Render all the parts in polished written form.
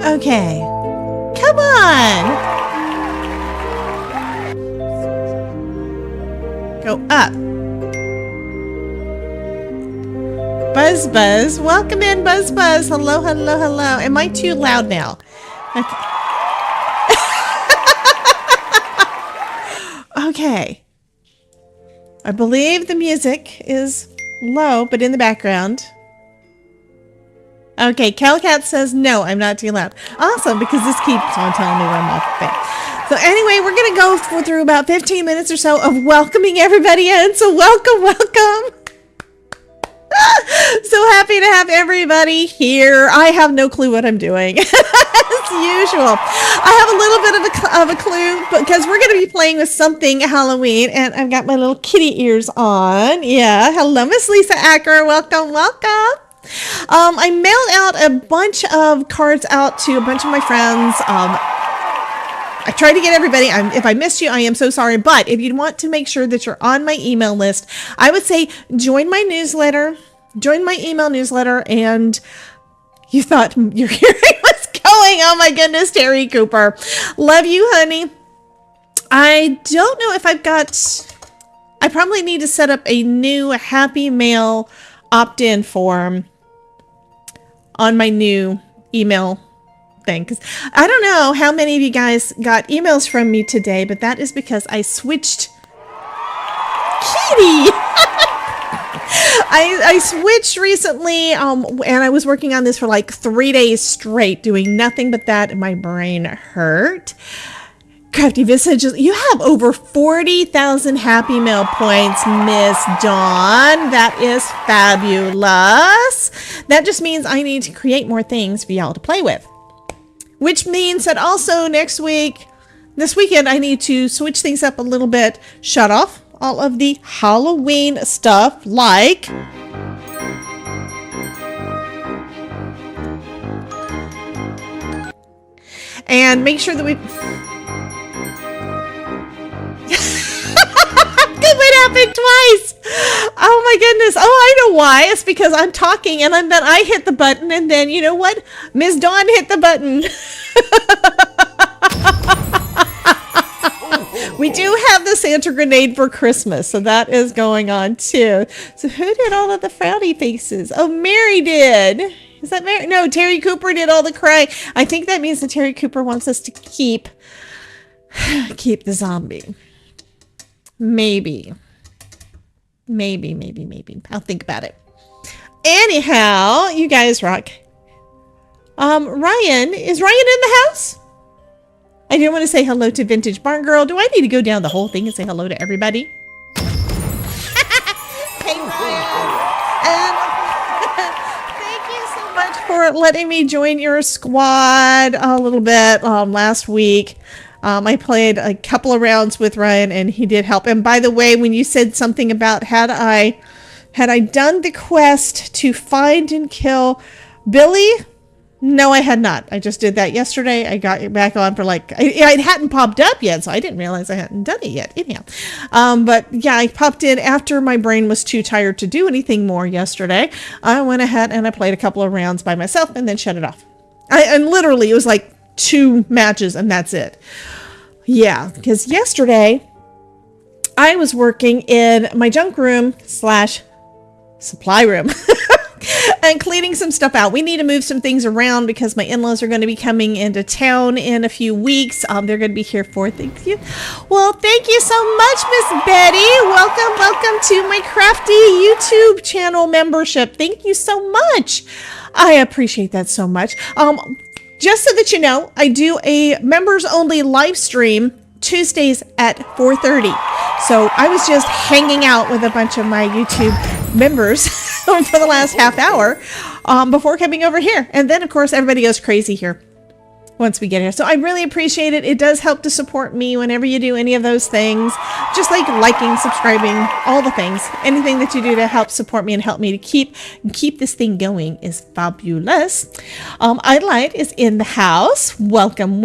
Okay. Come on. Go up. Buzz Buzz. Welcome in, Buzz Buzz. Hello, hello, hello. Am I too loud now? Okay. Okay. I believe the music is low, but in the background. Okay, Calcat says, no, I'm not too loud. Awesome, because this keeps on telling me where I'm off the thing. So anyway, we're going to go through about 15 minutes or so of welcoming everybody in. So welcome, welcome. So happy to have everybody here. I have no clue what I'm doing. As usual. I have a little bit of a clue because we're going to be playing with something Halloween, and I've got my little kitty ears on. Yeah. Hello, Miss Lisa Acker. Welcome, welcome. I mailed out a bunch of cards out to a bunch of my friends. I tried to get everybody. If I missed you, I am so sorry. But if you want to make sure that you're on my email list, I would say join my newsletter, join my email newsletter. And you thought you're hearing what's going. Oh my goodness, Terry Cooper. Love you, honey. I don't know if I probably need to set up a new Happy Mail opt-in form on my new email thing, because I don't know how many of you guys got emails from me today, but that is because I switched Kitty. I switched recently, and I was working on this for like 3 days straight, doing nothing but that, and my brain hurt. Crafty Visage, you have over 40,000 Happy Mail points, Miss Dawn. That is fabulous. That just means I need to create more things for y'all to play with. Which means that also this weekend, I need to switch things up a little bit. Shut off all of the Halloween stuff, like and make sure that we it happened twice. Oh my goodness. Oh, I know why. It's because I'm talking and then I hit the button, and then you know what? Miss Dawn hit the button. We do have the Santa grenade for Christmas, so that is going on too. So who did all of the frowny faces? Oh, Mary did. Is that Mary? No, Terry Cooper did all the crying. I think that means that Terry Cooper wants us to keep the zombie. Maybe. I'll think about it. Anyhow, you guys rock. Ryan, is Ryan in the house? I didn't want to say hello to Vintage Barn Girl. Do I need to go down the whole thing and say hello to everybody? Hey, Ryan. And thank you so much for letting me join your squad a little bit last week. I played a couple of rounds with Ryan, and he did help. And by the way, when you said something about had I done the quest to find and kill Billy? No, I had not. I just did that yesterday. I got it back on for it hadn't popped up yet, so I didn't realize I hadn't done it yet. Anyhow, but yeah, I popped in after my brain was too tired to do anything more yesterday. I went ahead and I played a couple of rounds by myself and then shut it off. And literally, it was like 2 matches and that's it. Yeah, because yesterday I was working in my junk room / supply room and cleaning some stuff out. We need to move some things around because my in-laws are going to be coming into town in a few weeks. They're going to be here for thank you. Well, thank you so much, Miss Betty. Welcome to my crafty YouTube channel membership. Thank you so much. I appreciate that so much. Just so that you know, I do a members only live stream Tuesdays at 4:30. So I was just hanging out with a bunch of my YouTube members for the last half hour before coming over here. And then, of course, everybody goes crazy here once we get here. So I really appreciate it. It does help to support me whenever you do any of those things. Just like liking, subscribing, all the things. Anything that you do to help support me and help me to keep this thing going is fabulous. Idlight is in the house. Welcome.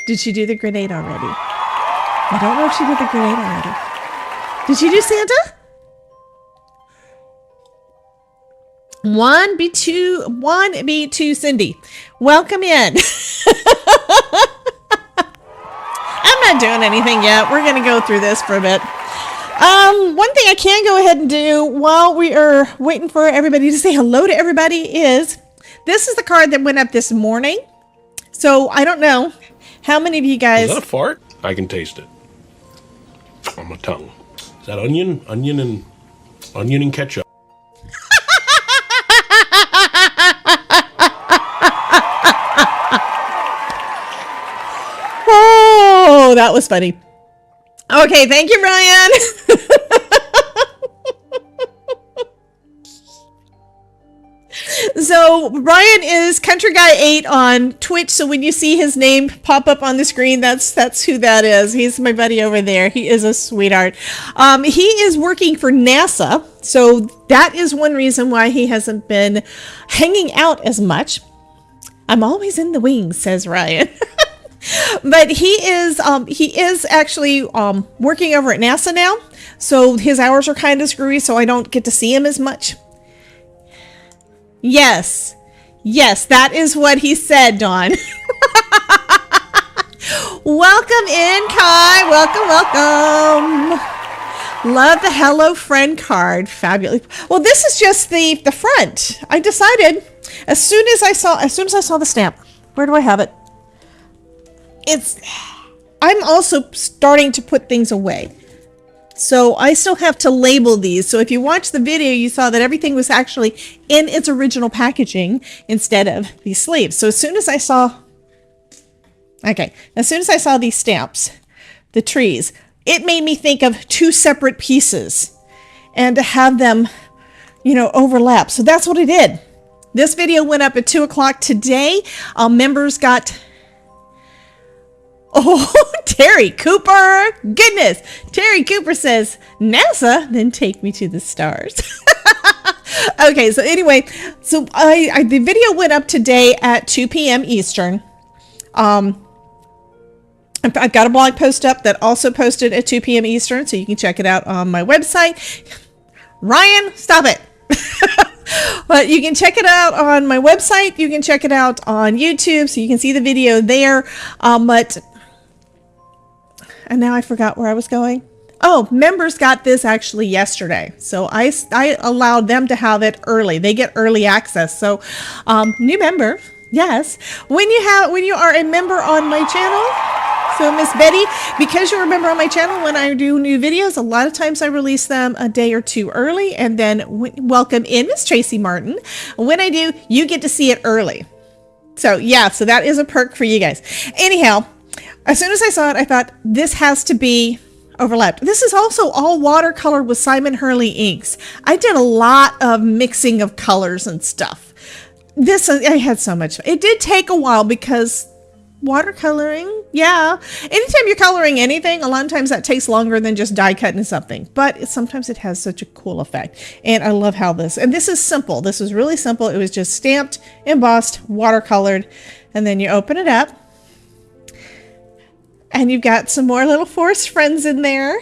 Did she do the grenade already? I don't know if she did the grenade already. Did she do Santa? 1B2 Cindy. Welcome in. I'm not doing anything yet. We're going to go through this for a bit. One thing I can go ahead and do while we are waiting for everybody to say hello to everybody is, this is the card that went up this morning. So I don't know how many of you guys... Is that a fart? I can taste it on my tongue. Is that onion? Onion and ketchup. Oh, that was funny. Okay, thank you, Brian. So Brian is Country Guy 8 on Twitch. So when you see his name pop up on the screen, that's who that is. He's my buddy over there. He is a sweetheart. He is working for NASA. So that is one reason why he hasn't been hanging out as much. I'm always in the wings, says Ryan. But he is actually working over at NASA now. So his hours are kind of screwy, so I don't get to see him as much. Yes, that is what he said, Dawn. Welcome in, Kai. Welcome. Love the Hello Friend card. Fabulous. Well, this is just the front. I decided as soon as I saw the stamp. Where do I have it? I'm also starting to put things away. So I still have to label these. So if you watched the video, you saw that everything was actually in its original packaging instead of these sleeves. So as soon as I saw these stamps, the trees, it made me think of two separate pieces and to have them, overlap. So that's what I did. This video went up at 2 o'clock today. Members got... Oh, Terry Cooper. Goodness. Terry Cooper says, NASA, then take me to the stars. Okay, so anyway, so the video went up today at 2 p.m. Eastern. I've got a blog post up that also posted at 2 p.m. Eastern, so you can check it out on my website. Ryan, stop it. But you can check it out on my website. You can check it out on YouTube, so you can see the video there. And now I forgot where I was going. Oh, members got this actually yesterday. So I allowed them to have it early. They get early access. So new member, yes. When you are a member on my channel, so Miss Betty, because you're a member on my channel, when I do new videos, a lot of times I release them a day or two early, and then welcome in Miss Tracy Martin. When I do, you get to see it early. So yeah, so that is a perk for you guys. Anyhow, as soon as I saw it, I thought this has to be overlapped. This is also all watercolor with Simon Hurley inks. I did a lot of mixing of colors and stuff. I had so much fun. It did take a while because watercoloring, yeah. Anytime you're coloring anything, a lot of times that takes longer than just die cutting something. But sometimes it has such a cool effect. And I love how this is simple. This was really simple. It was just stamped, embossed, watercolored, and then you open it up. And you've got some more little forest friends in there.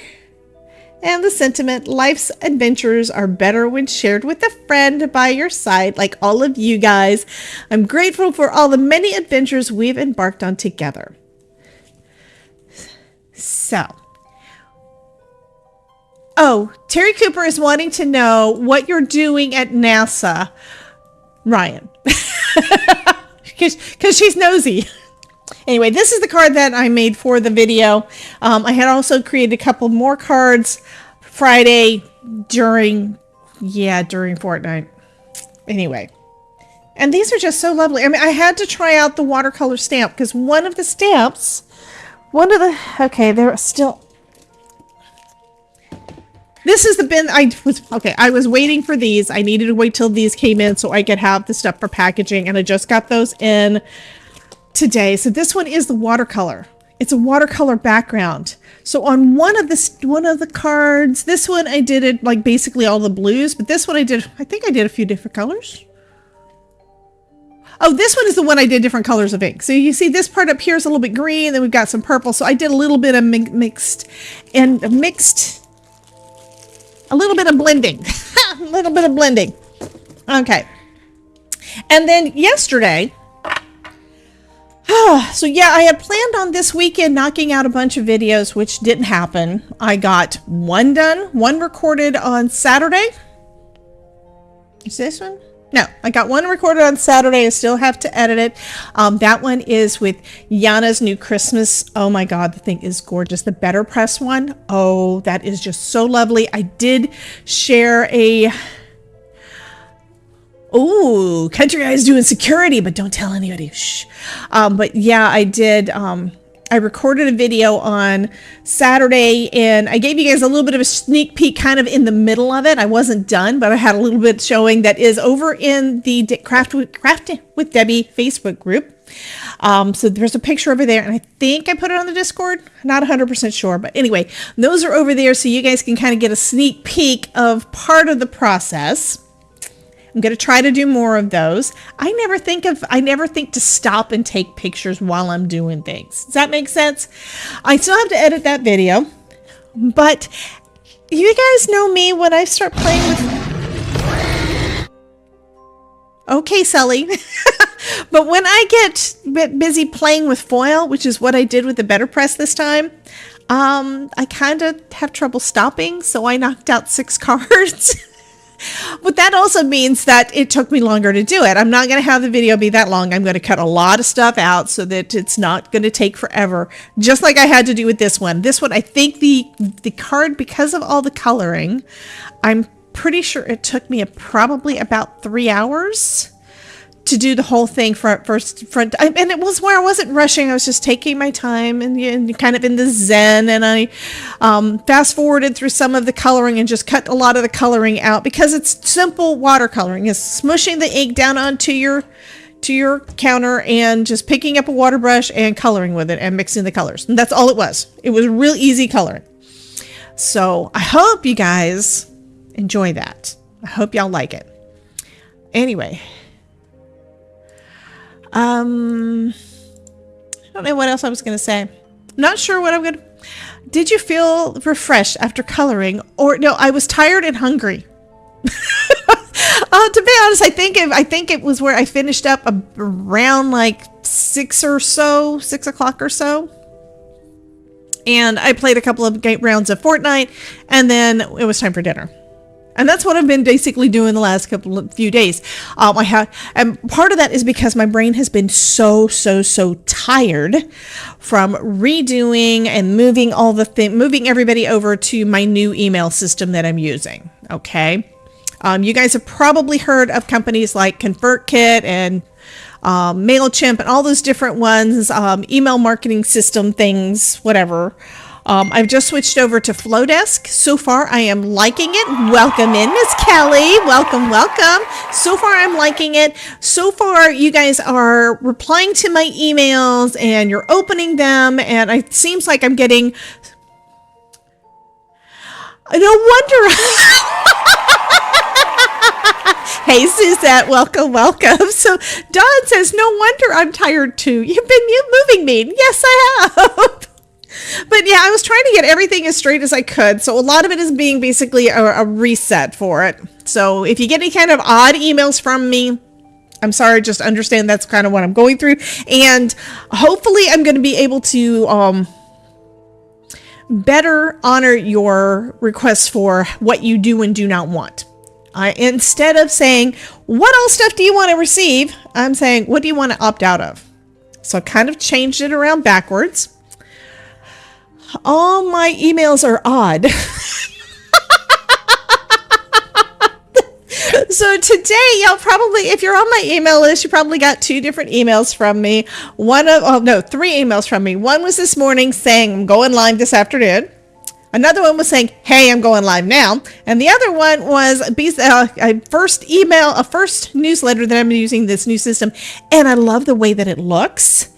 And the sentiment, life's adventures are better when shared with a friend by your side, like all of you guys. I'm grateful for all the many adventures we've embarked on together. So. Oh, Terry Cooper is wanting to know what you're doing at NASA, Ryan. Because she's nosy. Anyway, this is the card that I made for the video. I had also created a couple more cards Friday during Fortnite. Anyway, and these are just so lovely. I mean, I had to try out the watercolor stamp because they're still... This is the bin I was waiting for these. I needed to wait till these came in so I could have the stuff for packaging, and I just got those in today. So this one is the watercolor. It's a watercolor background. So on one of the cards, this one I did it like basically all the blues, but this one I think I did a few different colors. Oh, this one is the one I did different colors of ink. So you see this part up here is a little bit green, then we've got some purple. So I did a little bit of mixed, a little bit of blending. A little bit of blending. Okay. And then yesterday, so yeah, I had planned on this weekend knocking out a bunch of videos, which didn't happen. I got one done, one recorded on Saturday. Is this one? No, I got one recorded on Saturday. I still have to edit it. That one is with Yana's new Christmas. Oh my God, the thing is gorgeous. The Better Press one. Oh, that is just so lovely. I did share a... Oh, Country Guy's doing security, but don't tell anybody. Shh. But yeah, I did. I recorded a video on Saturday, and I gave you guys a little bit of a sneak peek kind of in the middle of it. I wasn't done, but I had a little bit showing that is over in the Craft with Debbie Facebook group. So there's a picture over there, and I think I put it on the Discord. Not 100% sure, but anyway, those are over there so you guys can kind of get a sneak peek of part of the process. I'm going to try to do more of those. I never think to stop and take pictures while I'm doing things. Does that make sense? I still have to edit that video, but you guys know me when I start playing with... Okay, Sully. But when I get busy playing with foil, which is what I did with the Better Press this time, I kind of have trouble stopping, so I knocked out 6 cards. But that also means that it took me longer to do it. I'm not going to have the video be that long. I'm going to cut a lot of stuff out so that it's not going to take forever, just like I had to do with this one. This one, I think the card, because of all the coloring, I'm pretty sure it took me probably about 3 hours to do the whole thing front. And it was where I wasn't rushing. I was just taking my time and kind of in the zen. And I fast forwarded through some of the coloring and just cut a lot of the coloring out because it's simple watercoloring. It's smushing the ink down onto your counter and just picking up a water brush and coloring with it and mixing the colors. And that's all it was. It was real easy coloring. So I hope you guys enjoy that. I hope y'all like it. Anyway. I don't know what else I was going to say. I'm not sure what I'm going to... Did you feel refreshed after coloring? Or no, I was tired and hungry. To be honest, I think it was where I finished up around like 6 o'clock or so. And I played a couple of rounds of Fortnite, and then it was time for dinner. And that's what I've been basically doing the last few days. And part of that is because my brain has been so tired from redoing and moving moving everybody over to my new email system that I'm using. Okay. You guys have probably heard of companies like ConvertKit and MailChimp and all those different ones, email marketing system things, whatever. I've just switched over to Flowdesk. So far, I am liking it. Welcome in, Miss Kelly. Welcome. So far, I'm liking it. So far, you guys are replying to my emails and you're opening them. And it seems like I'm getting... No wonder... Hey, Suzette, welcome. So Dawn says, no wonder I'm tired too. You've been moving me. Yes, I have. But yeah, I was trying to get everything as straight as I could. So a lot of it is being basically a reset for it. So if you get any kind of odd emails from me, I'm sorry, just understand that's kind of what I'm going through. And hopefully I'm going to be able to better honor your requests for what you do and do not want. Instead of saying, what all stuff do you want to receive? I'm saying, what do you want to opt out of? So I kind of changed it around backwards. All my emails are odd. So today, y'all probably, if you're on my email list, you probably got 2 different emails from me. 3 emails from me. One was this morning saying I'm going live this afternoon. Another one was saying, hey, I'm going live now. And the other one was a first newsletter that I'm using this new system. And I love the way that it looks.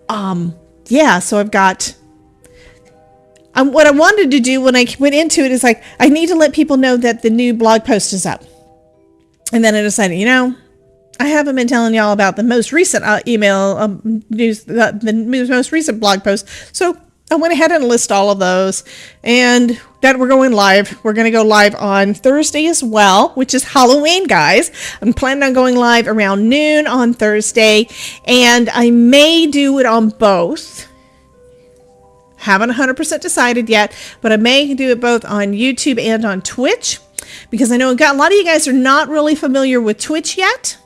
Yeah, so I've got... what I wanted to do when I went into it is like, I need to let people know that the new blog post is up. And then I decided, I haven't been telling y'all about the most recent news, the most recent blog post. So I went ahead and list all of those. And that we're going live. We're going to go live on Thursday as well, which is Halloween, guys. I'm planning on going live around noon on Thursday, and I may do it on both. Haven't 100% decided yet, but I may do it both on YouTube and on Twitch, because I know a lot of you guys are not really familiar with Twitch yet.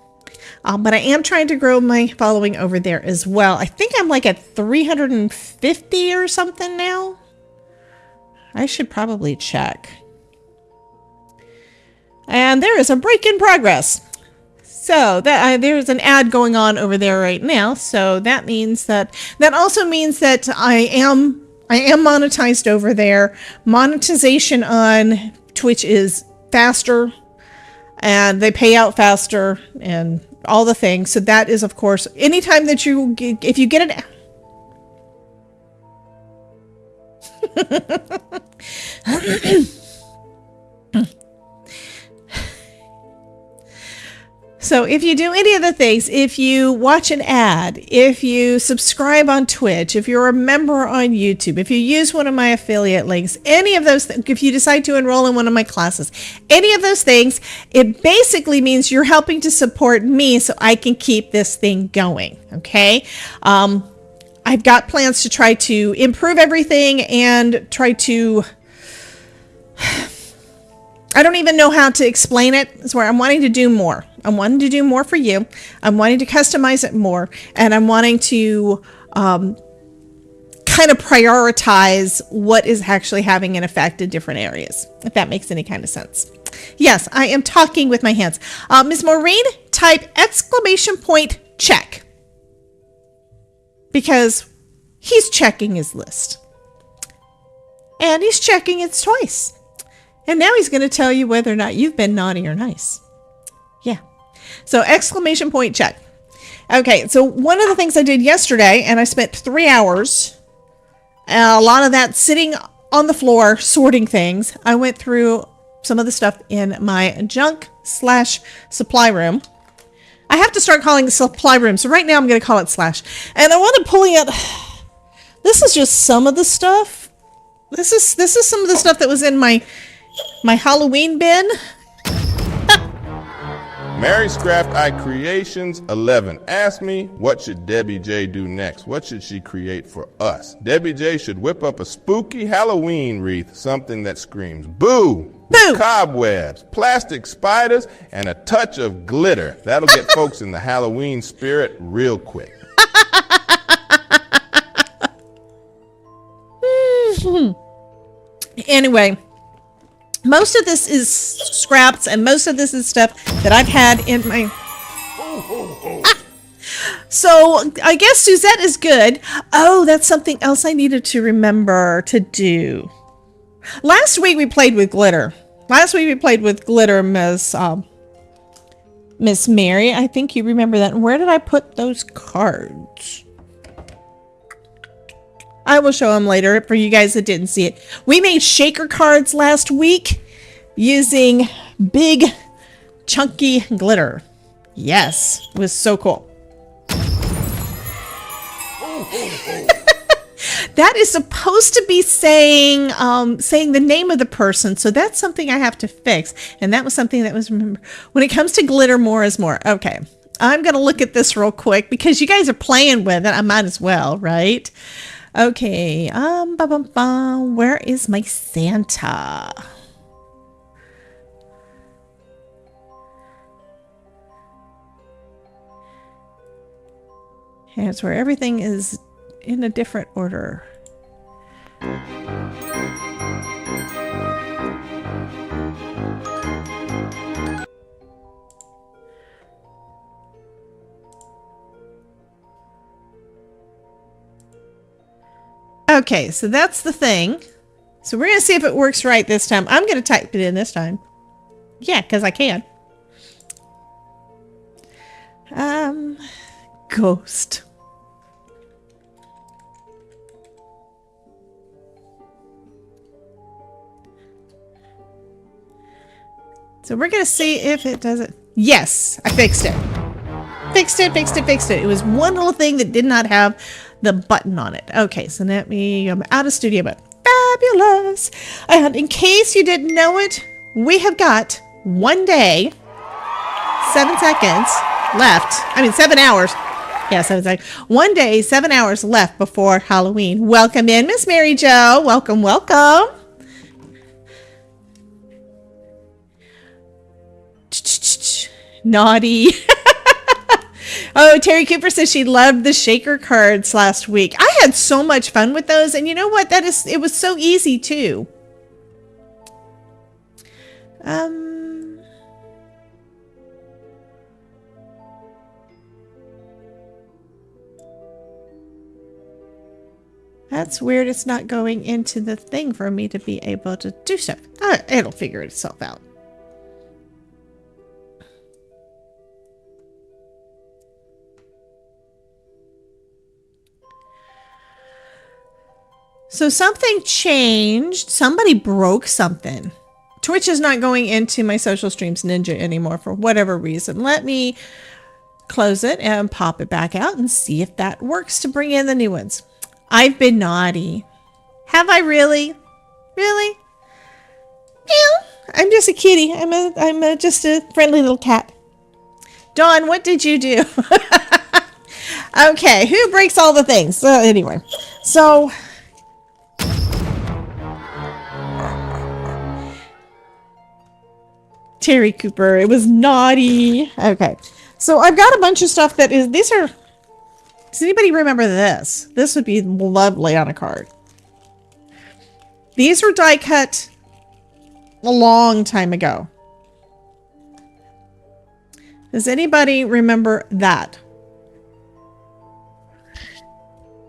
But I am trying to grow my following over there as well. I think I'm like at 350 or something now. I should probably check. And there is a break in progress. So there's an ad going on over there right now. So that means that also means that I am monetized over there. Monetization on Twitch is faster, and they pay out faster and all the things. So that is, of course, anytime that if you get an so if you do any of the things, if you watch an ad, if you subscribe on Twitch, if you're a member on YouTube, if you use one of my affiliate links, any of those, if you decide to enroll in one of my classes, any of those things, it basically means you're helping to support me so I can keep this thing going. Okay. I've got plans to try to improve everything and try to, I don't even know how to explain it. It's where I'm wanting to do more. I'm wanting to do more for you. I'm wanting to customize it more. And I'm wanting to kind of prioritize what is actually having an effect in different areas, if that makes any kind of sense. Yes, I am talking with my hands. Ms. Maureen, type !check. Because he's checking his list. And he's checking it twice. And now he's going to tell you whether or not you've been naughty or nice. Yeah. So !check. Okay. So one of the things I did yesterday, and I spent 3 hours, a lot of that sitting on the floor, sorting things. I went through some of the stuff in my junk/supply room. I have to start calling it supply room. So right now I'm going to call it slash. And I want to pull it. This is just some of the stuff. This is some of the stuff that was in my Halloween bin. Mary Scrapped Eye Creations 11 asked me, what should Debbie J do next? What should she create for us? Debbie J should whip up a spooky Halloween wreath, something that screams boo, boo, cobwebs, plastic spiders, and a touch of glitter. That'll get folks in the Halloween spirit real quick. Anyway, most of this is scraps, and most of this is stuff that I've had in my... So I guess Suzette is good. Oh, that's something else I needed to remember to do. Last week we played with glitter. Miss Mary. I think you remember that. Where did I put those cards? I will show them later for you guys that didn't see it. We made shaker cards last week using big, chunky glitter. Yes, it was so cool. That is supposed to be saying the name of the person, so that's something I have to fix. And that was something that was remembered. When it comes to glitter, more is more. Okay, I'm gonna look at this real quick because you guys are playing with it. I might as well, right? Okay, where is my Santa? Here's where everything is in a different order. Okay, so that's the thing. So we're going to see if it works right this time. I'm going to type it in this time. Yeah, because I can. Ghost. So we're going to see if it does it. Yes, I fixed it. Fixed it. It was one little thing that did not have the button on it. Okay, so let me, I'm out of studio mode. fabulous. And in case you didn't know it, we have got 1 day, 7 seconds left. 7 hours. Yeah, 7 seconds. 1 day, 7 hours left before Halloween. Welcome in, Miss Mary Jo. Welcome, welcome. Naughty. Oh, Terry Cooper says she loved the shaker cards last week. I had so much fun with those, and you know what? It was so easy too. That's weird. It's not going into the thing for me to be able to do stuff. It'll figure itself out. So something changed. Somebody broke something. Twitch is not going into my social streams Ninja anymore for whatever reason. Let me close it and pop it back out and see if that works to bring in the new ones. I've been naughty. Have I really? Really? Yeah, I'm just a kitty. I'm just a friendly little cat. Dawn, what did you do? Okay, who breaks all the things? Anyway, so Terry Cooper, it was naughty. Okay, so I've got a bunch of stuff that is, these are, does anybody remember this? This would be lovely on a card. These were die cut a long time ago. Does anybody remember that?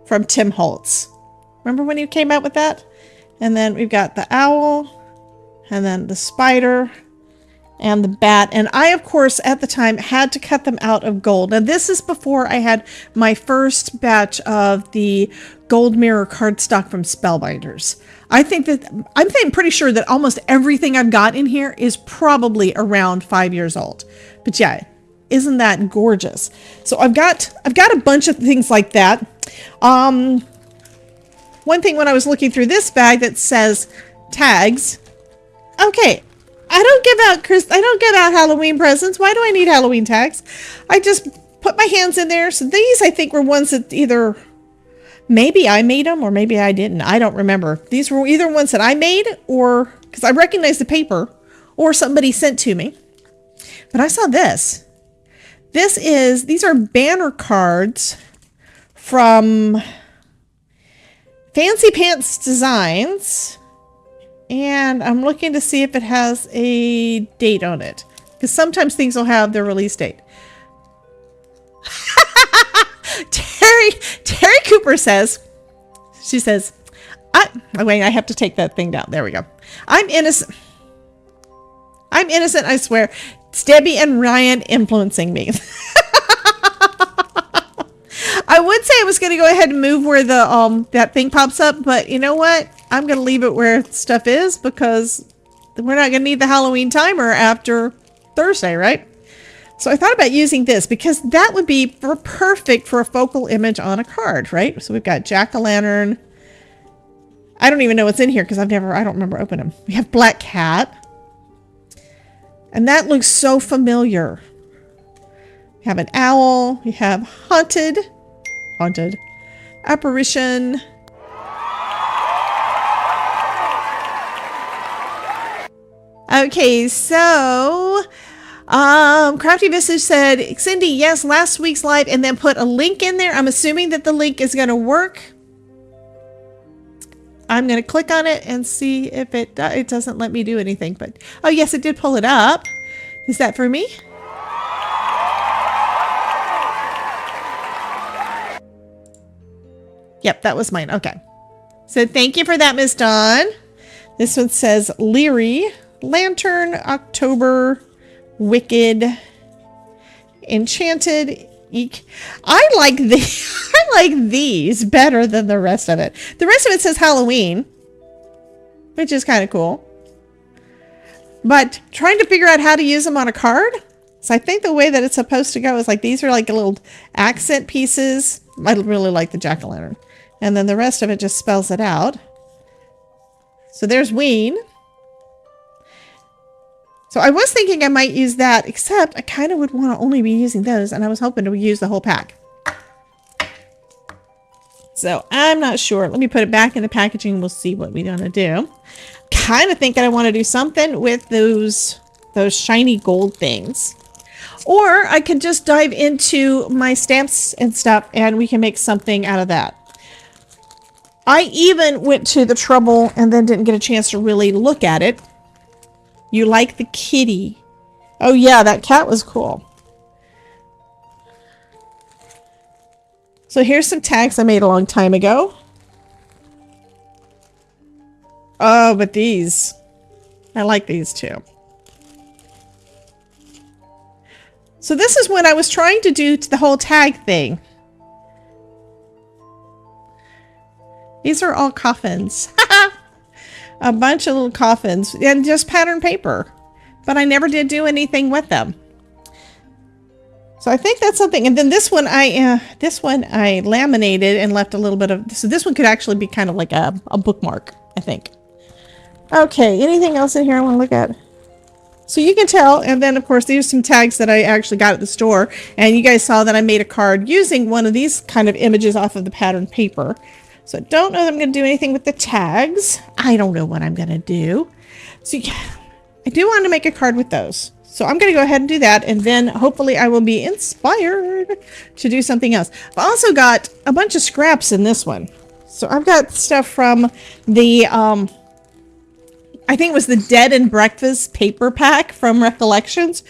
From Tim Holtz. Remember when he came out with that? And then we've got the owl, and then the spider, and the bat. And I, of course, at the time had to cut them out of gold. Now, this is before I had my first batch of the gold mirror cardstock from Spellbinders. I'm pretty sure that almost everything I've got in here is probably around 5 years old. But yeah, isn't that gorgeous? So I've got a bunch of things like that. One thing when I was looking through this bag that says tags. Okay, I don't give out Halloween presents. Why do I need Halloween tags? I just put my hands in there. So these, I think, were ones that either maybe I made them or maybe I didn't. I don't remember. These were either ones that I made or because I recognized the paper or somebody sent to me. But I saw this. These are banner cards from Fancy Pants Designs. And I'm looking to see if it has a date on it. Because sometimes things will have their release date. Terry Cooper says, she says, wait, I have to take that thing down. There we go. I'm innocent. I swear. It's Debbie and Ryan influencing me. I would say I was going to go ahead and move where the that thing pops up, but you know what? I'm going to leave it where stuff is because we're not going to need the Halloween timer after Thursday, right? So I thought about using this because that would be perfect for a focal image on a card, right? So we've got jack-o'-lantern. I don't even know what's in here because I don't remember opening them. We have black cat. And that looks so familiar. We have an owl. We have haunted, apparition. Okay, so Crafty Visage said, Cindy, yes, last week's live, and then put a link in there. I'm assuming that the link is going to work. I'm going to click on it and see if it doesn't let me do anything. But oh, yes, it did pull it up. Is that for me? Yep, that was mine. Okay. So thank you for that, Miss Dawn. This one says Leary, Lantern, October, Wicked, Enchanted. I like these better than the rest of it. The rest of it says Halloween, which is kind of cool. But trying to figure out how to use them on a card. So I think the way that it's supposed to go is like these are like little accent pieces. I really like the jack-o'-lantern. And then the rest of it just spells it out. So there's Ween. So I was thinking I might use that, except I kind of would want to only be using those, and I was hoping to use the whole pack. So I'm not sure. Let me put it back in the packaging. We'll see what we're gonna do. Kind of thinking I want to do something with those shiny gold things. Or I could just dive into my stamps and stuff, and we can make something out of that. I even went to the trouble and then didn't get a chance to really look at it. You like the kitty. Oh yeah, that cat was cool. So here's some tags I made a long time ago. Oh, but these. I like these too. So this is when I was trying to do the whole tag thing. These are all coffins. A bunch of little coffins and just pattern paper. But I never did do anything with them. So I think that's something. And then this one I laminated and left a little bit of. So this one could actually be kind of like a bookmark, I think. Okay, anything else in here I want to look at? So you can tell. And then of course these are some tags that I actually got at the store. And you guys saw that I made a card using one of these kind of images off of the pattern paper. So I don't know that I'm going to do anything with the tags. I don't know what I'm going to do. So I do want to make a card with those. So I'm going to go ahead and do that. And then hopefully I will be inspired to do something else. I've also got a bunch of scraps in this one. So I've got stuff from the, I think it was the Dead and Breakfast paper pack from Recollections.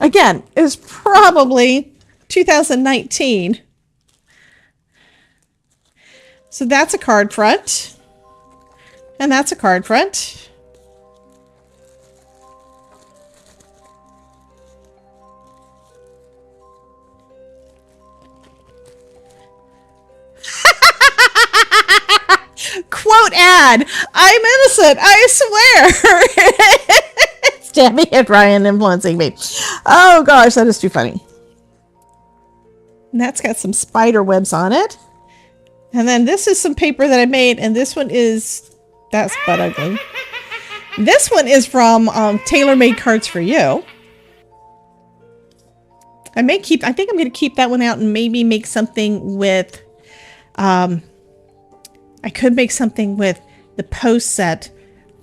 Again, it was probably 2019. So that's a card front. And that's a card front. Quote ad, I'm innocent, I swear. It's Tammy and Ryan influencing me. Oh gosh, that is too funny. And that's got some spider webs on it. And then this is some paper that I made, and this one is, that's butt ugly. This one is from Tailor-Made Cards for You. I think I'm going to keep that one out and maybe make something with, I could make something with the Poe set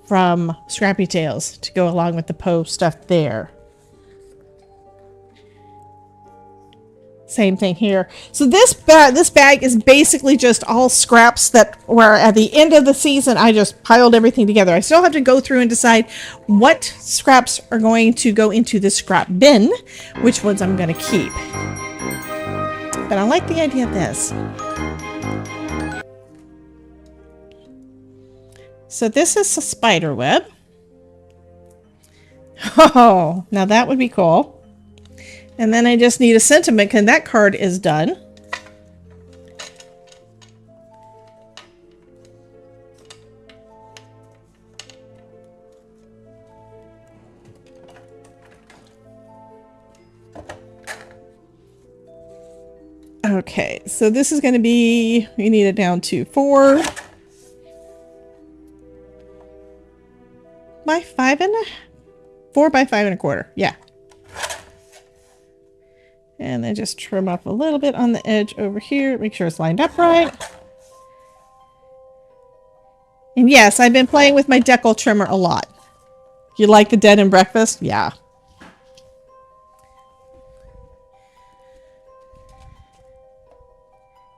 from Scrappy Tales to go along with the Poe stuff there. Same thing here. So this bag is basically just all scraps that were at the end of the season. I just piled everything together. I still have to go through and decide what scraps are going to go into the scrap bin, which ones I'm going to keep. But I like the idea of this. So this is a spider web. Oh, now that would be cool. And then I just need a sentiment, and that card is done. Okay, so this is going to be, we need it down to 4 by 5 and 4 by 5 and 1/4. Yeah. And then just trim up a little bit on the edge over here. Make sure it's lined up right. And yes, I've been playing with my decal trimmer a lot. You like the Dead and Breakfast? Yeah.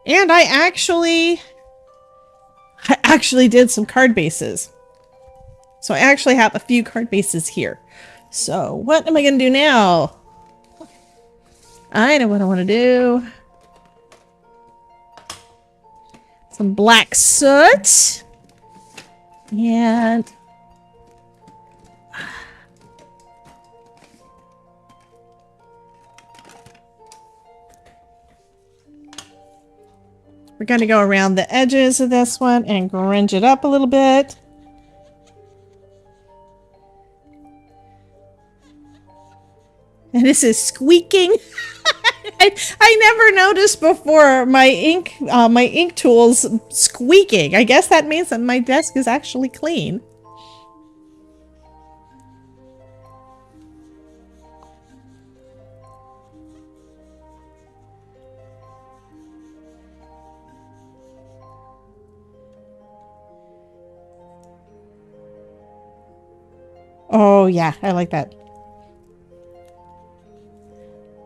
And I actually did some card bases. So I actually have a few card bases here. So what am I going to do now? I know what I want to do. Some black soot. And we're going to go around the edges of this one and grunge it up a little bit. And this is squeaking. I never noticed before my ink tools squeaking. I guess that means that my desk is actually clean. Oh, yeah, I like that.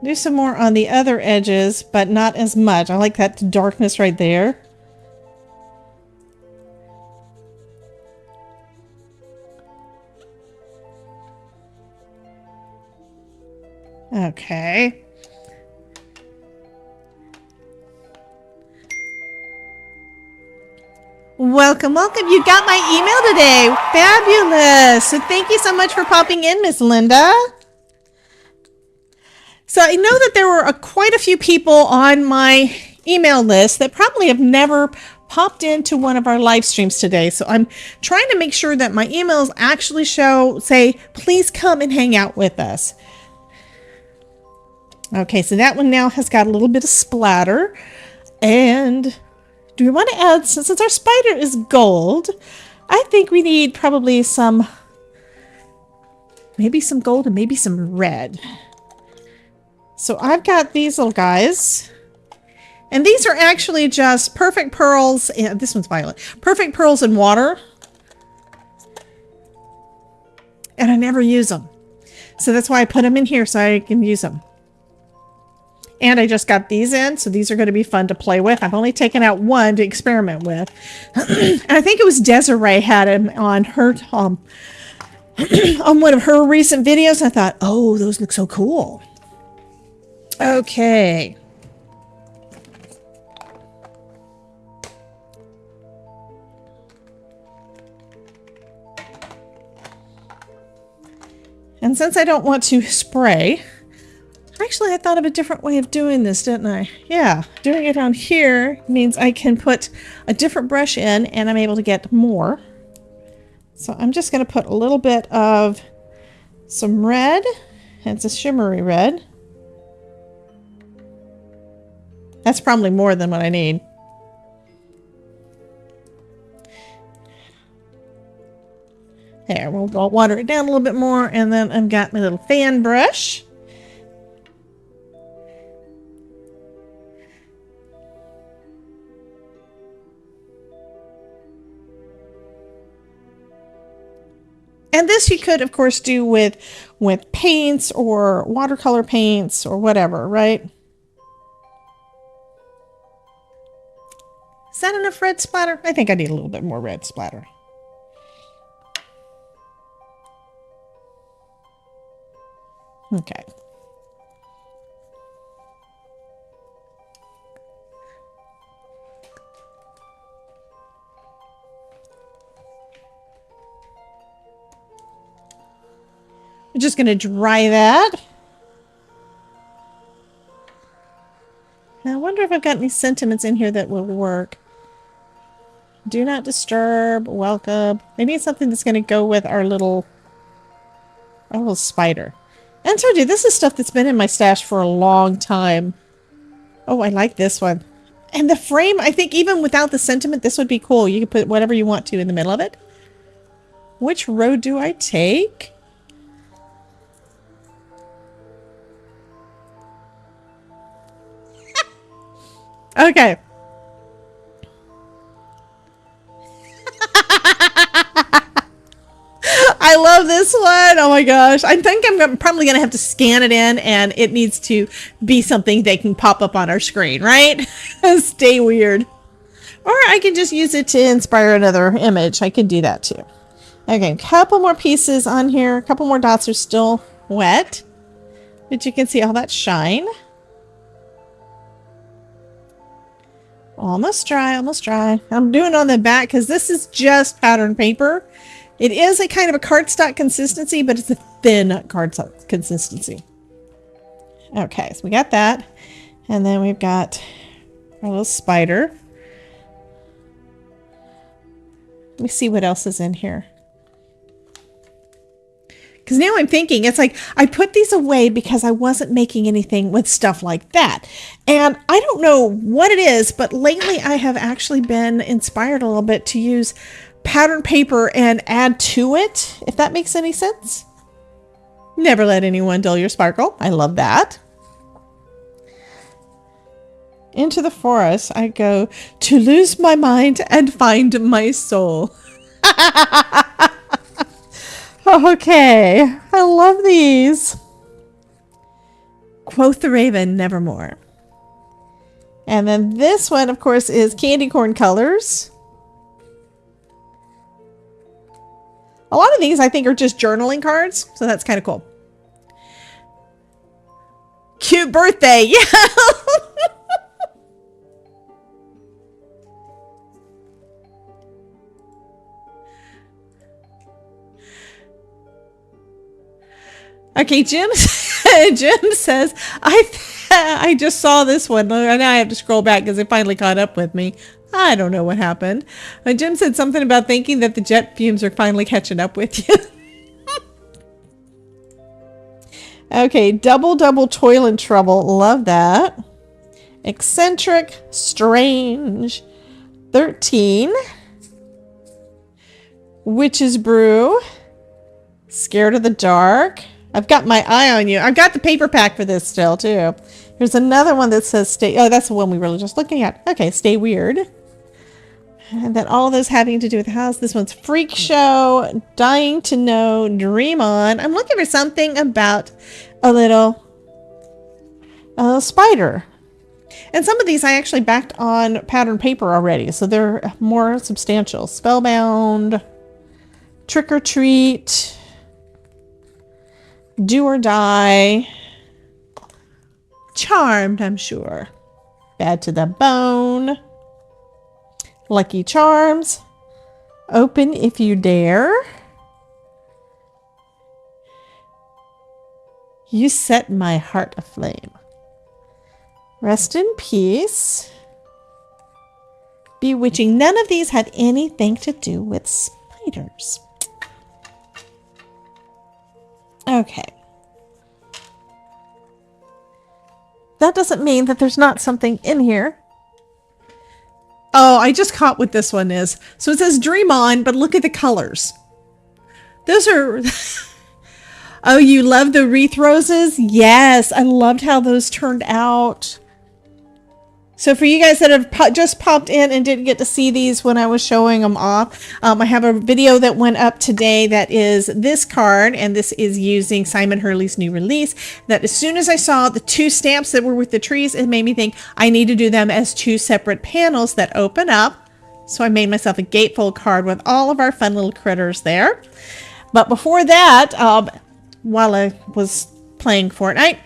Do some more on the other edges, but not as much. I like that darkness right there. Okay. Welcome, welcome. You got my email today. Fabulous. So thank you so much for popping in, Miss Linda. So I know that there were quite a few people on my email list that probably have never popped into one of our live streams today. So I'm trying to make sure that my emails actually say, please come and hang out with us. Okay, so that one now has got a little bit of splatter. And do we want to add, since our spider is gold, I think we need probably maybe some gold and maybe some red. So I've got these little guys. And these are actually just perfect pearls. And this one's violet. Perfect pearls in water. And I never use them. So that's why I put them in here so I can use them. And I just got these in, so these are going to be fun to play with. I've only taken out one to experiment with. And I think it was Desiree had him on her on one of her recent videos. I thought, oh, those look so cool. Okay. And since I don't want to spray, actually I thought of a different way of doing this, didn't I? Yeah, doing it on here means I can put a different brush in and I'm able to get more. So I'm just going to put a little bit of some red. It's a shimmery red. That's probably more than what I need. There, we'll water it down a little bit more, and then I've got my little fan brush. And this you could, of course, do with paints or watercolor paints or whatever, right? Is that enough red splatter? I think I need a little bit more red splatter. Okay. I'm just going to dry that. Now I wonder if I've got any sentiments in here that will work. Do not disturb, welcome. Maybe it's something that's going to go with our little spider. And I told you, this is stuff that's been in my stash for a long time. Oh, I like this one. And the frame, I think even without the sentiment, this would be cool. You can put whatever you want to in the middle of it. Which road do I take? Okay. I love this one. Oh my gosh. I think I'm probably going to have to scan it in, and it needs to be something they can pop up on our screen, right? Stay weird. Or I can just use it to inspire another image. I can do that too. Okay, a couple more pieces on here. A couple more dots are still wet, but you can see all that shine. Almost dry, almost dry. I'm doing on the back because this is just pattern paper. It is a kind of a cardstock consistency, but it's a thin cardstock consistency. Okay, so we got that. And then we've got our little spider. Let me see what else is in here. Because now I'm thinking, it's like, I put these away because I wasn't making anything with stuff like that. And I don't know what it is, but lately I have actually been inspired a little bit to use pattern paper and add to it, if that makes any sense. Never let anyone dull your sparkle. I love that. Into the forest I go to lose my mind and find my soul. Okay. I love these. Quoth the Raven, nevermore. And then this one, of course, is candy corn colors. A lot of these, I think, are just journaling cards. So that's kind of cool. Cute birthday. Yeah. Okay, Jim says, I just saw this one. Now I have to scroll back because it finally caught up with me. I don't know what happened. Jim said something about thinking that the jet fumes are finally catching up with you. Okay, double toil and trouble. Love that. Eccentric, strange. 13. Witch's brew. Scared of the dark. I've got my eye on you. I've got the paper pack for this still, too. Here's another one that says stay... Oh, that's the one we were just looking at. Okay, stay weird. And then all of those having to do with the house. This one's Freak Show, Dying to Know, Dream On. I'm looking for something about a little spider. And some of these I actually backed on pattern paper already, so they're more substantial. Spellbound, Trick or Treat... Do or Die. Charmed, I'm sure. Bad to the Bone. Lucky Charms. Open If You Dare. You Set My Heart Aflame. Rest in Peace. Bewitching. None of these had anything to do with spiders. Okay. That doesn't mean that there's not something in here. Oh, I just caught what this one is. So it says Dream On, but look at the colors. Those are... Oh, you love the wreath roses? Yes, I loved how those turned out. So for you guys that have just popped in and didn't get to see these when I was showing them off, I have a video that went up today that is this card, and this is using Simon Hurley's new release, that as soon as I saw the two stamps that were with the trees, it made me think I need to do them as two separate panels that open up. So I made myself a gatefold card with all of our fun little critters there. But before that, while I was playing Fortnite,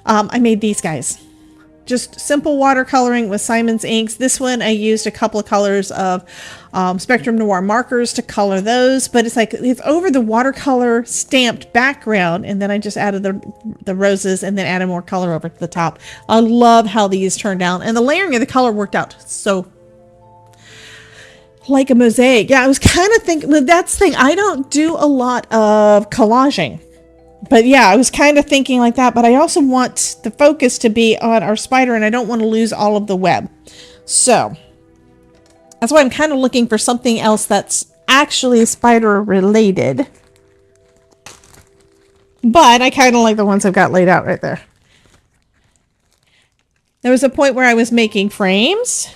I made these guys. Just simple watercoloring with Simon's inks. This one I used a couple of colors of Spectrum Noir markers to color those, but it's over the watercolor stamped background, and then I just added the roses and then added more color over to the top. I love how these turned out, and the layering of the color worked out so like a mosaic. Yeah, I was kind of thinking, well, that's the thing, I don't do a lot of collaging. But yeah, I was kind of thinking like that, but I also want the focus to be on our spider, and I don't want to lose all of the web. So that's why I'm kind of looking for something else that's actually spider related. But I kind of like the ones I've got laid out right there. There was a point where I was making frames.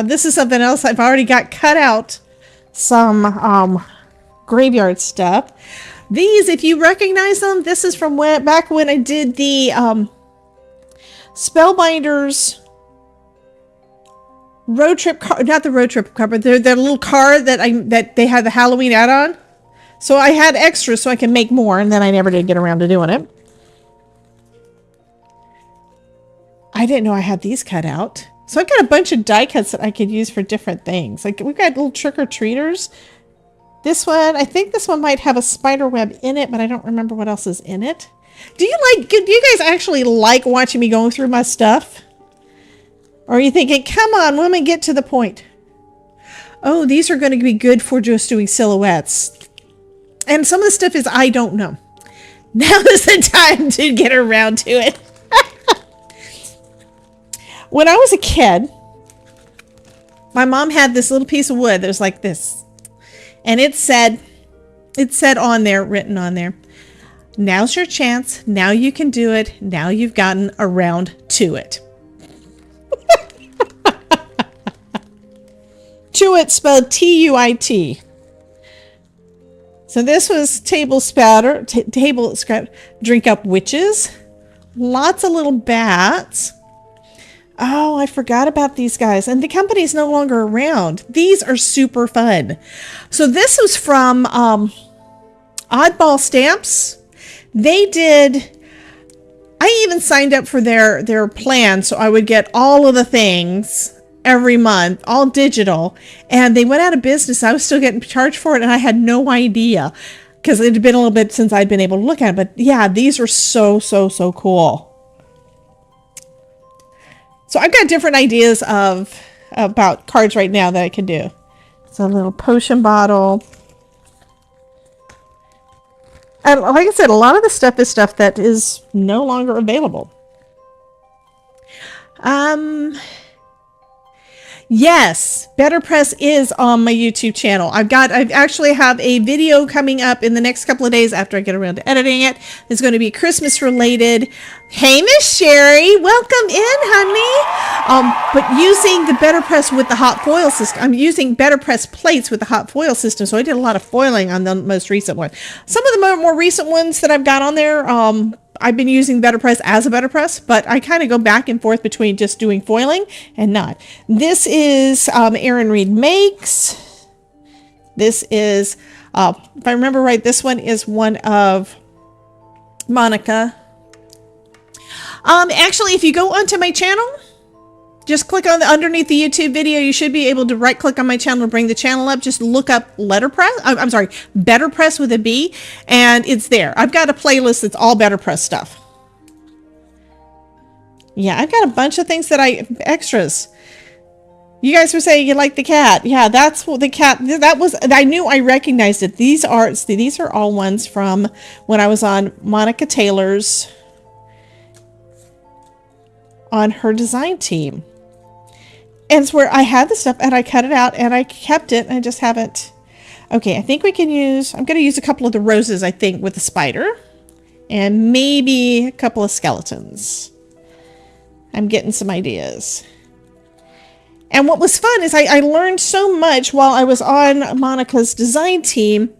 This is something else I've already got cut out. Some graveyard stuff. These, if you recognize them, this is from back when I did the Spellbinders road trip card, not the road trip card, but they're the little card that they had the Halloween add-on. So I had extras so I can make more, and then I never did get around to doing it. I didn't know I had these cut out. So I've got a bunch of die cuts that I could use for different things. Like we've got little trick-or-treaters. This one, I think this one might have a spider web in it, but I don't remember what else is in it. Do you guys actually like watching me going through my stuff? Or are you thinking, come on, women, get to the point? Oh, these are going to be good for just doing silhouettes. And some of the stuff is, I don't know. Now is the time to get around to it. When I was a kid, my mom had this little piece of wood that was like this. And it said on there, written on there, now's your chance. Now you can do it. Now you've gotten around to it. To it spelled T-U-I-T. It So this was table spatter, table scrap, drink up witches. Lots of little bats. Oh, I forgot about these guys. And the company's no longer around. These are super fun. So this was from Oddball Stamps. They did, I even signed up for their plan so I would get all of the things every month, all digital, and they went out of business. I was still getting charged for it, and I had no idea because it had been a little bit since I'd been able to look at it. But yeah, these are so cool. So I've got different ideas about cards right now that I can do. It's a little potion bottle. And like I said, a lot of the stuff is stuff that is no longer available. Yes, Better Press is on my YouTube channel. I actually have a video coming up in the next couple of days after I get around to editing it. It's going to be Christmas related. Hey, Miss Sherry, welcome in, honey. But using the Better Press with the hot foil system, I'm using Better Press plates with the hot foil system. So I did a lot of foiling on the most recent one. Some of the more recent ones that I've got on there, I've been using Better Press as a Better Press, but I kind of go back and forth between just doing foiling and not. This is Erin Reed Makes. This is, if I remember right, this one is one of Monica. Actually, if you go onto my channel, just click on underneath the YouTube video. You should be able to right click on my channel to bring the channel up. Just look up Better Press with a B, and it's there. I've got a playlist that's all Better Press stuff. Yeah, I've got a bunch of things extras. You guys were saying you like the cat. Yeah, that's what the cat, I knew I recognized it. These are all ones from when I was on Monica Taylor's, on her design team. And it's where I had the stuff and I cut it out and I kept it. And I just haven't. Okay, I think I'm going to use a couple of the roses, I think, with the spider. And maybe a couple of skeletons. I'm getting some ideas. And what was fun is I learned so much while I was on Monica's design team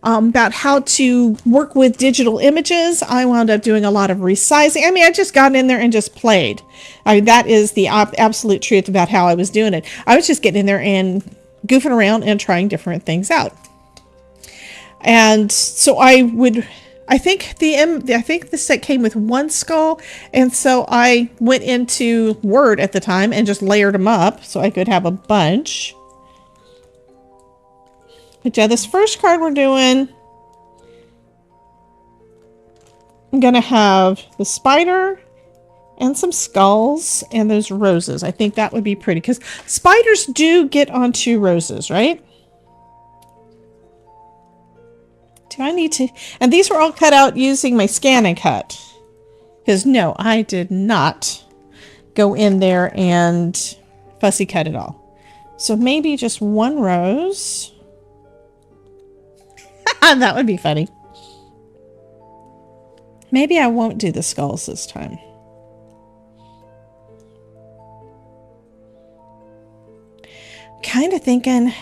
about how to work with digital images. I wound up doing a lot of resizing. I mean, I just got in there and just played. That is the absolute truth about how I was doing it. I was just getting in there and goofing around and trying different things out. And so I think the set came with one skull, and so I went into Word at the time and just layered them up so I could have a bunch. But yeah, this first card we're doing, I'm going to have the spider and some skulls and those roses. I think that would be pretty because spiders do get onto roses, right? Do I need to? And these were all cut out using my Scan and Cut. Because no, I did not go in there and fussy cut it all. So maybe just one rose. That would be funny. Maybe I won't do the skulls this time. Kind of thinking...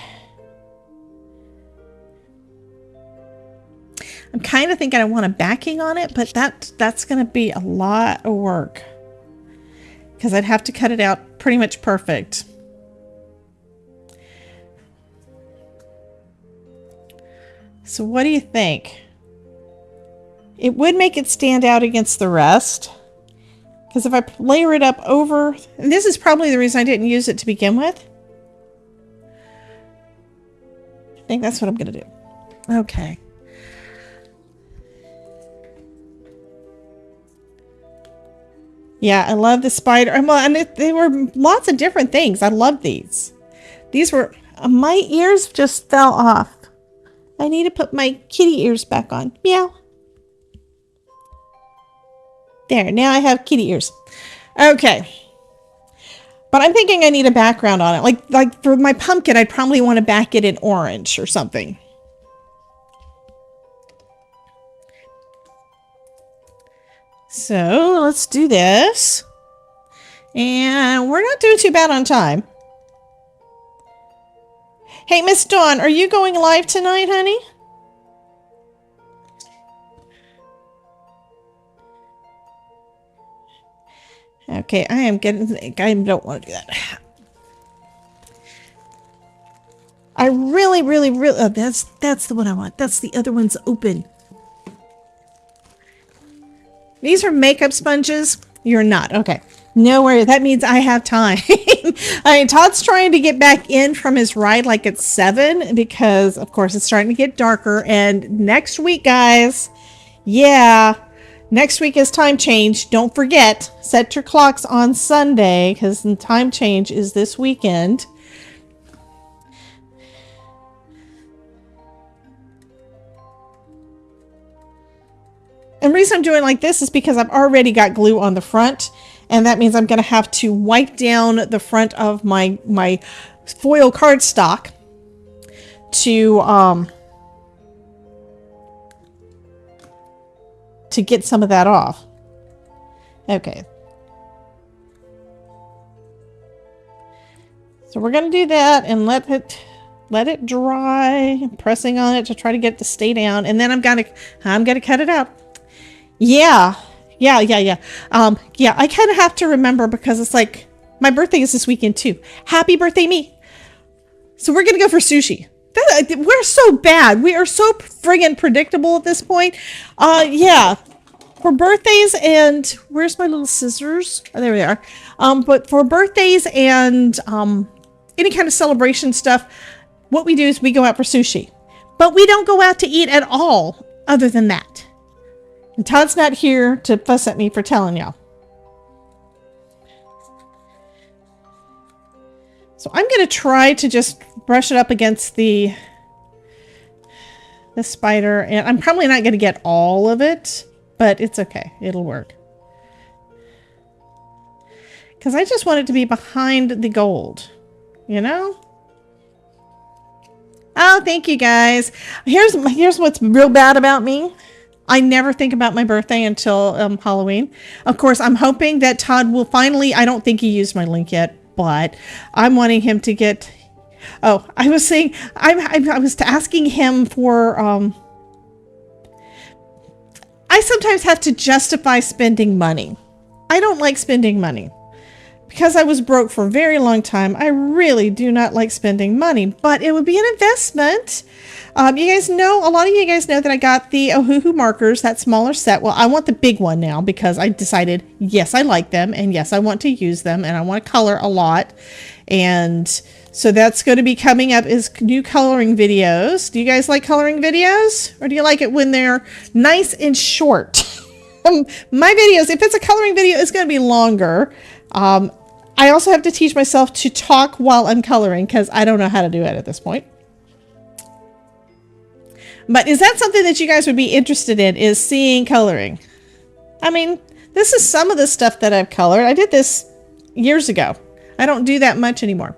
I'm kind of thinking I want a backing on it, but that's going to be a lot of work. Because I'd have to cut it out pretty much perfect. So what do you think? It would make it stand out against the rest. Because if I layer it up over... And this is probably the reason I didn't use it to begin with. I think that's what I'm going to do. Okay. Yeah, I love the spider. And they were lots of different things. I love these. These were... my ears just fell off. I need to put my kitty ears back on. Meow. There, now I have kitty ears. Okay. But I'm thinking I need a background on it. Like for my pumpkin, I'd probably want to back it in orange or something. So let's do this. And we're not doing too bad on time. Hey, Miss Dawn, are you going live tonight, honey? Okay, I don't want to do that. I really, oh, that's the one I want. That's the other one's open. These are makeup sponges. You're not. Okay. No worries. That means I have time. I mean, Todd's trying to get back in from his ride like at 7 because, of course, it's starting to get darker. And next week, guys, yeah, next week is time change. Don't forget, set your clocks on Sunday because the time change is this weekend. And the reason I'm doing like this is because I've already got glue on the front, and that means I'm going to have to wipe down the front of my foil cardstock to get some of that off. Okay. So we're going to do that and let it dry. I'm pressing on it to try to get it to stay down, and then I'm going to cut it out. Yeah. Yeah, I kind of have to remember because it's like my birthday is this weekend too. Happy birthday, me. So we're going to go for sushi. We're so bad. We are so friggin' predictable at this point. Yeah. For birthdays and where's my little scissors? Oh, there they are. But for birthdays and any kind of celebration stuff, what we do is we go out for sushi. But we don't go out to eat at all other than that. And Todd's not here to fuss at me for telling y'all. So I'm going to try to just brush it up against the spider. And I'm probably not going to get all of it, but it's okay. It'll work. Because I just want it to be behind the gold. You know? Oh, thank you guys. Here's what's real bad about me. I never think about my birthday until Halloween. Of course, I'm hoping that Todd will finally, I don't think he used my link yet, but I'm wanting him to get, oh, I was saying, I was asking him for, I sometimes have to justify spending money. I don't like spending money. Because I was broke for a very long time, I really do not like spending money, but it would be an investment. You guys know, a lot of you guys know that I got the Ohuhu markers, that smaller set. Well, I want the big one now because I decided, yes, I like them, and yes, I want to use them, and I want to color a lot. And so that's going to be coming up is new coloring videos. Do you guys like coloring videos? Or do you like it when they're nice and short? My videos, if it's a coloring video, it's going to be longer. I also have to teach myself to talk while I'm coloring because I don't know how to do it at this point. But is that something that you guys would be interested in, is seeing coloring? I mean, this is some of the stuff that I've colored. I did this years ago. I don't do that much anymore.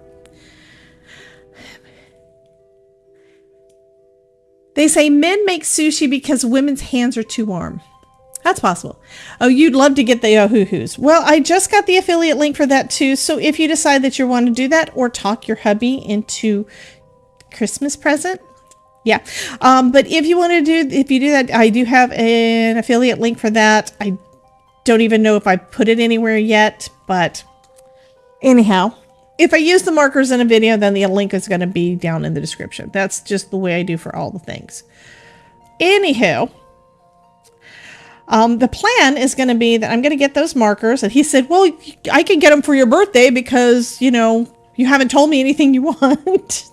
They say men make sushi because women's hands are too warm. That's possible. Oh, you'd love to get the Ohuhus. Well, I just got the affiliate link for that too. So if you decide that you want to do that or talk your hubby into Christmas present. Yeah. But if you do that, I do have an affiliate link for that. I don't even know if I put it anywhere yet, but anyhow, if I use the markers in a video, then the link is going to be down in the description. That's just the way I do for all the things. Anyhow, the plan is going to be that I'm going to get those markers. And he said, well, I can get them for your birthday because, you know, you haven't told me anything you want.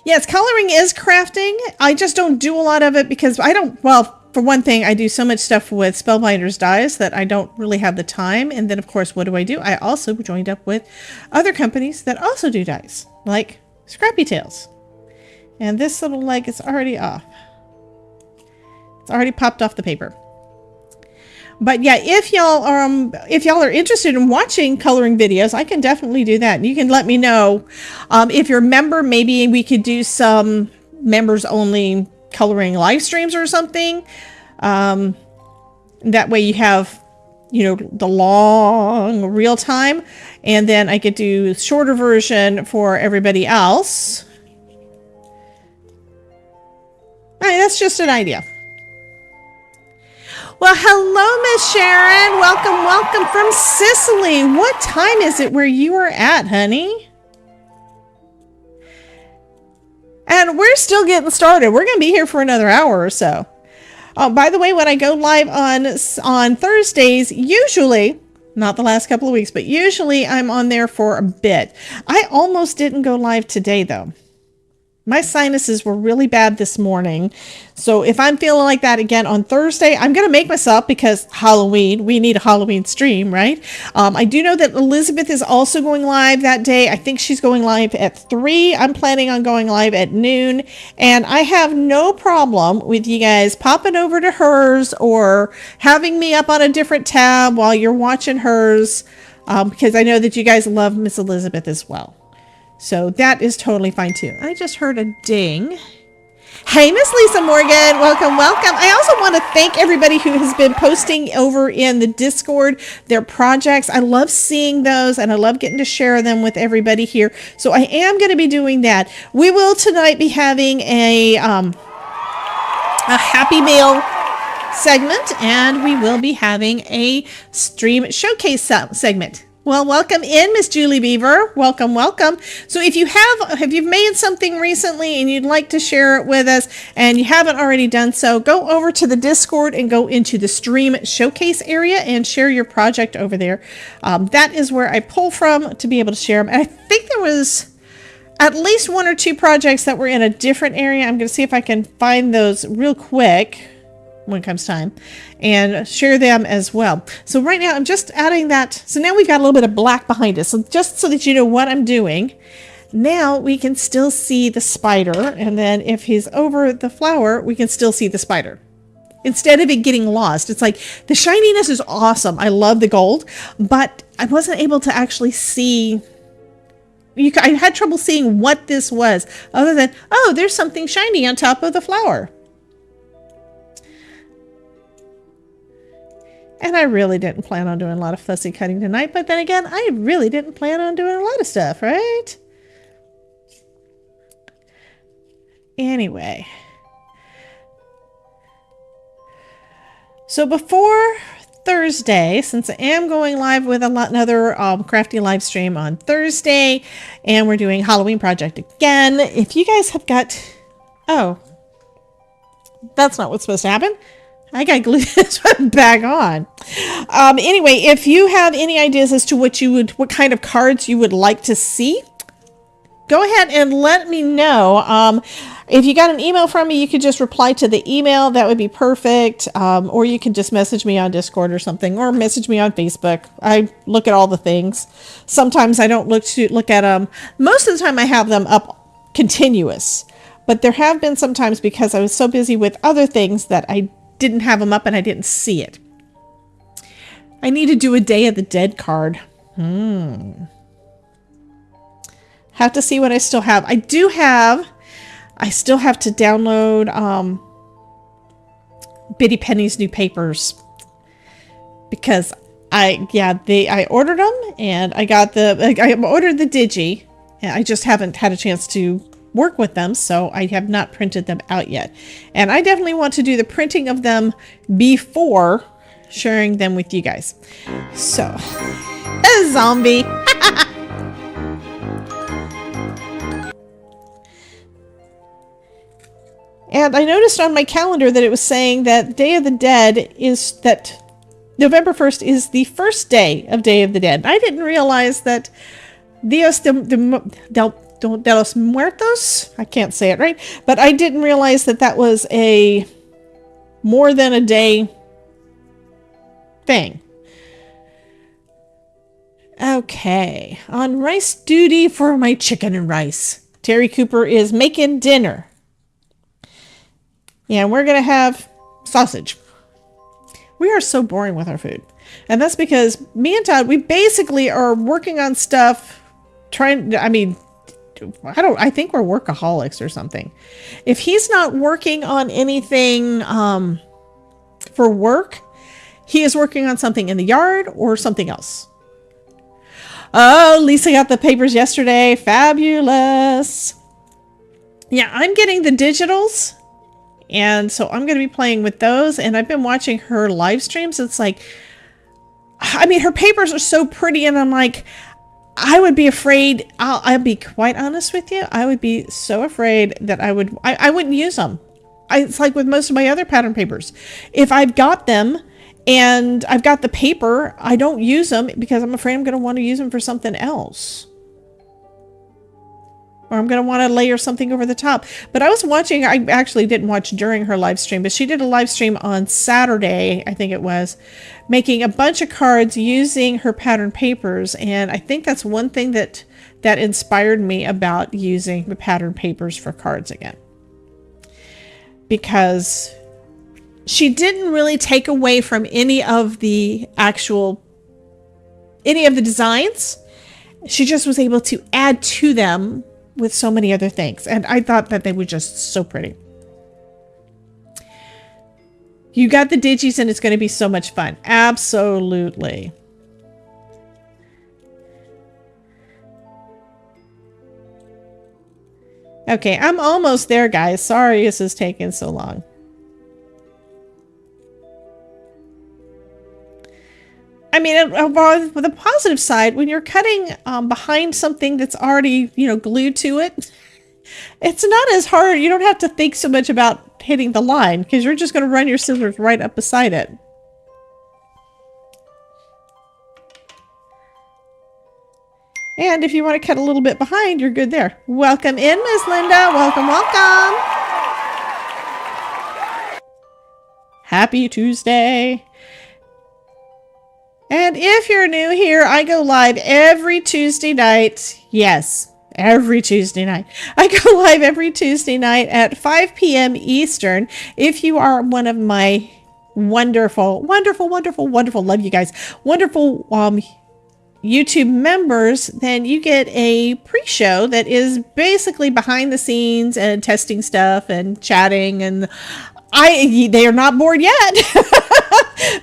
Yes, coloring is crafting. I just don't do a lot of it because well, for one thing, I do so much stuff with Spellbinders dies that I don't really have the time. And then, of course, what do? I also joined up with other companies that also do dies, like Scrappy Tails. And this little leg is already off. It's already popped off the paper. But yeah, if y'all are interested in watching coloring videos, I can definitely do that. You can let me know. If you're a member, maybe we could do some members only coloring live streams or something. That way you have, you know, the long real time, and then I could do shorter version for everybody else. All right, that's just an idea. Well, hello, Miss Sharon. Welcome, welcome from Sicily. What time is it where you are at, honey? And we're still getting started. We're going to be here for another hour or so. By the way, when I go live on Thursdays, usually, not the last couple of weeks, but usually I'm on there for a bit. I almost didn't go live today, though. My sinuses were really bad this morning. So if I'm feeling like that again on Thursday, I'm going to make myself, because Halloween, we need a Halloween stream, right? I do know that Elizabeth is also going live that day. I think she's going live at 3. I'm planning on going live at noon. And I have no problem with you guys popping over to hers or having me up on a different tab while you're watching hers, because I know that you guys love Miss Elizabeth as well. So that is totally fine too. I just heard a ding. Hey, Miss Lisa Morgan, welcome, welcome. I also want to thank everybody who has been posting over in the Discord their projects. I love seeing those, and I love getting to share them with everybody here. So I am going to be doing that. We will tonight be having a Happy Meal segment, and we will be having a stream showcase segment. Well, welcome in, Miss Julie Beaver. Welcome, welcome. So if you've made something recently and you'd like to share it with us and you haven't already done so, go over to the Discord and go into the stream showcase area and share your project over there. That is where I pull from to be able to share them. And I think there was at least 1 or 2 projects that were in a different area. I'm going to see if I can find those real quick when it comes time and share them as well. So right now I'm just adding that. So now we've got a little bit of black behind us. So just so that you know what I'm doing, now we can still see the spider. And then if he's over the flower, we can still see the spider instead of it getting lost. It's like the shininess is awesome. I love the gold, but I wasn't able to actually see. I had trouble seeing what this was other than, oh, there's something shiny on top of the flower. And I really didn't plan on doing a lot of fussy cutting tonight. But then again, I really didn't plan on doing a lot of stuff, right? Anyway. So before Thursday, since I am going live with another crafty live stream on Thursday, and we're doing Halloween project again, if you guys have got... Oh. That's not what's supposed to happen. I gotta glue this one back on. Anyway, if you have any ideas as to what kind of cards you would like to see, go ahead and let me know. If you got an email from me, you could just reply to the email. That would be perfect. Or you can just message me on Discord or something, or message me on Facebook. I look at all the things. Sometimes I don't look at them. Most of the time I have them up continuous, but there have been some times because I was so busy with other things that I didn't have them up and I didn't see it. I need to do a Day of the Dead card. Have to see what I still have. I still have to download Bitty Penny's new papers, because I ordered them and I ordered the Digi, and I just haven't had a chance to work with them, so I have not printed them out yet. And I definitely want to do the printing of them before sharing them with you guys. So, a zombie. And I noticed on my calendar that it was saying that Day of the Dead is that November 1st is the first day of Day of the Dead. I didn't realize that Dios de los Muertos, I can't say it right, but I didn't realize that that was a more than a day thing. Okay, on rice duty for my chicken and rice. Terry Cooper is making dinner. Yeah, and we're going to have sausage. We are so boring with our food. And that's because me and Todd, we basically are working on stuff, I think we're workaholics or something. If he's not working on anything for work, he is working on something in the yard or something else. Oh, Lisa got the papers yesterday. Fabulous. Yeah, I'm getting the digitals And so I'm going to be playing with those. And I've been watching her live streams. It's like, I mean, her papers are so pretty. And I'm like, I would be afraid. I'll be quite honest with you. I would be so afraid that I wouldn't use them. It's like with most of my other pattern papers. If I've got them and I've got the paper, I don't use them because I'm afraid I'm going to want to use them for something else. Or I'm going to want to layer something over the top. But I was watching, I actually didn't watch during her live stream, but she did a live stream on Saturday, I think it was, making a bunch of cards using her pattern papers. And I think that's one thing that inspired me about using the pattern papers for cards again. Because she didn't really take away from any of the designs. She just was able to add to them with so many other things. And I thought that they were just so pretty. You got the digis and it's going to be so much fun. Absolutely. Okay, I'm almost there, guys. Sorry this is taking so long. I mean, with the positive side, when you're cutting behind something that's already, glued to it, it's not as hard. You don't have to think so much about hitting the line because you're just going to run your scissors right up beside it. And if you want to cut a little bit behind, you're good there. Welcome in, Miss Linda. Welcome, welcome. Happy Tuesday. And if you're new here, I go live every Tuesday night. Yes, every Tuesday night. I go live every Tuesday night at 5 p.m. Eastern. If you are one of my wonderful, love you guys, wonderful YouTube members, then you get a pre-show that is basically behind the scenes and testing stuff and chatting, and they are not bored yet.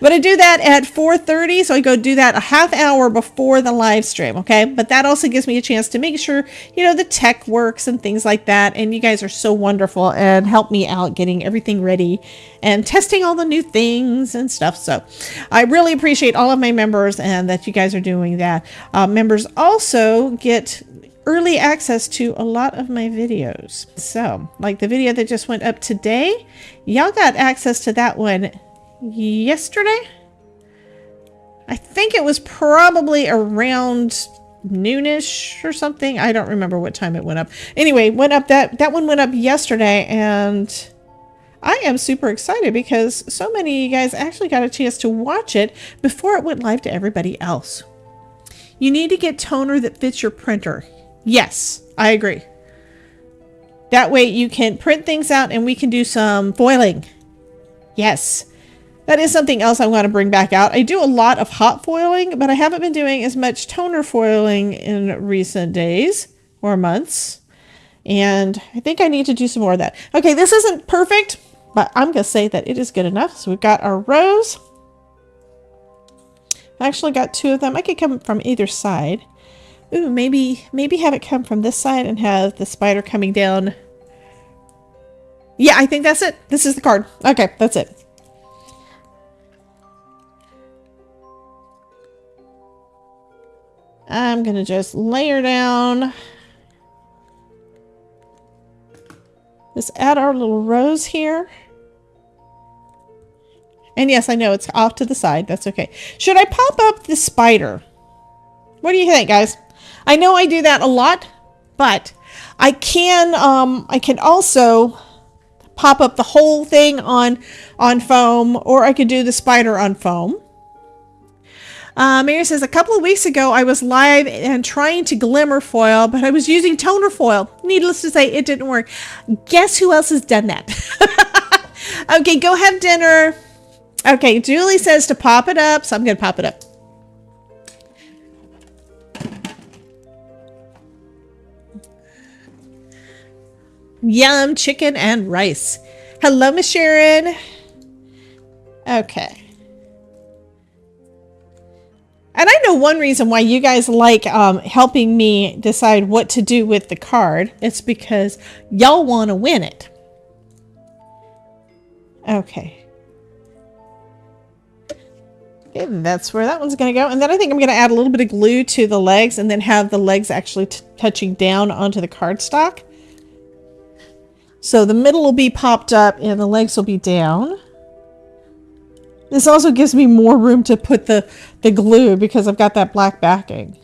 But I do that at 4:30, so I go do that a half hour before the live stream, okay? But that also gives me a chance to make sure, the tech works and things like that, and you guys are so wonderful and help me out getting everything ready and testing all the new things and stuff. So I really appreciate all of my members and that you guys are doing that. Members also get early access to a lot of my videos. So, like the video that just went up today, y'all got access to that one yesterday. I think it was probably around noonish or something. I don't remember what time it went up. Anyway, that one went up yesterday, and I am super excited because so many of you guys actually got a chance to watch it before it went live to everybody else. You need to get toner that fits your printer. Yes, I agree. That way you can print things out and we can do some foiling. Yes. That is something else I want to bring back out. I do a lot of hot foiling, but I haven't been doing as much toner foiling in recent days or months. And I think I need to do some more of that. Okay, this isn't perfect, but I'm going to say that it is good enough. So we've got our rows. I actually got two of them. I could come from either side. Ooh, maybe have it come from this side and have the spider coming down. Yeah, I think that's it. This is the card. Okay, that's it. I'm going to just layer down. Just add our little rows here. And yes, I know it's off to the side. That's okay. Should I pop up the spider? What do you think, guys? I know I do that a lot, but I can also pop up the whole thing on foam, or I could do the spider on foam. Mary says, a couple of weeks ago, I was live and trying to glimmer foil, but I was using toner foil. Needless to say, it didn't work. Guess who else has done that? Okay, go have dinner. Okay, Julie says to pop it up, so I'm going to pop it up. Yum, chicken and rice. Hello, Miss Sharon. Okay. And I know one reason why you guys like helping me decide what to do with the card. It's because y'all want to win it. Okay. Okay, that's where that one's going to go. And then I think I'm going to add a little bit of glue to the legs and then have the legs actually touching down onto the cardstock. So the middle will be popped up and the legs will be down. This also gives me more room to put the glue because I've got that black backing.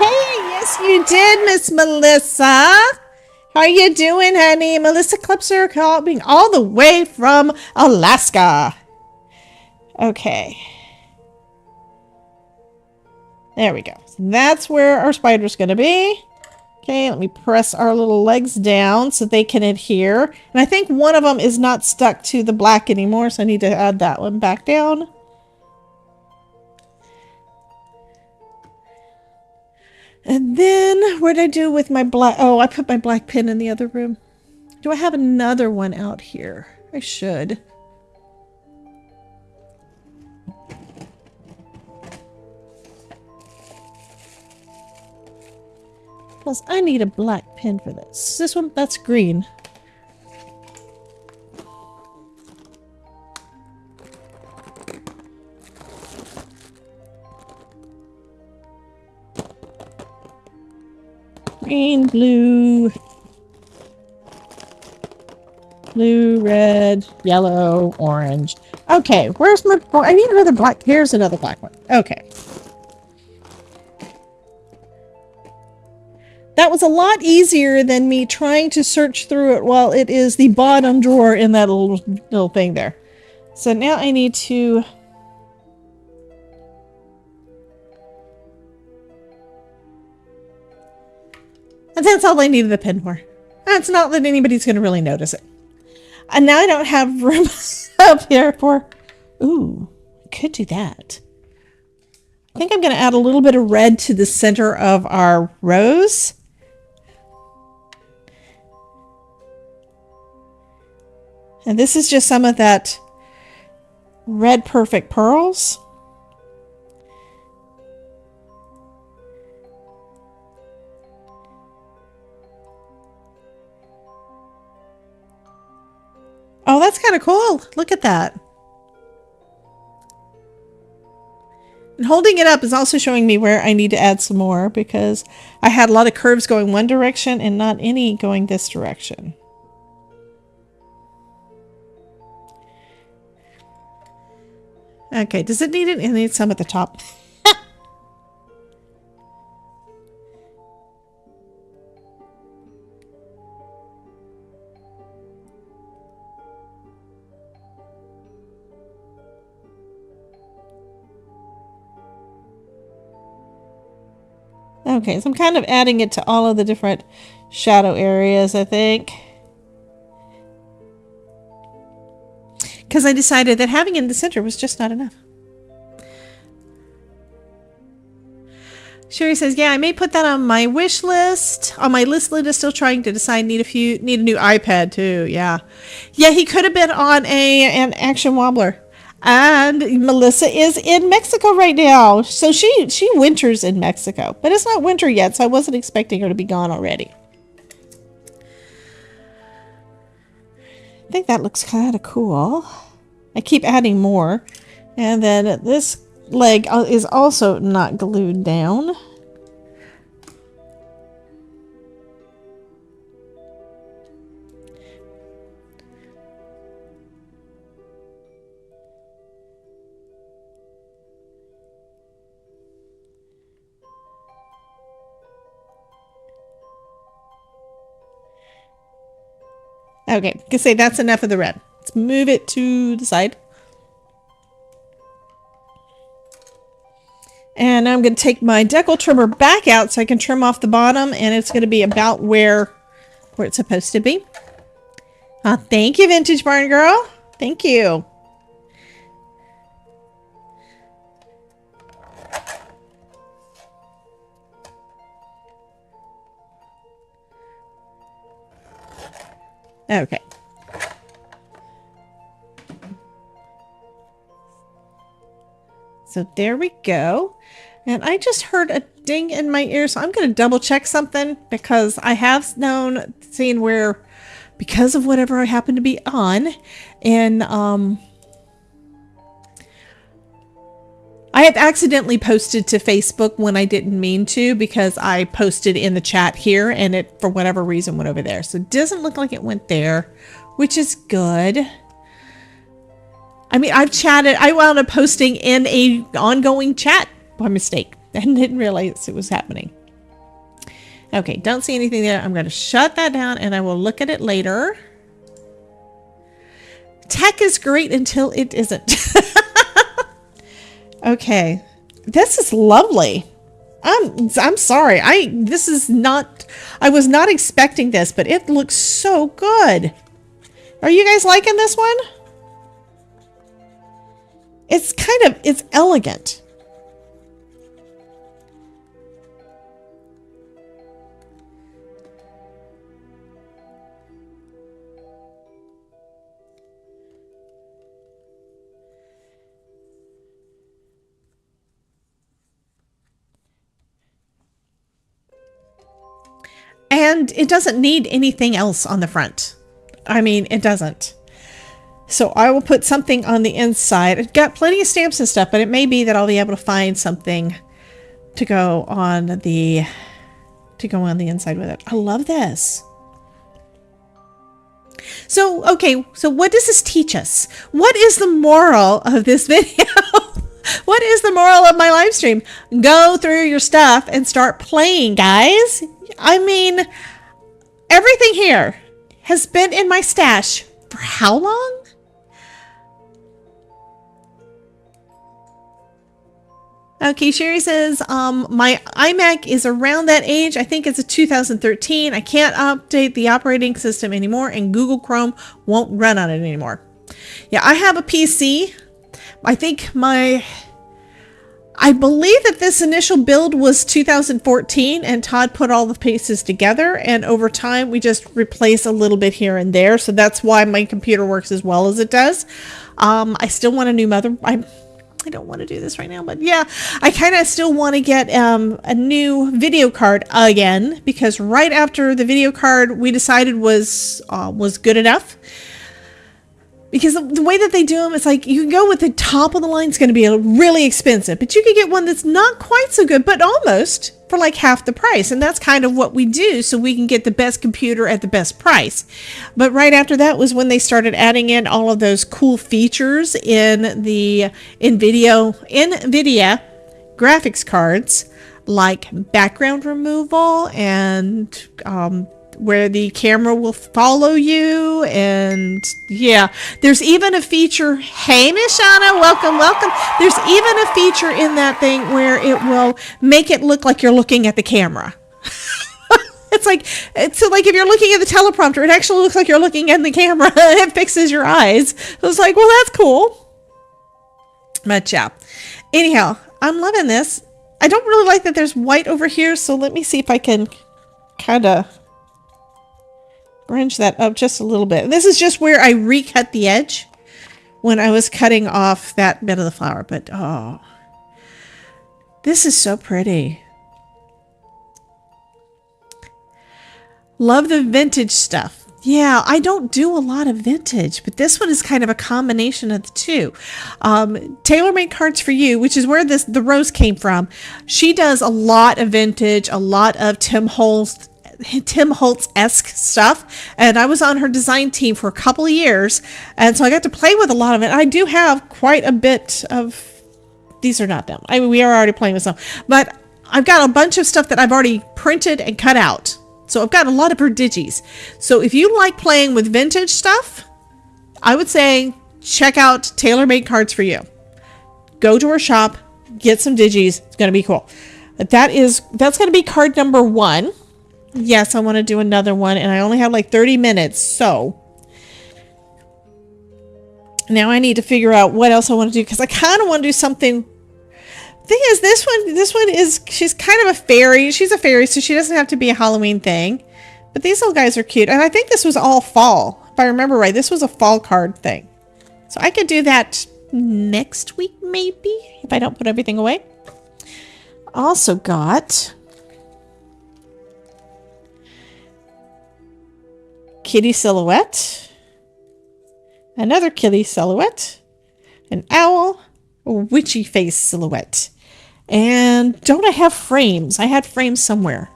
Yes, you did, Miss Melissa. How are you doing, honey? Melissa Klipser coming all the way from Alaska. Okay. There we go. So that's where our spider's going to be. Okay, let me press our little legs down so they can adhere. And I think one of them is not stuck to the black anymore, so I need to add that one back down. And then, what did I do with my black? Oh, I put my black pen in the other room. Do I have another one out here? I should. Plus, I need a black pen for this. This one, that's green. Green, blue, red, yellow, orange. Okay, where's my... Oh, I need another black... Here's another black one. Okay. That was a lot easier than me trying to search through it while it is the bottom drawer in that little thing there. So now I need to... And that's all I needed the pen for. It's not that anybody's going to really notice it. And now I don't have room up here for... Ooh, I could do that. I think I'm going to add a little bit of red to the center of our rose. And this is just some of that red perfect pearls. Oh, that's kind of cool. Look at that. And holding it up is also showing me where I need to add some more because I had a lot of curves going one direction and not any going this direction. Okay, does it need it? It needs some at the top. Okay, so I'm kind of adding it to all of the different shadow areas, I think. Because I decided that having it in the center was just not enough. Sherry says, yeah, I may put that on my wish list. On my list is still trying to decide. Need a new iPad too. Yeah. Yeah, he could have been on an Action Wobbler. And Melissa is in Mexico right now. So she winters in Mexico. But it's not winter yet, so I wasn't expecting her to be gone already. I think that looks kind of cool. I keep adding more. And then this leg is also not glued down. Okay, I can say that's enough of the red. Let's move it to the side. And now I'm going to take my decal trimmer back out so I can trim off the bottom, and it's going to be about where it's supposed to be. Thank you, Vintage Barn Girl. Thank you. Okay. So there we go. And I just heard a ding in my ear, so I'm going to double check something because I have seen where, because of whatever I happen to be on, and I have accidentally posted to Facebook when I didn't mean to, because I posted in the chat here and it, for whatever reason, went over there. So it doesn't look like it went there, which is good. I mean, I wound up posting in a ongoing chat by mistake and didn't realize it was happening. Okay, don't see anything there. I'm going to shut that down and I will look at it later. Tech is great until it isn't. Okay, this is lovely. I'm sorry. I was not expecting this, but it looks so good. Are you guys liking this one? It's elegant. And it doesn't need anything else on the front. I mean, it doesn't. So I will put something on the inside. I've got plenty of stamps and stuff, but it may be that I'll be able to find something to go on the inside with it. I love this. So, okay, so what does this teach us? What is the moral of this video? What is the moral of my live stream? Go through your stuff and start playing, guys. I mean, everything here has been in my stash for how long? Okay, Sherry says, my iMac is around that age. I think it's a 2013. I can't update the operating system anymore, and Google Chrome won't run on it anymore. Yeah, I have a PC. I think I believe that this initial build was 2014, and Todd put all the pieces together, and over time we just replace a little bit here and there. So that's why my computer works as well as it does. I still want a new mother. I don't want to do this right now, but yeah, I kind of still want to get a new video card again, because right after the video card we decided was good enough. Because the way that they do them, it's like you can go with the top of the line. It's going to be really expensive, but you can get one that's not quite so good, but almost for like half the price. And that's kind of what we do, so we can get the best computer at the best price. But right after that was when they started adding in all of those cool features in the NVIDIA graphics cards, like background removal and where the camera will follow you, and yeah, there's even a feature. Hey, Miss Shauna, welcome. There's even a feature in that thing where it will make it look like you're looking at the camera. It's like if you're looking at the teleprompter, it actually looks like you're looking at the camera. It fixes your eyes. I was like, well, that's cool. But yeah, anyhow, I'm loving this. I don't really like that there's white over here, so let me see if I can kind of grunge that up just a little bit. And this is just where I recut the edge when I was cutting off that bit of the flower. But oh, this is so pretty. Love the vintage stuff. Yeah, I don't do a lot of vintage, but this one is kind of a combination of the two. TaylorMade Cards for You, which is where the rose came from. She does a lot of vintage, a lot of Tim Holtz-esque stuff, and I was on her design team for a couple of years, and so I got to play with a lot of it. I do have quite a bit of these. Are not them. I mean, we are already playing with some, but I've got a bunch of stuff that I've already printed and cut out, so I've got a lot of her digis. So if you like playing with vintage stuff, I would say check out TaylorMade Cards for You. Go to her shop, get some digis. It's going to be cool. That's going to be card number 1. Yes, I want to do another one, and I only have like 30 minutes, so now I need to figure out what else I want to do, because I kind of want to do something. Thing is, this one is, she's kind of a fairy. She's a fairy, so she doesn't have to be a Halloween thing, but these little guys are cute, and I think this was all fall. if I remember right, this was a fall card thing. So I could do that next week, maybe, if I don't put everything away. Also got kitty silhouette, another kitty silhouette, an owl, a witchy face silhouette. And don't I have frames? I had frames somewhere.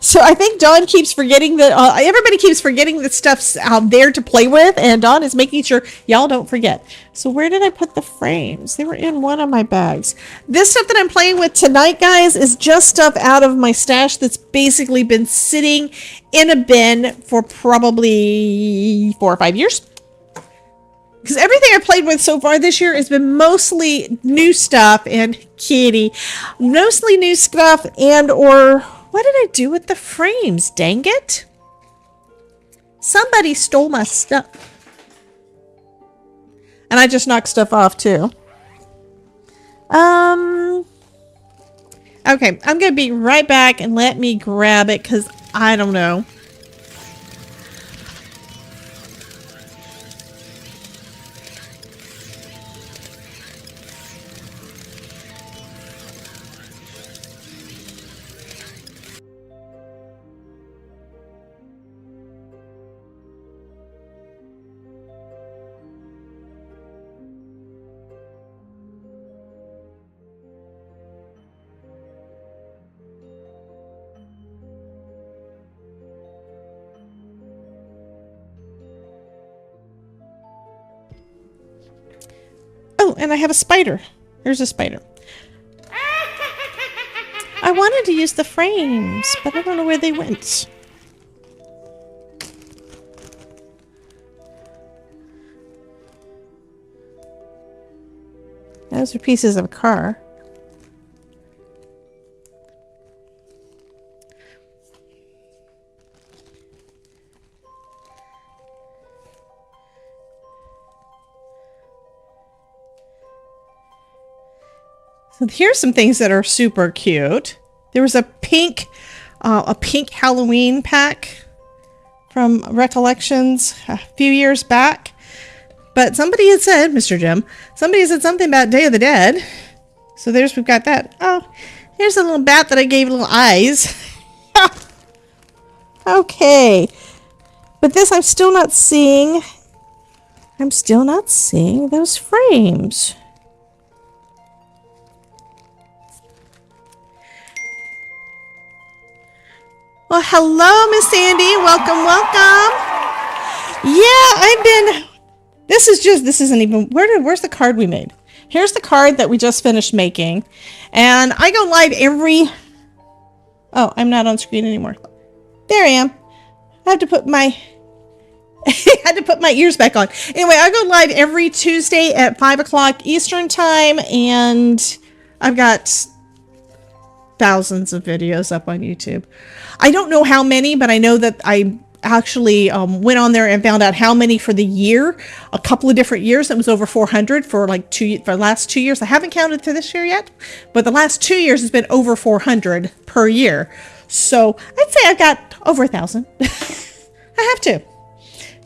So I think Dawn keeps forgetting that everybody keeps forgetting that stuff's out there to play with, and Dawn is making sure y'all don't forget. So where did I put the frames? They were in one of my bags. This stuff that I'm playing with tonight, guys, is just stuff out of my stash that's basically been sitting in a bin for probably 4 or 5 years. Because everything I played with so far this year has been mostly new stuff and kitty. Mostly new stuff and or... What did I do with the frames? Dang it. Somebody stole my stuff. And I just knocked stuff off too. Okay, I'm going to be right back and let me grab it because I don't know. Oh, and I have a spider. There's a spider. I wanted to use the frames, but I don't know where they went. Those are pieces of a car. So here's some things that are super cute. There was a pink Halloween pack from Recollections a few years back. But somebody had said, Mr. Jim, somebody said something about Day of the Dead. So we've got that. Oh, here's a little bat that I gave little eyes. Okay. But this I'm still not seeing. I'm still not seeing those frames. Well, hello, Miss Sandy. Welcome, welcome. Yeah, this isn't even, where's the card we made? Here's the card that we just finished making. And I go live oh, I'm not on screen anymore. There I am. I have to put my, I had to put my ears back on. Anyway, I go live every Tuesday at 5 o'clock Eastern time. And I've got thousands of videos up on YouTube. I don't know how many, but I know that I actually went on there and found out how many for the year. A couple of different years. It was over 400 for the last 2 years. I haven't counted for this year yet, but the last 2 years has been over 400 per year. So I'd say I've got over 1,000. I have to,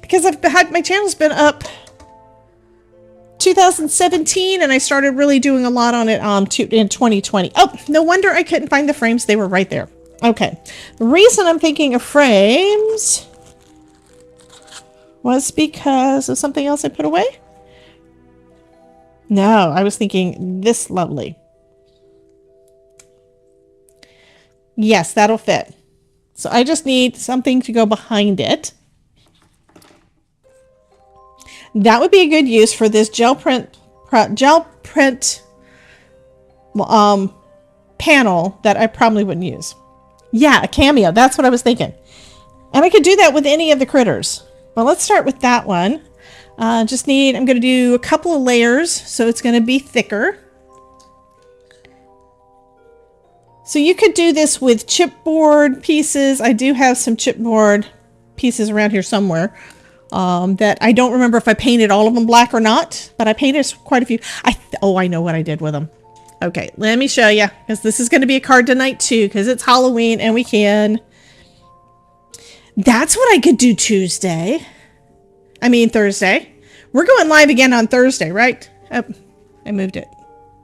because my channel's been up 2017, and I started really doing a lot on it in 2020. Oh, no wonder I couldn't find the frames. They were right there. Okay. The reason I'm thinking of frames was because of something else I put away. No, I was thinking this lovely. Yes, that'll fit. So I just need something to go behind it. That would be a good use for this gel print panel that I probably wouldn't use. Yeah, a cameo. That's what I was thinking. And I could do that with any of the critters. Well, let's start with that one. I'm going to do a couple of layers, so it's going to be thicker. So you could do this with chipboard pieces. I do have some chipboard pieces around here somewhere. That I don't remember if I painted all of them black or not, but I painted quite a few. I know what I did with them. Okay, let me show you, because this is going to be a card tonight too, because it's Halloween and we can. That's what I could do Thursday. We're going live again on Thursday, right? Oh, I moved it.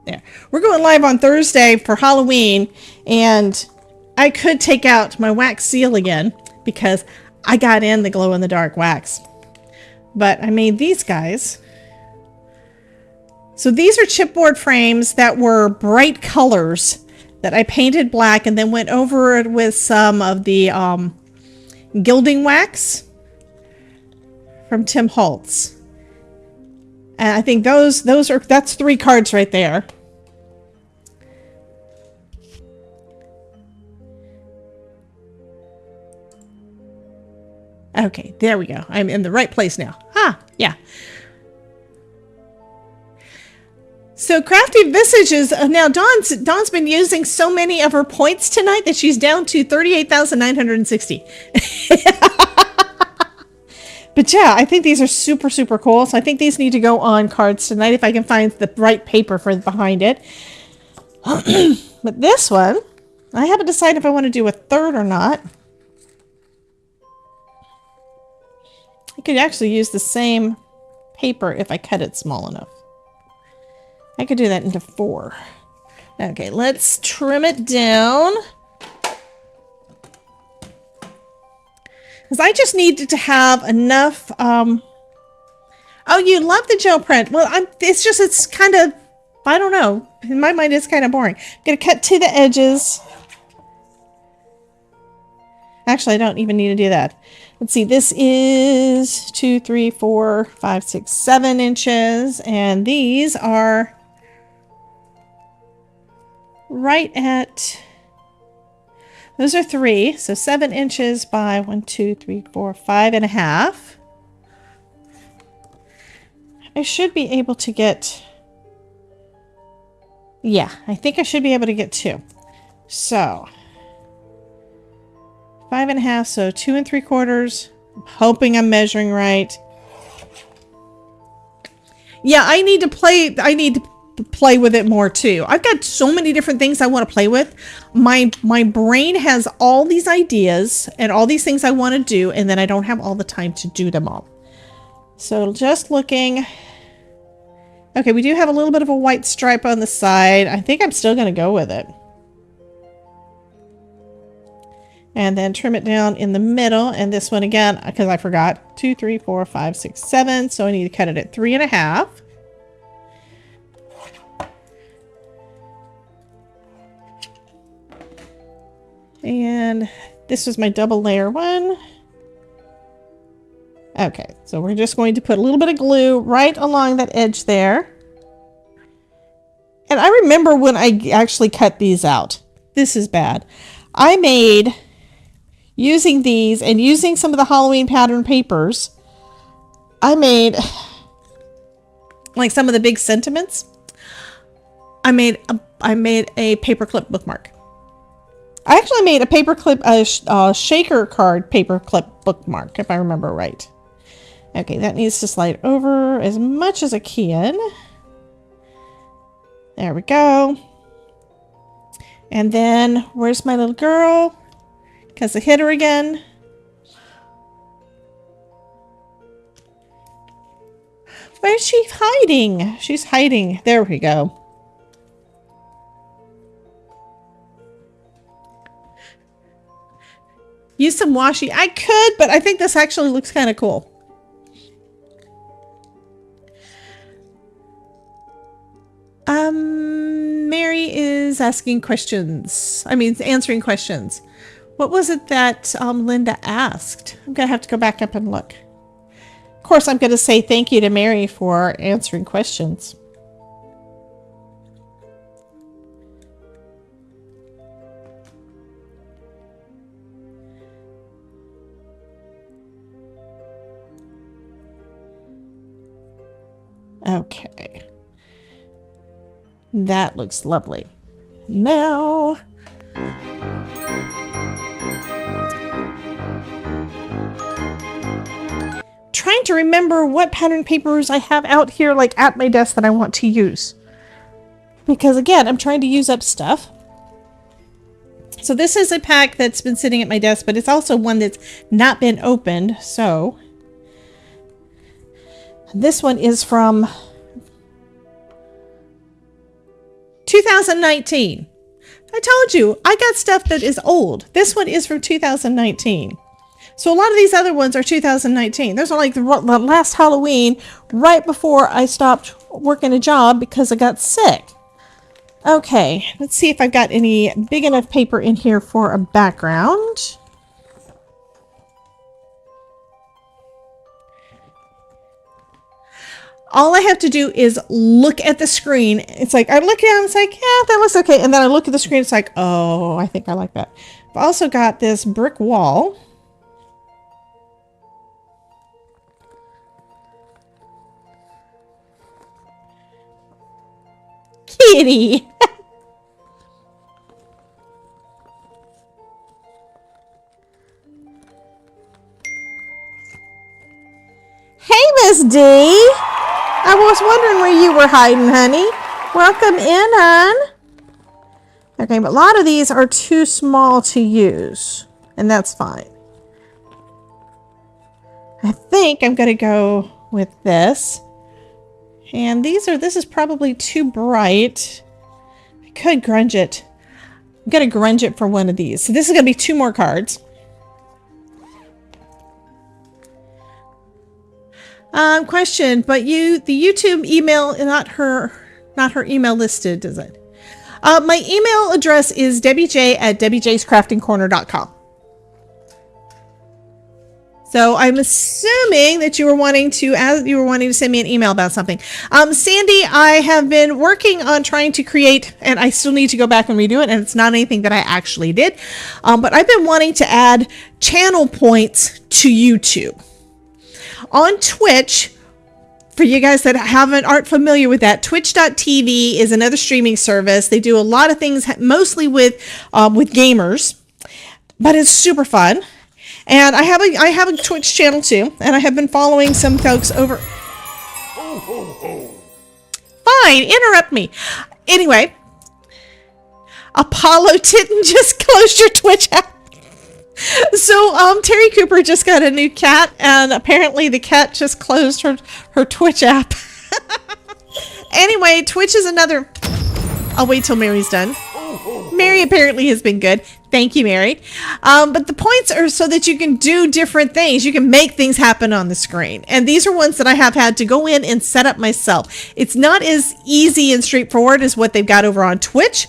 There. We're going live on Thursday for Halloween, and I could take out my wax seal again because I got in the glow-in-the-dark wax. But I made these guys. So these are chipboard frames that were bright colors that I painted black and then went over it with some of the gilding wax from Tim Holtz. And I think that's 3 cards right there. Okay, there we go. I'm in the right place now. Yeah. So Crafty Visages, now Dawn's been using so many of her points tonight that she's down to 38,960. But yeah, I think these are super, super cool. So I think these need to go on cards tonight if I can find the right paper for behind it. But this one, I haven't decided if I want to do a third or not. I could actually use the same paper if I cut it small enough. I could do that into 4. Okay, let's trim it down. Because I just needed to have enough. Oh, you love the gel print. Well, it's kind of, I don't know. In my mind, it's kind of boring. I'm going to cut to the edges. Actually, I don't even need to do that. Let's see, this is 2, 3, 4, 5, 6, 7 inches. And these are right at, those are 3. So 7 inches by 1, 2, 3, 4, 5.5. I should be able to get, yeah, I think I should be able to get 2. So 5.5, so 2 3/4. I'm hoping I'm measuring right. Yeah, I need to play with it more too. I've got so many different things I want to play with. My brain has all these ideas and all these things I want to do, and then I don't have all the time to do them all. So just looking. Okay, we do have a little bit of a white stripe on the side. I think I'm still going to go with it. And then trim it down in the middle. And this one again, because I forgot, 2, 3, 4, 5, 6, 7. So I need to cut it at 3.5. And this was my double layer one. Okay, so we're just going to put a little bit of glue right along that edge there. And I remember when I actually cut these out. This is bad. I made, using these and using some of the Halloween pattern papers, I made like some of the big sentiments. I made a paperclip bookmark. I actually made a paperclip, shaker card paperclip bookmark, if I remember right. Okay, that needs to slide over as much as I can. There we go. And then, where's my little girl? Because I hit her again. Where's she hiding? She's hiding. There we go. Use some washi. I could, but I think this actually looks kind of cool. Mary is asking questions. Answering questions. What was it that Linda asked? I'm going to have to go back up and look. Of course, I'm going to say thank you to Mary for answering questions. Okay. That looks lovely. Now, trying to remember what pattern papers I have out here, like at my desk, that I want to use. because again, I'm trying to use up stuff. So this is a pack that's been sitting at my desk, but it's also one that's not been opened. So this one is from 2019. I told you, I got stuff that is old. This one is from 2019. So a lot of these other ones are 2019. Those are like the last Halloween, right before I stopped working a job because I got sick. Okay, let's see if I've got any big enough paper in here for a background. All I have to do is look at the screen. It's like, I look at it, it's like, yeah, that looks okay. And then I look at the screen, it's like, oh, I think I like that. I've also got this brick wall. Kitty! Hey, Miss D! I was wondering where you were hiding, honey. Welcome in, hon. Okay, but a lot of these are too small to use, and that's fine. I think I'm going to go with this. And this is probably too bright. I could grunge it. I'm going to grunge it for one of these. So this is going to be 2 more cards. Question, but the YouTube email, not her email listed, does it? My email address is debbiej@debbiejscraftingcorner.com. So I'm assuming that you were wanting to send me an email about something. Sandy, I have been working on trying to create, and I still need to go back and redo it, and it's not anything that I actually did. But I've been wanting to add channel points to YouTube. On Twitch, for you guys that aren't familiar with that, twitch.tv is another streaming service. They do a lot of things, mostly with gamers, but it's super fun. And I have a Twitch channel too, and I have been following some folks over. Fine, interrupt me. Anyway, Apollo didn't just close your Twitch app. So Terry Cooper just got a new cat, and apparently the cat just closed her Twitch app. Anyway, Twitch is another. I'll wait till Mary's done. Mary apparently has been good. Thank you, Mary. But the points are so that you can do different things. You can make things happen on the screen. And these are ones that I have had to go in and set up myself. It's not as easy and straightforward as what they've got over on Twitch,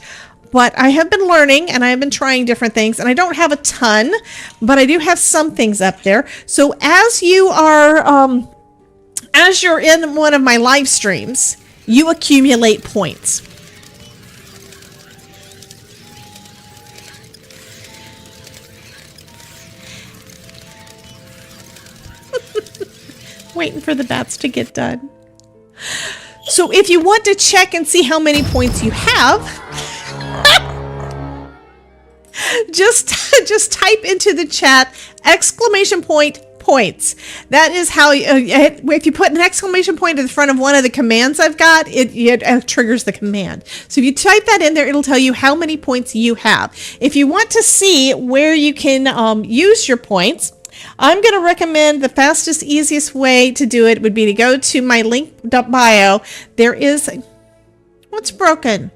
but I have been learning and I have been trying different things. And I don't have a ton, but I do have some things up there. So as you're in one of my live streams, you accumulate points. Waiting for the bats to get done. So if you want to check and see how many points you have, just type into the chat !points. That is how if you put an exclamation point in front of one of the commands I've got, it triggers the command. So if you type that in there, it'll tell you how many points you have. If you want to see where you can use your points, I'm going to recommend the fastest, easiest way to do it would be to go to my link bio. There is... What's broken?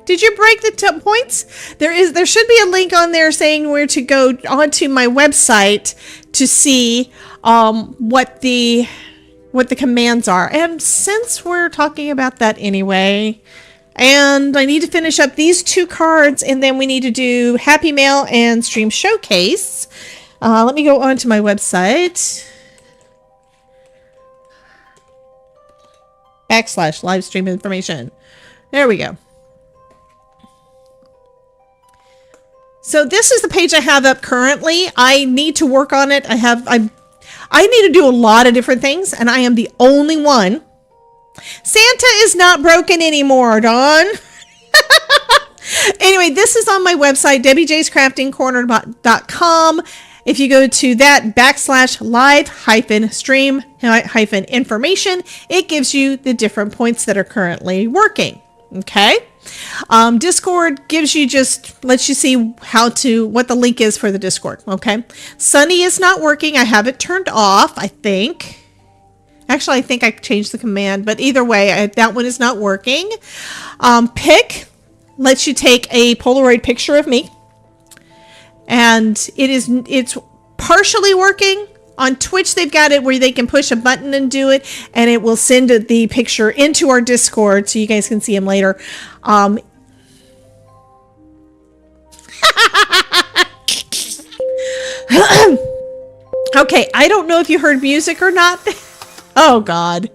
Did you break the points? There should be a link on there saying where to go onto my website to see what the commands are. And since we're talking about that anyway, and I need to finish up these 2 cards, and then we need to do Happy Mail and Stream Showcase. Let me go on to my website. / live stream information. There we go. So this is the page I have up currently. I need to work on it. I need to do a lot of different things, and I am the only one. Santa is not broken anymore, Dawn. Anyway, this is on my website, debbiejscraftingcorner.com. If you go to that / live-stream-information, it gives you the different points that are currently working. Okay. Discord gives you lets you see what the link is for the Discord. Okay. Sunny is not working. I have it turned off, I think. Actually, I think I changed the command, but either way, that one is not working. Pick lets you take a Polaroid picture of me. And it's partially working. On Twitch, they've got it where they can push a button and do it, and it will send the picture into our Discord so you guys can see them later. Okay, I don't know if you heard music or not. Oh, God.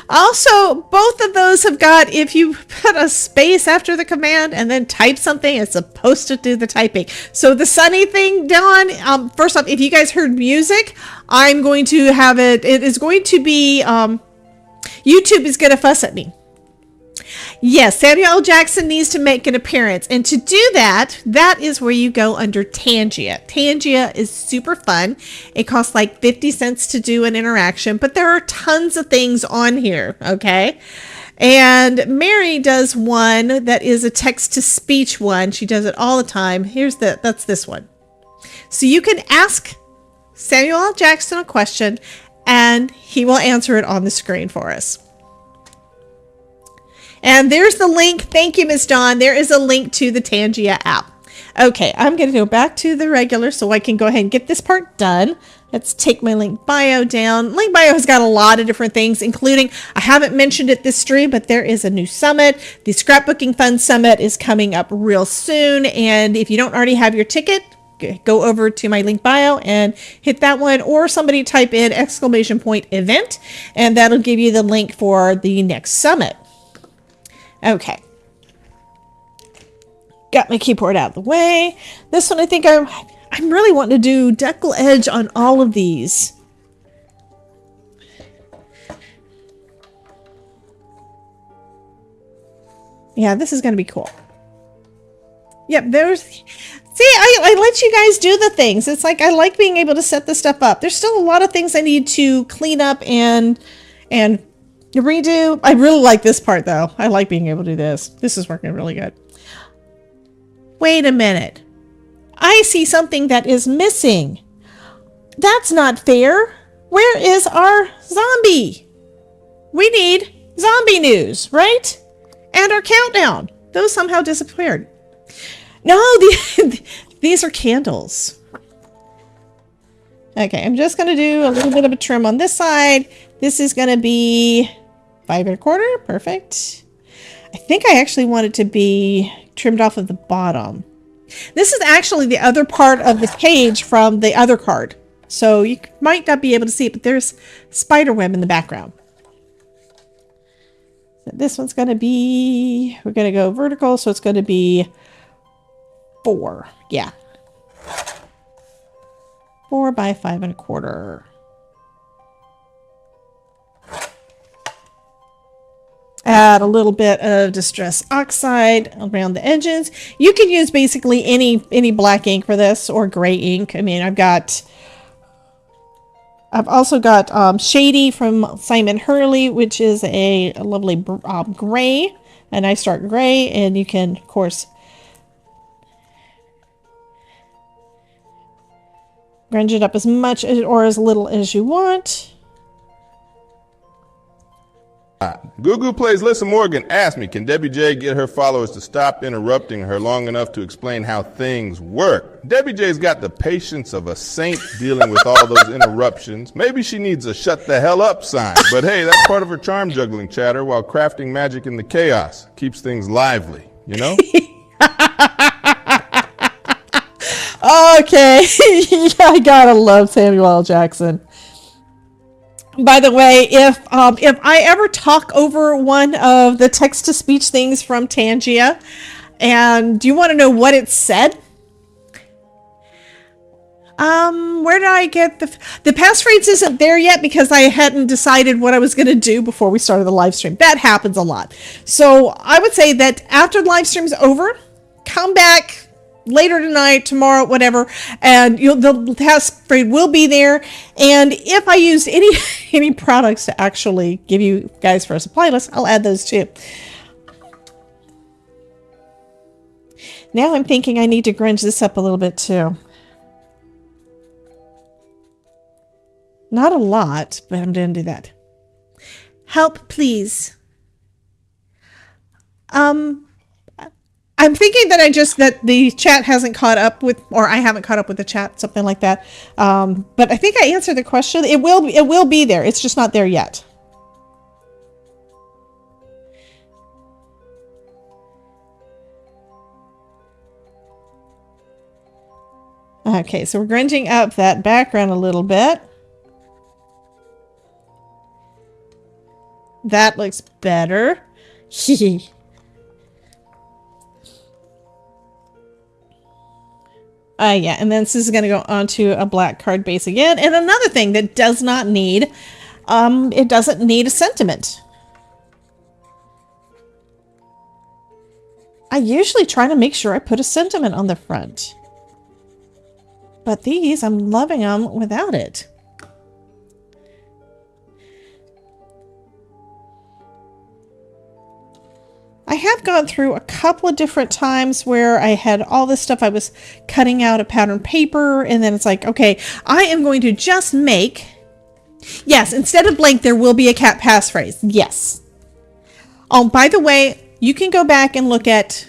Also, both of those have got, if you put a space after the command and then type something, it's supposed to do the typing. So the Sunny thing, Dawn, first off, if you guys heard music, I'm going to have it is going to be, YouTube is going to fuss at me. Yes, Samuel L. Jackson needs to make an appearance. And to do that, that is where you go under Tangia. Tangia is super fun. It costs like 50 cents to do an interaction, but there are tons of things on here, okay? And Mary does one that is a text-to-speech one. She does it all the time. That's this one. So you can ask Samuel L. Jackson a question, and he will answer it on the screen for us. And there's the link. Thank you, Ms. Dawn. There is a link to the Tangia app. Okay, I'm going to go back to the regular so I can go ahead and get this part done. Let's take my link bio down. Link bio has got a lot of different things, including, I haven't mentioned it this stream, but there is a new summit. The Scrapbooking Fun Summit is coming up real soon. And if you don't already have your ticket, go over to my link bio and hit that one, or somebody type in !event, and that'll give you the link for the next summit. Okay. Got my keyboard out of the way. This one, I think I'm really wanting to do decal edge on all of these. Yeah, this is going to be cool. Yep, see, I let you guys do the things. It's like, I like being able to set this stuff up. There's still a lot of things I need to clean up and redo. I really like this part though. I like being able to do this. This is working really good. Wait a minute. I see something that is missing. That's not fair. Where is our zombie? We need zombie news, right? And our countdown. Those somehow disappeared. No, these are candles. Okay, I'm just going to do a little bit of a trim on this side. This is going to be 5 1/4. Perfect. I think I actually want it to be trimmed off of the bottom. This is actually the other part of this page from the other card. So you might not be able to see it, but there's spider web in the background. So this one's going to be, we're going to go vertical. So it's going to be 4. Yeah. 4 by 5 1/4. Add a little bit of Distress Oxide around the edges. You can use basically any black ink for this, or gray ink. I mean, I've also got Shady from Simon Hurley, which is a lovely gray, a nice dark gray, and you can, of course, grunge it up as much or as little as you want. Gugu Plays Lissa Morgan asked me, can Debbie J get her followers to stop interrupting her long enough to explain how things work? Debbie J's got the patience of a saint dealing with all those interruptions. Maybe she needs a shut the hell up sign. But hey, that's part of her charm juggling chatter while crafting magic in the chaos. Keeps things lively, you know? Okay. I gotta love Samuel L. Jackson. By the way, if I ever talk over one of the text-to-speech things from Tangia, and do you want to know what it said? Where did I get the passphrase isn't there yet because I hadn't decided what I was going to do before we started the live stream. That happens a lot. So I would say that after the live stream's over, come back later tonight, tomorrow, whatever, and the task phrase will be there. And if I used any products to actually give you guys for a supply list, I'll add those too. Now I'm thinking I need to grunge this up a little bit too. Not a lot, but I'm going to do that. Help, please. I'm thinking that the chat hasn't caught up with, or I haven't caught up with the chat, something like that. But I think I answered the question. It will be there. It's just not there yet. Okay, so we're grunging up that background a little bit. That looks better. Yeah, and then this is going to go onto a black card base again. And another thing that does not need, it doesn't need a sentiment. I usually try to make sure I put a sentiment on the front. But these, I'm loving them without it. I have gone through a couple of different times where I had all this stuff I was cutting out of pattern paper, and then it's like, okay, I am going to just make, yes, instead of blank, there will be a cat passphrase. Yes. By the way, you can go back and look at,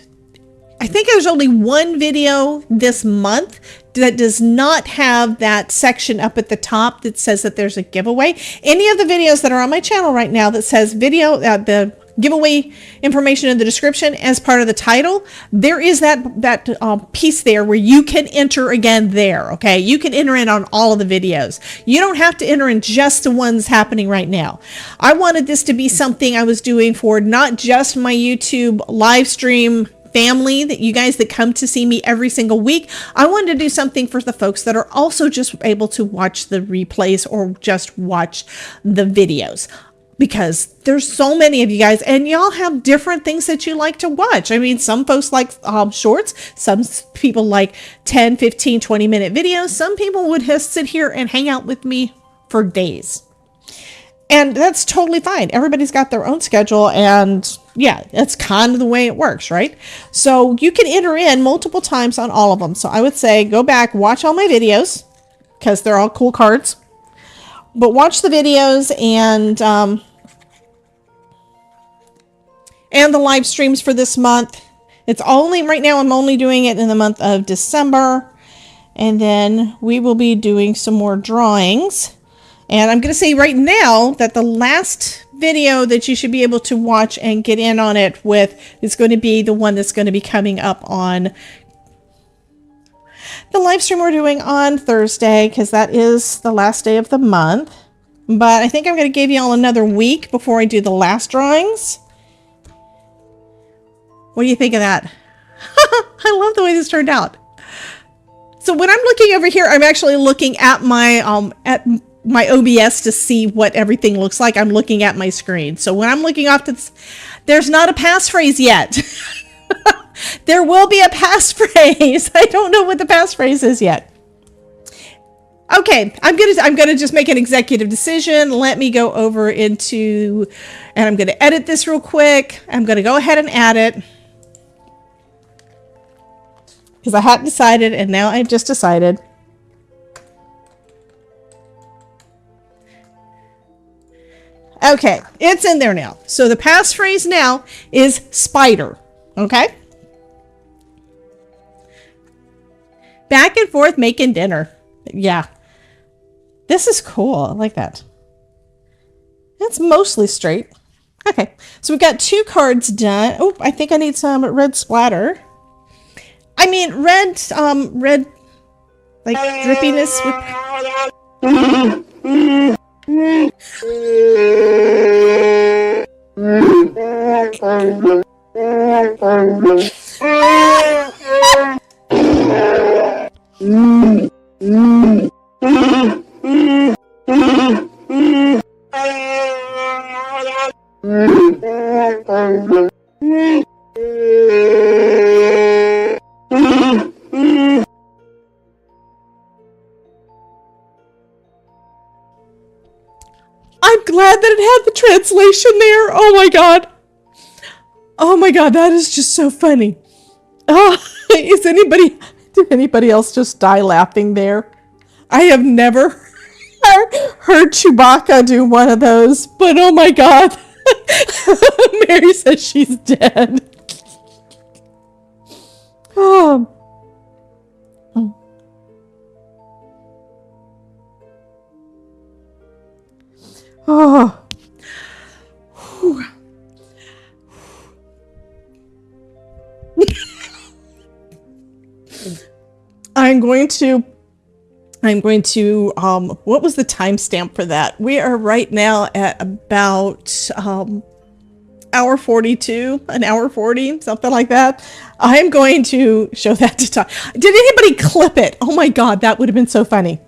I think there's only one video this month that does not have that section up at the top that says that there's a giveaway. Any of the videos that are on my channel right now that says video, the giveaway information in the description as part of the title, there is that piece there where you can enter again there. Okay, you can enter in on all of the videos. You don't have to enter in just the ones happening right now. I wanted this to be something I was doing for not just my YouTube live stream family, that you guys that come to see me every single week. I wanted to do something for the folks that are also just able to watch the replays or just watch the videos, because there's so many of you guys and y'all have different things that you like to watch. I mean, some folks like shorts, some people like 10, 15, 20-minute videos. Some people would just sit here and hang out with me for days. And that's totally fine. Everybody's got their own schedule, and yeah, that's kind of the way it works, right? So you can enter in multiple times on all of them. So I would say go back, watch all my videos, because they're all cool cards. But watch the videos and the live streams for this month. It's only, right now I'm only doing it in the month of December. And then we will be doing some more drawings. And I'm going to say right now that the last video that you should be able to watch and get in on it with is going to be the one that's going to be coming up on the live stream we're doing on Thursday, because that is the last day of the month. But I think I'm going to give you all another week before I do the last drawings. What do you think of that? I love the way this turned out. So when I'm looking over here, I'm actually looking at my OBS to see what everything looks like. I'm looking at my screen. So when I'm looking off to this, there's not a passphrase yet. There will be a passphrase. I don't know what the passphrase is yet. Okay, I'm gonna just make an executive decision. Let me go over into, and I'm gonna edit this real quick. I'm gonna go ahead and add it, because I hadn't decided, and now I've just decided. Okay, it's in there now. So the passphrase now is spider. Okay? Back and forth making dinner. Yeah. This is cool. I like that. It's mostly straight. Okay, so we've got 2 cards done. Oh, I think I need some red splatter. I mean, red, like, drippiness. I'm glad that it had the translation there. Oh my god. Oh my god, that is just so funny. Oh, did anybody else just die laughing there? I have never heard Chewbacca do one of those, but oh my god. Mary says she's dead. Oh. Oh. Whew. I'm going to, what was the timestamp for that? We are right now at about, hour 42, an hour 40, something like that. I'm going to show that to Todd. Did anybody clip it? Oh my God, that would have been so funny.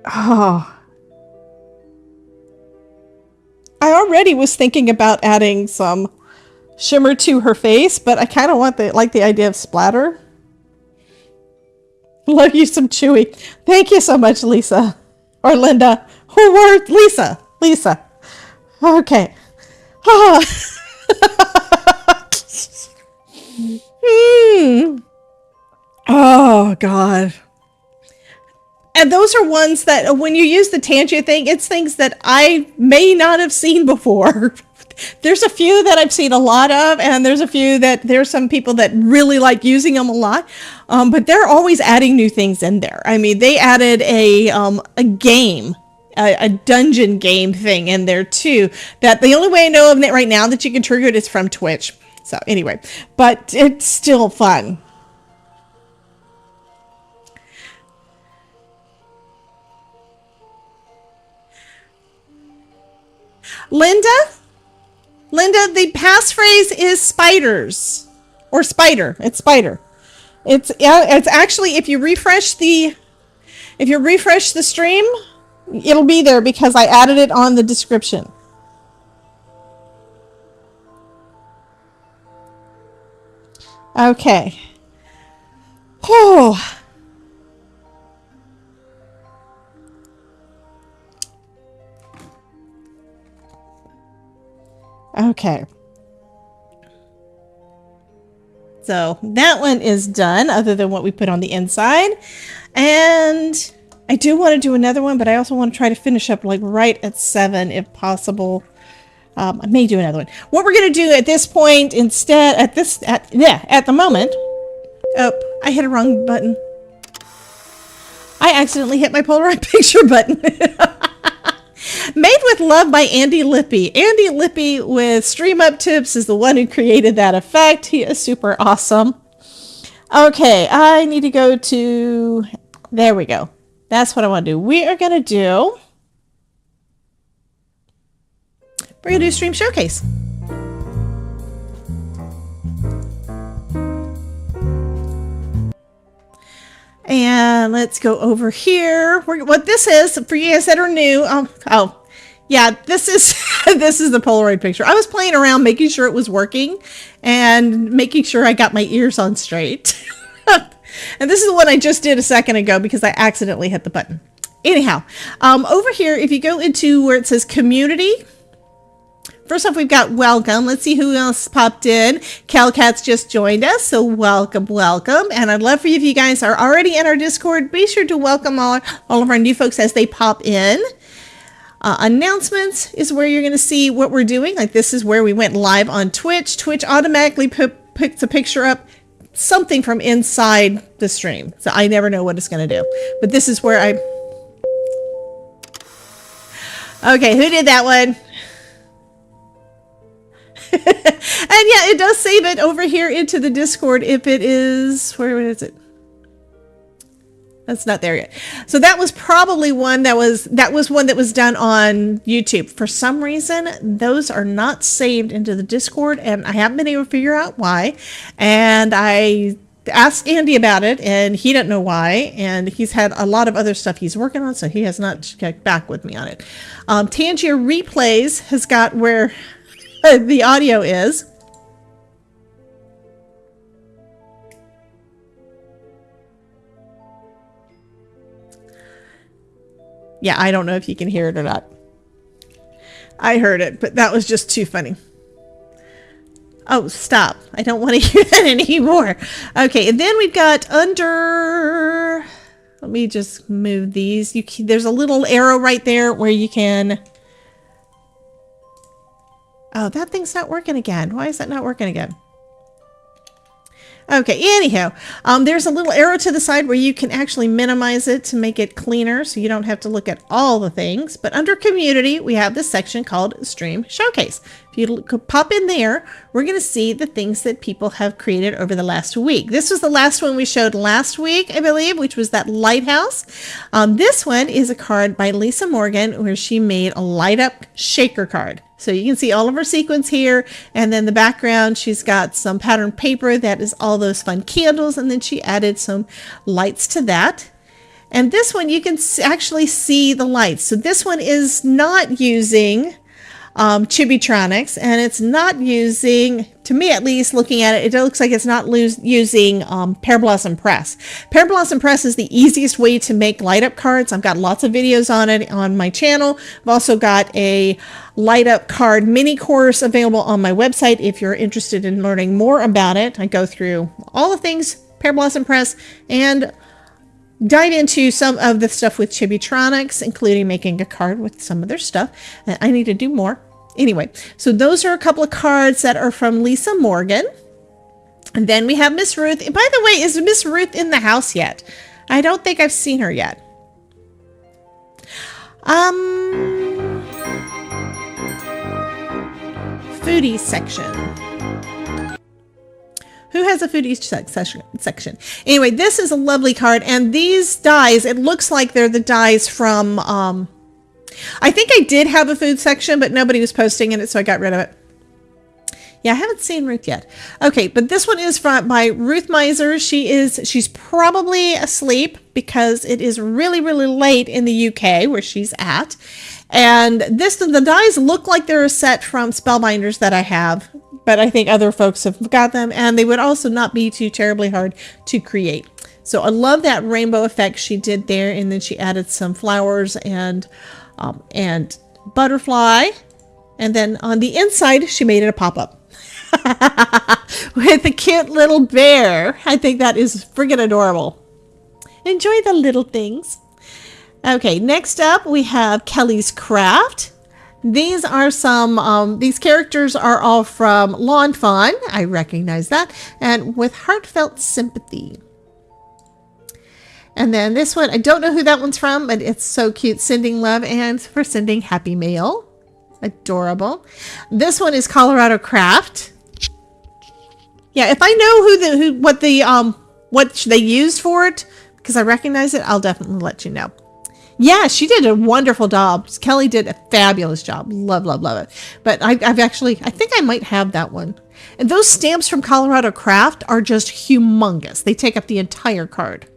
Oh. I already was thinking about adding some shimmer to her face, but I kind of like the idea of splatter. Love you some Chewy. Thank you so much, Lisa. Or Linda. Who were Lisa? Lisa. Okay. Oh, God. And those are ones that when you use the Tangia thing, it's things that I may not have seen before. There's a few that I've seen a lot of, and there's some people that really like using them a lot. But they're always adding new things in there. I mean, they added a game, a dungeon game thing in there too. That the only way I know of it right now that you can trigger it is from Twitch. So anyway, but it's still fun. Linda, the passphrase is spiders or spider. It's spider. It's actually, if you refresh the stream, it'll be there because I added it on the description. Okay. Oh. Okay. So that one is done, other than what we put on the inside. And I do want to do another one, but I also want to try to finish up like right at 7 if possible. I may do another one. What we're going to do at this point instead, at the moment. Oh, I hit a wrong button. I accidentally hit my Polaroid picture button. Made with Love by Andy Lippy. Andy Lippy with Stream Up Tips is the one who created that effect. He is super awesome. Okay, I need to go to... There we go. That's what I want to do. We are going to do... We're going to do Stream Showcase. And let's go over here. What this is, for you guys that are new, yeah, this is this is the Polaroid picture. I was playing around making sure it was working and making sure I got my ears on straight. And this is the one I just did a second ago because I accidentally hit the button. Anyhow, over here, if you go into where it says community, first off, we've got welcome. Let's see who else popped in. Calcat's just joined us, so welcome. And I'd love for you, if you guys are already in our Discord, be sure to welcome all of our new folks as they pop in. Announcements is where you're going to see what we're doing. Like this is where we went live on Twitch. Twitch automatically picks a picture up, something from inside the stream. So I never know what it's going to do. But this is where Okay, who did that one? And yeah, it does save it over here into the Discord if it is, where is it? That's not there yet. So that was probably one that was one that was done on YouTube. For some reason, those are not saved into the Discord, and I haven't been able to figure out why. And I asked Andy about it, and he didn't know why. And he's had a lot of other stuff he's working on, so he has not checked back with me on it. Tangier Replays has got where the audio is. Yeah, I don't know if you can hear it or not. I heard it, but that was just too funny. Oh, stop. I don't want to hear that anymore. Okay, and then we've got under... Let me just move these. There's a little arrow right there where you can... Oh, that thing's not working again. Why is that not working again? Okay, anyhow, there's a little arrow to the side where you can actually minimize it to make it cleaner so you don't have to look at all the things. But under community, we have this section called Stream Showcase. If you pop in there, we're going to see the things that people have created over the last week. This was the last one we showed last week, I believe, which was that lighthouse. This one is a card by Lisa Morgan where she made a light up shaker card. So you can see all of her sequins here, and then the background, she's got some pattern paper that is all those fun candles, and then she added some lights to that. And this one, you can actually see the lights. So this one is not using Chibitronics, and it's not using, to me at least, looking at it, it looks like it's not using Pear Blossom Press. Pear Blossom Press is the easiest way to make light up cards. I've got lots of videos on it on my channel. I've also got a light up card mini course available on my website if you're interested in learning more about it. I go through all the things Pear Blossom Press and dive into some of the stuff with Chibitronics, including making a card with some of their stuff. And I need to do more. Anyway, so those are a couple of cards that are from Lisa Morgan. And then we have Miss Ruth. And by the way, is Miss Ruth in the house yet? I don't think I've seen her yet. Foodies section. Who has a foodies section? Anyway, this is a lovely card. And these dies, it looks like they're the dies from... I think I did have a food section, but nobody was posting in it, so I got rid of it. Yeah, I haven't seen Ruth yet. Okay, but this one is by Ruth Miser. She's probably asleep because it is really, really late in the UK where she's at. And the dies look like they're a set from Spellbinders that I have, but I think other folks have got them, and they would also not be too terribly hard to create. So I love that rainbow effect she did there, and then she added some flowers and butterfly, and then on the inside she made it a pop-up with a cute little bear. I think that is friggin' adorable. Enjoy the little things. Okay, next up we have Kelly's Craft. These are some these characters are all from Lawn Fawn. I recognize that, and with heartfelt sympathy. And then this one, I don't know who that one's from, but it's so cute. Sending love and for sending happy mail. Adorable. This one is Colorado Craft. Yeah, if I know what they used for it, because I recognize it, I'll definitely let you know. Yeah, she did a wonderful job. Kelly did a fabulous job. Love, love, love it. But I think I might have that one. And those stamps from Colorado Craft are just humongous. They take up the entire card.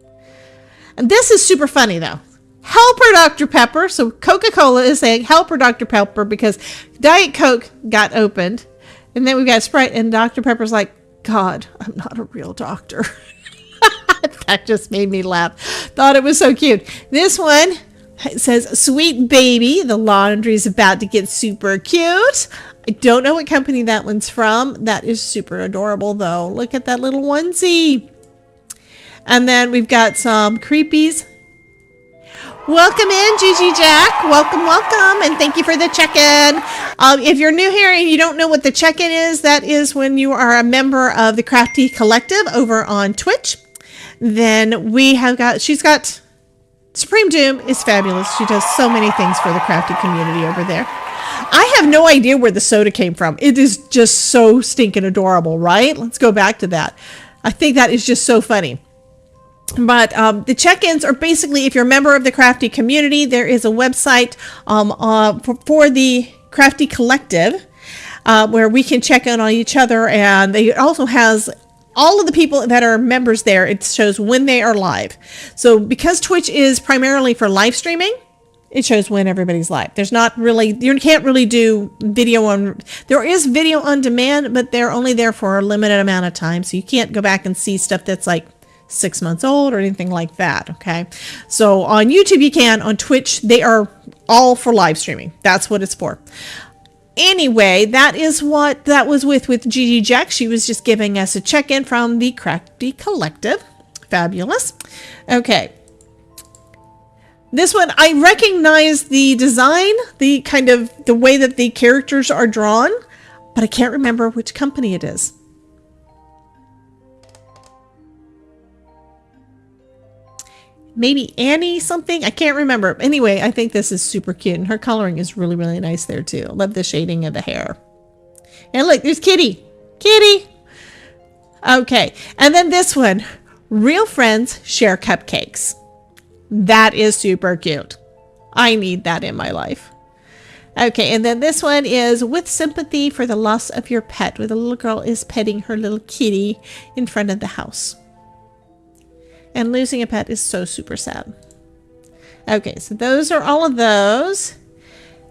And this is super funny, though. Help her, Dr. Pepper. So Coca-Cola is saying, help her, Dr. Pepper, because Diet Coke got opened. And then we've got Sprite, and Dr. Pepper's like, God, I'm not a real doctor. That just made me laugh. Thought it was so cute. This one says, sweet baby, the laundry's about to get super cute. I don't know what company that one's from. That is super adorable, though. Look at that little onesie. And then we've got some creepies. Welcome in, Gigi Jack. Welcome, welcome. And thank you for the check-in. If you're new here and you don't know what the check-in is, that is when you are a member of the Crafty Collective over on Twitch. Then she's got Supreme Doom is fabulous. She does so many things for the crafty community over there. I have no idea where the soda came from. It is just so stinking adorable, right? Let's go back to that. I think that is just so funny. But the check-ins are basically, if you're a member of the crafty community, there is a website for the Crafty Collective where we can check in on each other, and it also has all of the people that are members there. It shows when they are live. So because Twitch is primarily for live streaming, it shows when everybody's live. There's not really, you can't really do video on, there is video on demand, but they're only there for a limited amount of time. So you can't go back and see stuff that's like 6 months old or anything like that. Okay. So on YouTube, you can. On Twitch, they are all for live streaming. That's what it's for. Anyway, that is what that was with Gigi Jack. She was just giving us a check-in from the Crafty Collective. Fabulous. Okay. This one, I recognize the design, the kind of the way that the characters are drawn, but I can't remember which company it is. Maybe Annie something? I can't remember. Anyway, I think this is super cute, and her coloring is really, really nice there too. I love the shading of the hair. And look, there's Kitty. Kitty! Okay, and then this one, Real Friends Share Cupcakes. That is super cute. I need that in my life. Okay, and then this one is With Sympathy for the Loss of Your Pet, where the little girl is petting her little kitty in front of the house. And losing a pet is so super sad. Okay, so those are all of those.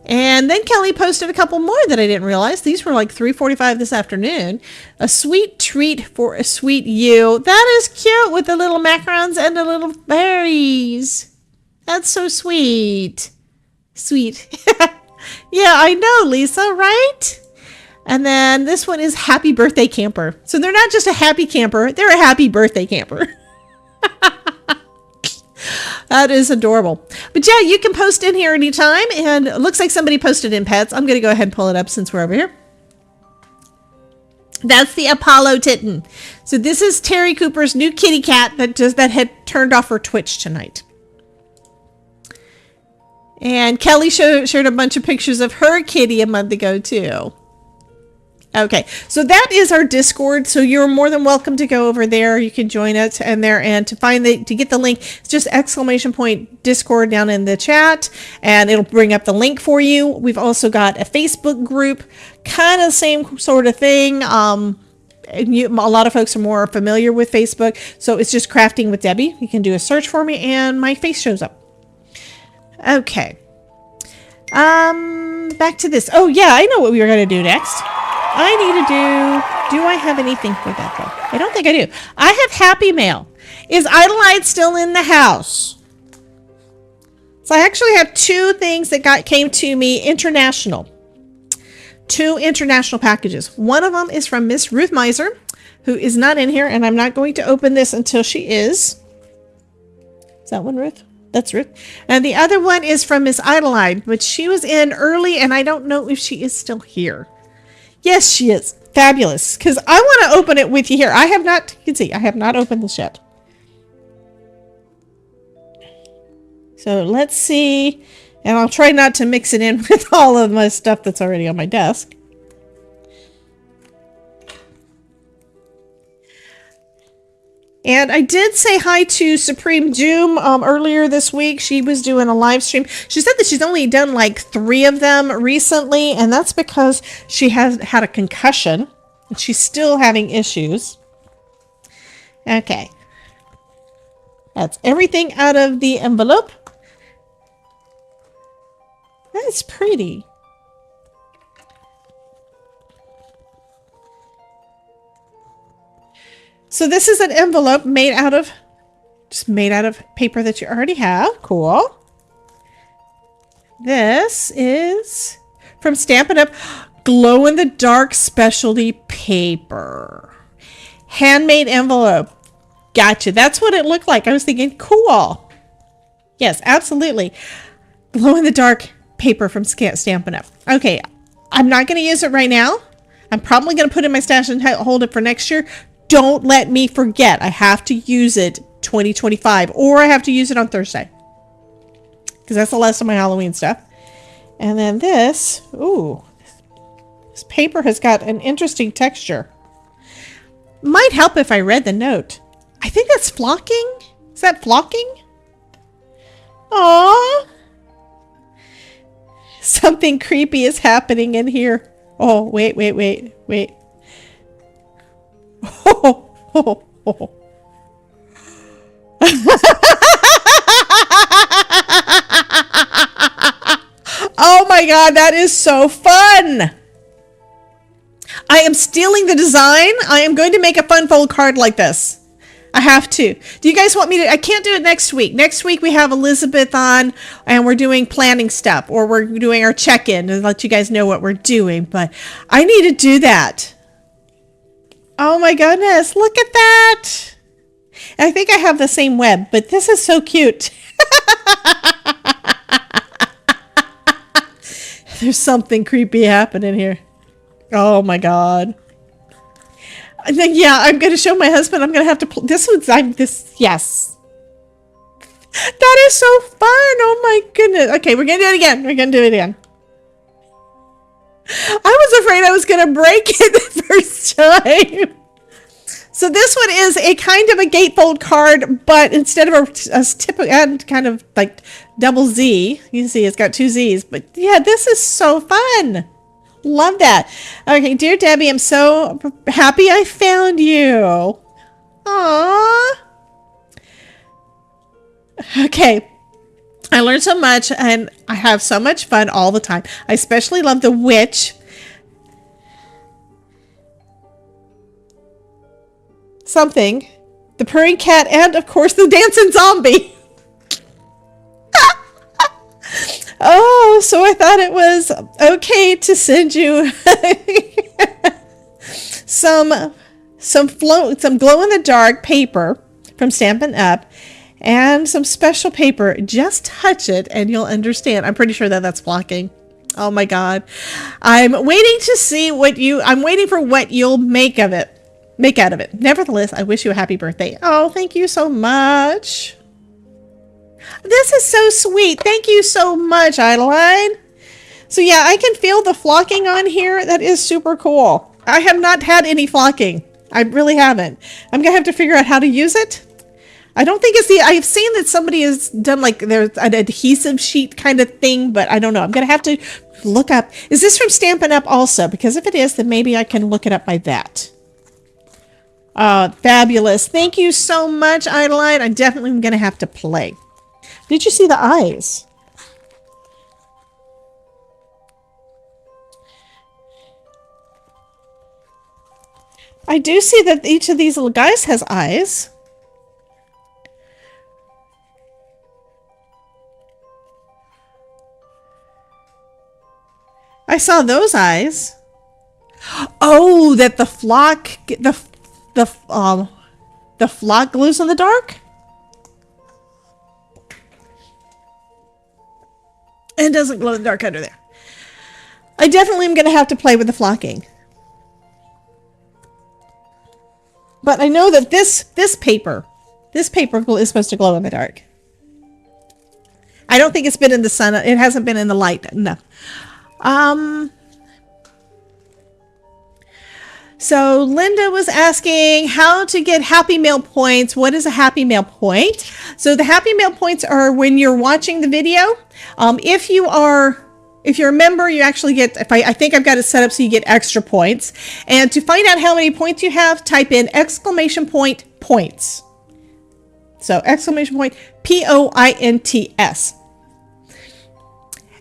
And then Kelly posted a couple more that I didn't realize. These were like 3:45 this afternoon. A sweet treat for a sweet you. That is cute with the little macarons and the little berries. That's so sweet. Sweet. Yeah, I know, Lisa, right? And then this one is Happy Birthday Camper. So they're not just a happy camper, they're a happy birthday camper. That is adorable. But yeah, you can post in here anytime. And it looks like somebody posted in pets. I'm going to go ahead and pull it up since we're over here. That's the Apollo Titten. So this is Terry Cooper's new kitty cat that had turned off her Twitch tonight. And Kelly shared a bunch of pictures of her kitty a month ago too. Okay, so that is our Discord. So you're more than welcome to go over there. You can join us in there, and to get the link, it's just !Discord down in the chat, and it'll bring up the link for you. We've also got a Facebook group, kind of same sort of thing. A lot of folks are more familiar with Facebook, so it's just Crafting with Debbie. You can do a search for me, and my face shows up. Okay. Back to this. Oh yeah, I know what we were going to do next. I need to do I have anything for that though? I don't think I do. I have Happy Mail. Is Idolite still in the house? So I actually have two things that came to me international. Two international packages. One of them is from Miss Ruth Miser, who is not in here, and I'm not going to open this until she is. Is that one Ruth? That's Ruth. And the other one is from Miss Idolite, but she was in early, and I don't know if she is still here. Yes, she is. Fabulous. Because I want to open it with you here. I have not, you can see, I have not opened this yet. So let's see. And I'll try not to mix it in with all of my stuff that's already on my desk. And I did say hi to Supreme Doom earlier this week. She was doing a live stream. She said that she's only done like 3 of them recently, and that's because she has had a concussion and she's still having issues. Okay. That's everything out of the envelope. That's pretty. So this is an envelope made out of paper that you already have. Cool. This is from Stampin' Up! Glow-in-the-dark specialty paper. Handmade envelope. Gotcha. That's what it looked like. I was thinking, cool. Yes, absolutely. Glow-in-the-dark paper from Stampin' Up! Okay, I'm not going to use it right now. I'm probably going to put it in my stash and hold it for next year. Don't let me forget. I have to use it 2025, or I have to use it on Thursday, because that's the last of my Halloween stuff. And then this, ooh, this paper has got an interesting texture. Might help if I read the note. I think that's flocking. Is that flocking? Aww. Something creepy is happening in here. Oh, wait. Oh. Oh my god, that is so fun! I am stealing the design. I am going to make a fun fold card like this. I have to. Do you guys want me to? I can't do it next week. Next week we have Elizabeth on and we're doing planning stuff, or we're doing our check-in and let you guys know what we're doing. But I need to do that. Oh my goodness. Look at that. I think I have the same web, but this is so cute. There's something creepy happening here. Oh my God. Yeah, I'm going to show my husband. I'm going to have to yes. That is so fun. Oh my goodness. Okay, we're going to do it again. We're going to do it again. I was afraid I was going to break it the first time. So this one is a kind of a gatefold card, but instead of a typical and kind of like double Z, you see it's got 2 Z's. But yeah, this is so fun. Love that. Okay, dear Debbie, I'm so happy I found you. Aww. Okay. I learned so much and I have so much fun all the time. I especially love the witch. Something. The purring cat and, of course, the dancing zombie. Oh, so I thought it was okay to send you some glow-in-the-dark paper from Stampin' Up! And some special paper. Just touch it and you'll understand. I'm pretty sure that that's flocking. Oh my God. I'm waiting to see I'm waiting for what you'll make out of it. Nevertheless, I wish you a happy birthday. Oh, thank you so much. This is so sweet. Thank you so much, Adeline. So yeah, I can feel the flocking on here. That is super cool. I have not had any flocking. I really haven't. I'm going to have to figure out how to use it. I don't think I've seen that somebody has done like there's an adhesive sheet kind of thing, but I don't know. I'm going to have to look up. Is this from Stampin' Up! Also? Because if it is, then maybe I can look it up by that. Fabulous. Thank you so much, Adeline. I definitely am going to have to play. Did you see the eyes? I do see that each of these little guys has eyes. I saw those eyes. Oh, that the flock glows in the dark? And doesn't glow in the dark under there. I definitely am going to have to play with the flocking. But I know that this paper is supposed to glow in the dark. I don't think it's been in the sun. It hasn't been in the light. No. So Linda was asking how to get Happy Mail points. What is a Happy Mail point? So the Happy Mail points are when you're watching the video. If you're a member, you actually get, I think I've got it set up so you get extra points. And to find out how many points you have, type in exclamation point points. So exclamation point POINTS.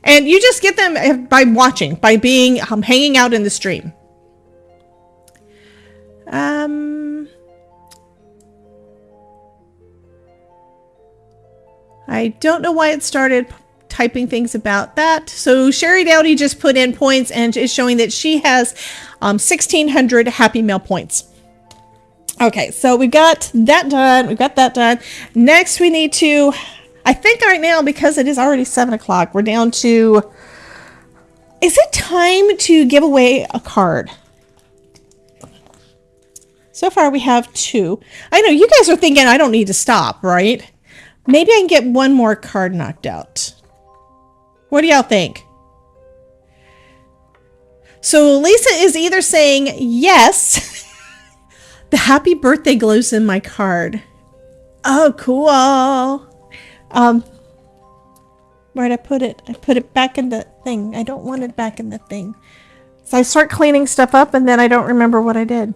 And you just get them by watching, by being hanging out in the stream. I don't know why it started typing things about that. So Sherry Dowdy just put in points and is showing that she has 1,600 Happy Mail points. Okay, so we've got that done. Next, we need to, I think right now, because it is already 7 o'clock, we're down to, is it time to give away a card? So far, we have 2. I know you guys are thinking I don't need to stop, right? Maybe I can get one more card knocked out. What do y'all think? So Lisa is either saying yes. The happy birthday glows in my card. Oh, cool. Where'd I put it? I put it back in the thing. I don't want it back in the thing. So I start cleaning stuff up and then I don't remember what I did.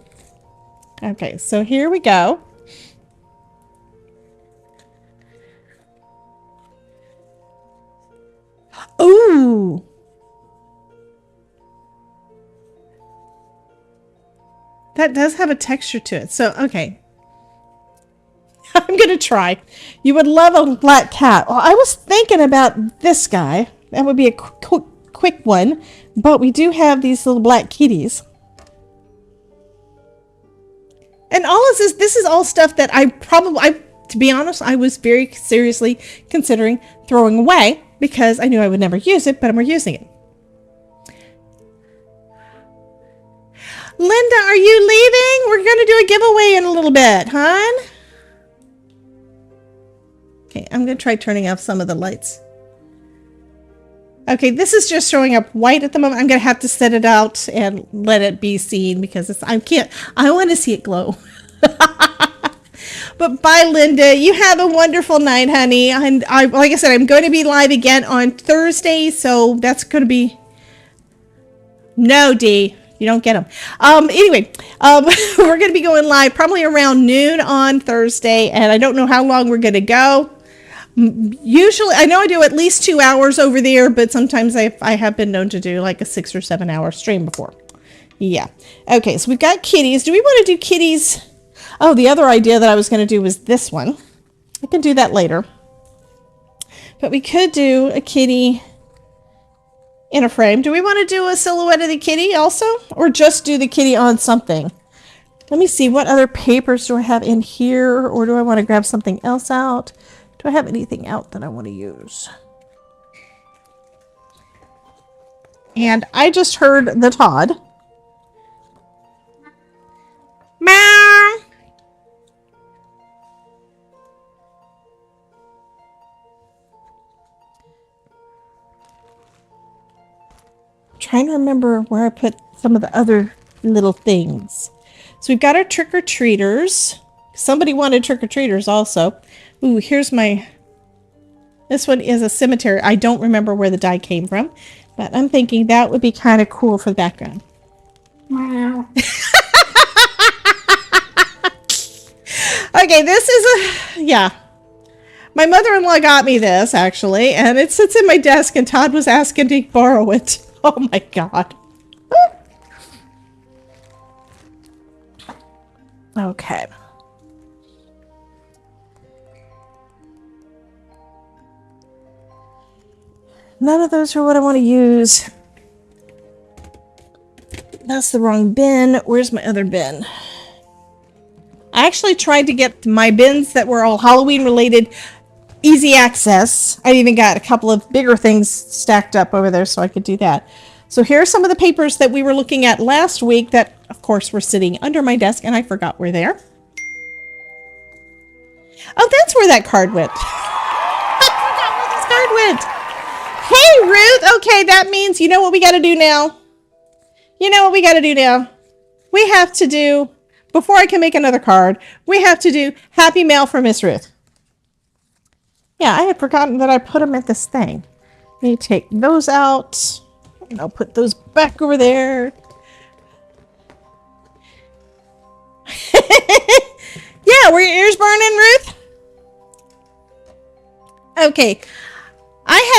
Okay, so here we go. Ooh. That does have a texture to it. So, okay. I'm going to try. You would love a black cat. Well, I was thinking about this guy. That would be a quick one. But we do have these little black kitties. And all of this is all stuff that to be honest, I was very seriously considering throwing away because I knew I would never use it, but we're using it. Linda, are you leaving? We're going to do a giveaway in a little bit, hon. Okay, I'm going to try turning off some of the lights. Okay, this is just showing up white at the moment. I'm going to have to set it out and let it be seen because I want to see it glow. But bye, Linda. You have a wonderful night, honey. And like I said, I'm going to be live again on Thursday, so that's going to be... No, Dee. You don't get them. Anyway, we're going to be going live probably around noon on Thursday, and I don't know how long we're going to go. Usually, I know I do at least 2 hours over there, but sometimes I have been known to do like a 6 or 7 hour stream before. Yeah. Okay, so we've got kitties. Do we want to do kitties? Oh, the other idea that I was going to do was this one. I can do that later. But we could do a kitty in a frame. Do we want to do a silhouette of the kitty also? Or just do the kitty on something? Let me see. What other papers do I have in here? Or do I want to grab something else out? Do I have anything out that I want to use? And I just heard the Todd. Meow. Trying to remember where I put some of the other little things. So we've got our trick-or-treaters. Somebody wanted trick-or-treaters also. Ooh, here's this one is a cemetery. I don't remember where the die came from, but I'm thinking that would be kind of cool for the background. Wow. Okay, this is yeah. My mother-in-law got me this, actually, and it sits in my desk, and Todd was asking to borrow it. Oh my God. Okay. None of those are what I want to use. That's the wrong bin. Where's my other bin? I actually tried to get my bins that were all Halloween related easy access. I even got a couple of bigger things stacked up over there so I could do that. So here are some of the papers that we were looking at last week that, of course, were sitting under my desk and I forgot were there. Oh, that's where that card went. I forgot where this card went. Hey, Ruth. Okay, that means you know what we got to do now? You know what we got to do now? We have to do, before I can make another card, we have to do Happy Mail for Miss Ruth. Yeah, I had forgotten that I put them at this thing. Let me take those out. And I'll put those back over there. Yeah, were your ears burning, Ruth? Okay. I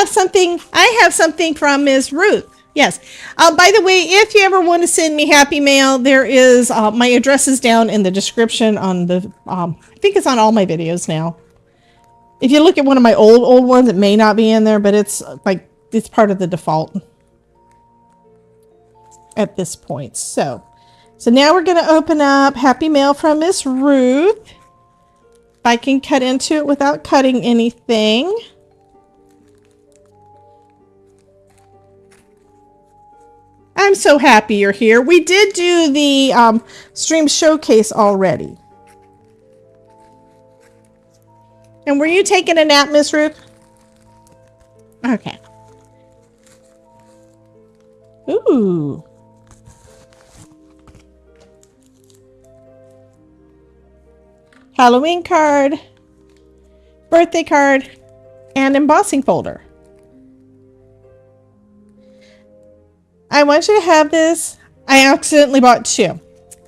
have something from Ms. Ruth. Yes. By the way, if you ever want to send me happy mail, there is my address is down in the description on the I think it's on all my videos now. If you look at one of my old ones, it may not be in there, but it's like it's part of the default at this point. So now we're going to open up Happy Mail from Miss Ruth. If I can cut into it without cutting anything. I'm so happy you're here. We did do the stream showcase already. And were you taking a nap, Miss Ruth? Okay. Ooh. Halloween card, birthday card, and embossing folder. I want you to have this. I accidentally bought two.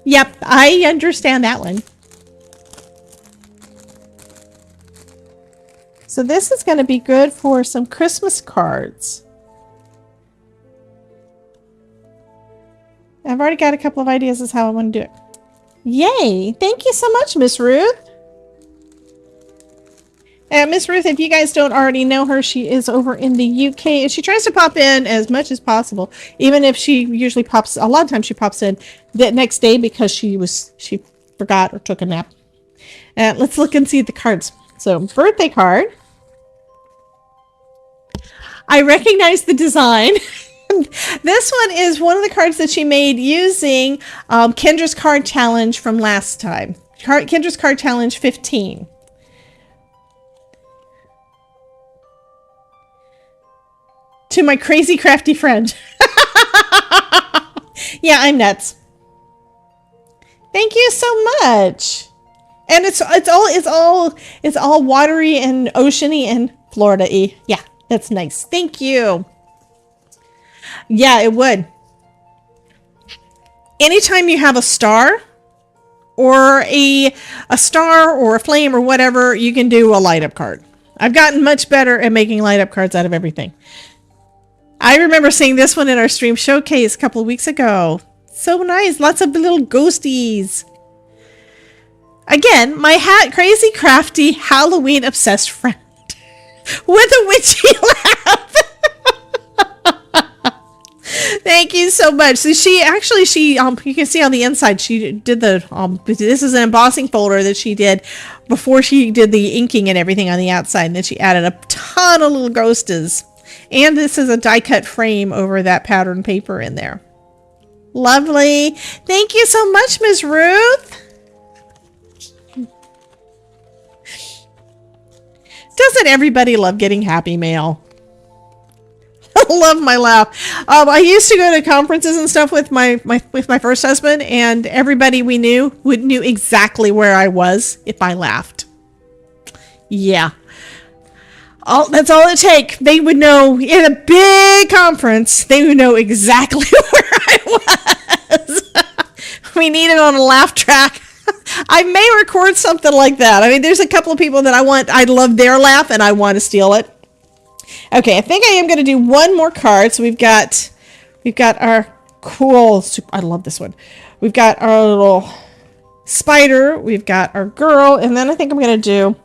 Yep, I understand that one. So this is going to be good for some Christmas cards. I've already got a couple of ideas as how I want to do it. Yay! Thank you so much, Miss Ruth. Miss Ruth, if you guys don't already know her, she is over in the UK, and she tries to pop in as much as possible, even if she usually pops, a lot of times she pops in the next day because she forgot or took a nap. Let's look and see the cards. So, birthday card. I recognize the design. This one is one of the cards that she made using Kendra's card challenge from last time. Kendra's card challenge 15. To my crazy crafty friend. Yeah, I'm nuts. Thank you so much. And it's all watery and oceany and Florida-y. Yeah, that's nice. Thank you. Yeah, it would. Anytime you have a star or a star or a flame or whatever, you can do a light up card. I've gotten much better at making light up cards out of everything. I remember seeing this one in our stream showcase a couple of weeks ago. So nice. Lots of little ghosties. Again, my crazy crafty Halloween obsessed friend with a witchy laugh. Thank you so much. So she you can see on the inside she did the this is an embossing folder that she did before she did the inking and everything on the outside, and then she added a ton of little ghosties. And this is a die cut frame over that pattern paper in there. Lovely. Thank you so much, Ms. Ruth. Doesn't everybody love getting happy mail? I love my laugh. I used to go to conferences and stuff with my first husband, and everybody we knew knew exactly where I was if I laughed. Yeah. That's all it takes. They would know in a big conference, they would know exactly where I was. We need it on a laugh track. I may record something like that. I mean, there's a couple of people that I love their laugh and I want to steal it. Okay, I think I am going to do one more card. So we've got our cool, I love this one. We've got our little spider. We've got our girl. And then I think I'm going to do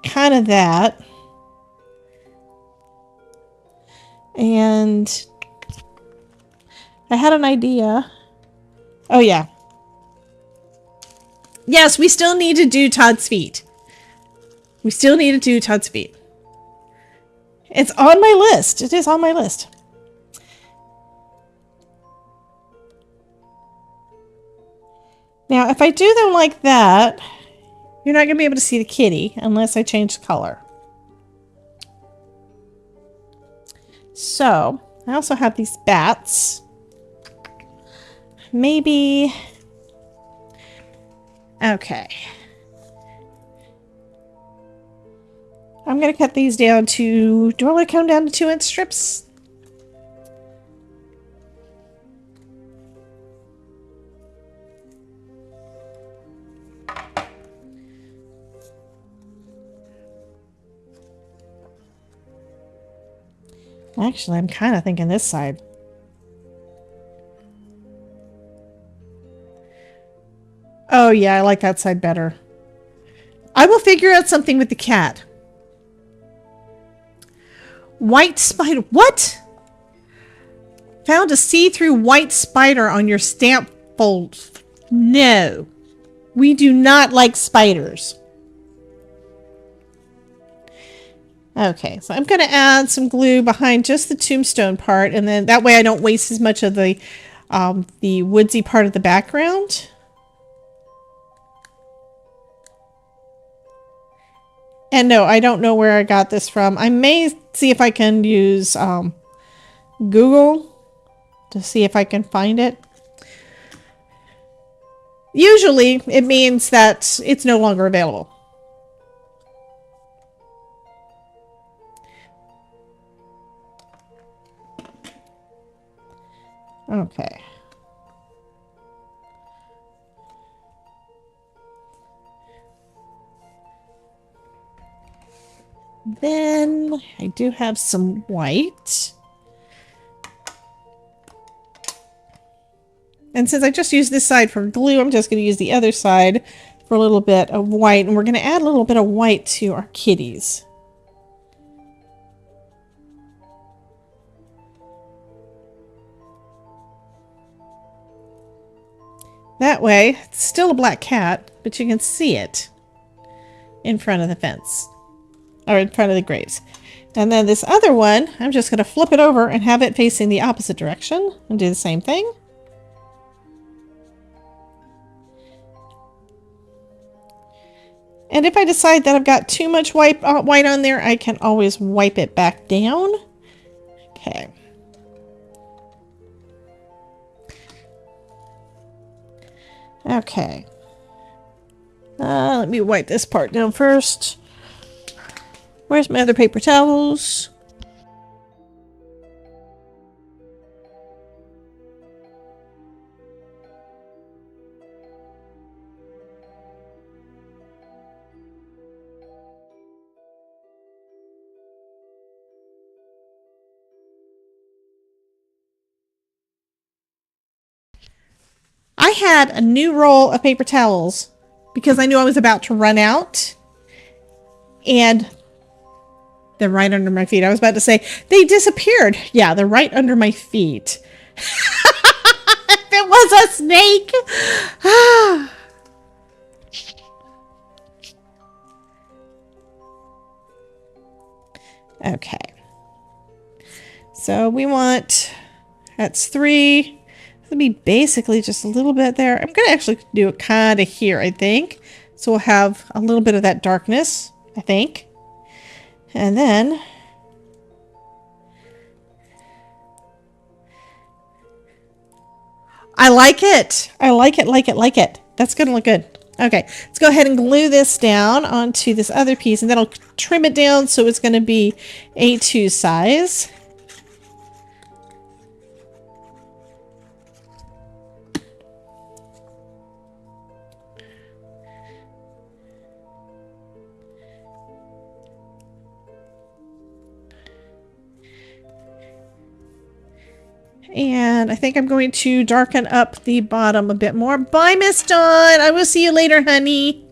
kind of that. And I had an idea. Oh, yeah. Yes, we still need to do Todd's feet. We still need to do Todd's feet. It's on my list. It is on my list. Now, if I do them like that, you're not going to be able to see the kitty unless I change the color. So, I also have these bats. Maybe... Okay. I'm going to cut these down to... Do I want to cut them down to 2-inch strips? Actually, I'm kind of thinking this side. Oh, yeah, I like that side better. I will figure out something with the cat. White spider. What? Found a see-through white spider on your stamp fold. No. We do not like spiders. Okay, so I'm going to add some glue behind just the tombstone part, and then that way I don't waste as much of the woodsy part of the background. And no, I don't know where I got this from. I may see if I can use Google to see if I can find it. Usually, it means that it's no longer available. Okay. Then I do have some white. And since I just used this side for glue, I'm just going to use the other side for a little bit of white. And we're going to add a little bit of white to our kitties. That way, it's still a black cat, but you can see it in front of the fence. Or in front of the graves. And then this other one, I'm just going to flip it over and have it facing the opposite direction. And do the same thing. And if I decide that I've got too much white on there, I can always wipe it back down. Okay. Okay. Let me wipe this part down first. Where's my other paper towels? I had a new roll of paper towels because I knew I was about to run out. And they're right under my feet. I was about to say, they disappeared. Yeah, they're right under my feet. If it was a snake. Okay. So we want, that's 3. It'll be basically just a little bit there. I'm going to actually do it kind of here, I think. So we'll have a little bit of that darkness, I think. And then I like it. I like it. That's going to look good. Okay, let's go ahead and glue this down onto this other piece, and then I'll trim it down so it's going to be A2 size. And I think I'm going to darken up the bottom a bit more. Bye, Miss Dawn. I will see you later, honey.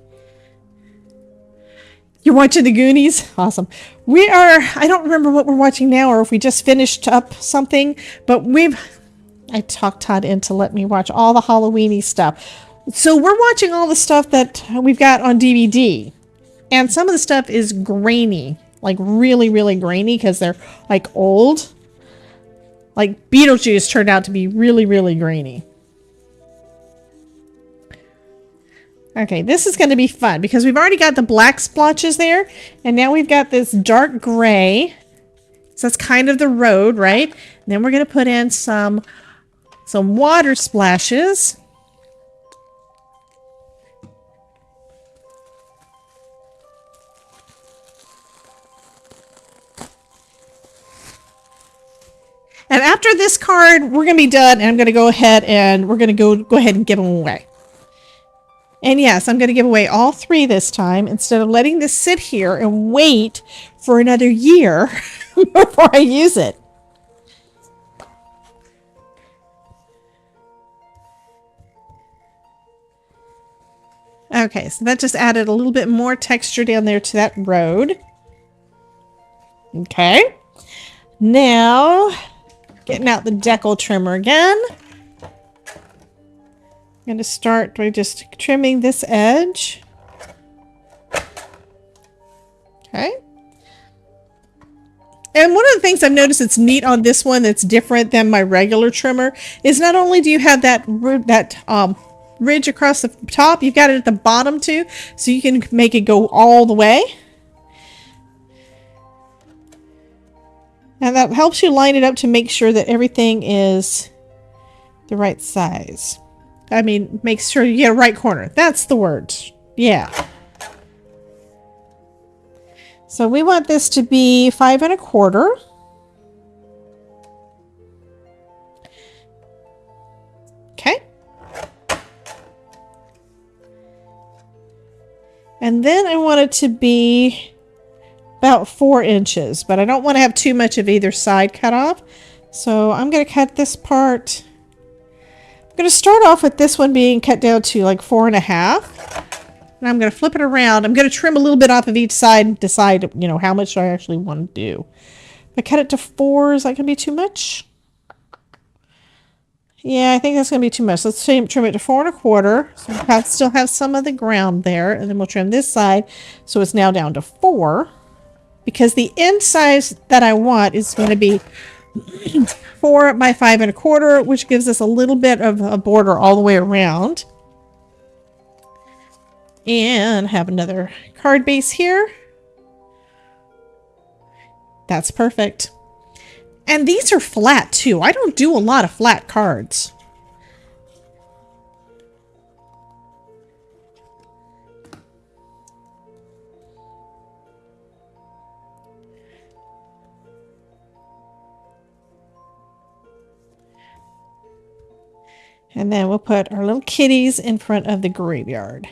You're watching the Goonies? Awesome. We are, I don't remember what we're watching now or if we just finished up something, but I talked Todd into let me watch all the Halloween-y stuff. So we're watching all the stuff that we've got on DVD. And some of the stuff is grainy, like really, really grainy because they're like old. Like Beetlejuice turned out to be really, really grainy. Okay, this is going to be fun because we've already got the black splotches there. And now we've got this dark gray. So that's kind of the road, right? And then we're going to put in some water splashes. And after this card, we're going to be done, and I'm going to go ahead and we're going to go ahead and give them away. And yes, I'm going to give away all 3 this time instead of letting this sit here and wait for another year before I use it. Okay, so that just added a little bit more texture down there to that road. Okay. Now, getting out the decal trimmer again. I'm going to start by just trimming this edge. Okay. And one of the things I've noticed that's neat on this one that's different than my regular trimmer is not only do you have that ridge across the top, you've got it at the bottom too, so you can make it go all the way. And that helps you line it up to make sure that everything is the right size. I mean, make sure you get a right corner. That's the word. Yeah. So we want this to be 5 1/4. Okay. And then I want it to be about 4 inches, but I don't want to have too much of either side cut off. So I'm going to cut this part I'm going to start off with this one being cut down to like 4.5. And I'm going to flip it around. I'm going to trim a little bit off of each side and decide, you know, how much I actually want to do. If I cut it to 4, is that going to be too much? Yeah, I think that's going to be too much. Let's trim it to 4.25. So we'll still have some of the ground there. And then we'll trim this side. So it's now down to 4. Because the end size that I want is going to be 4 by 5.25, which gives us a little bit of a border all the way around. And have another card base here. That's perfect. And these are flat too. I don't do a lot of flat cards. And then we'll put our little kitties in front of the graveyard.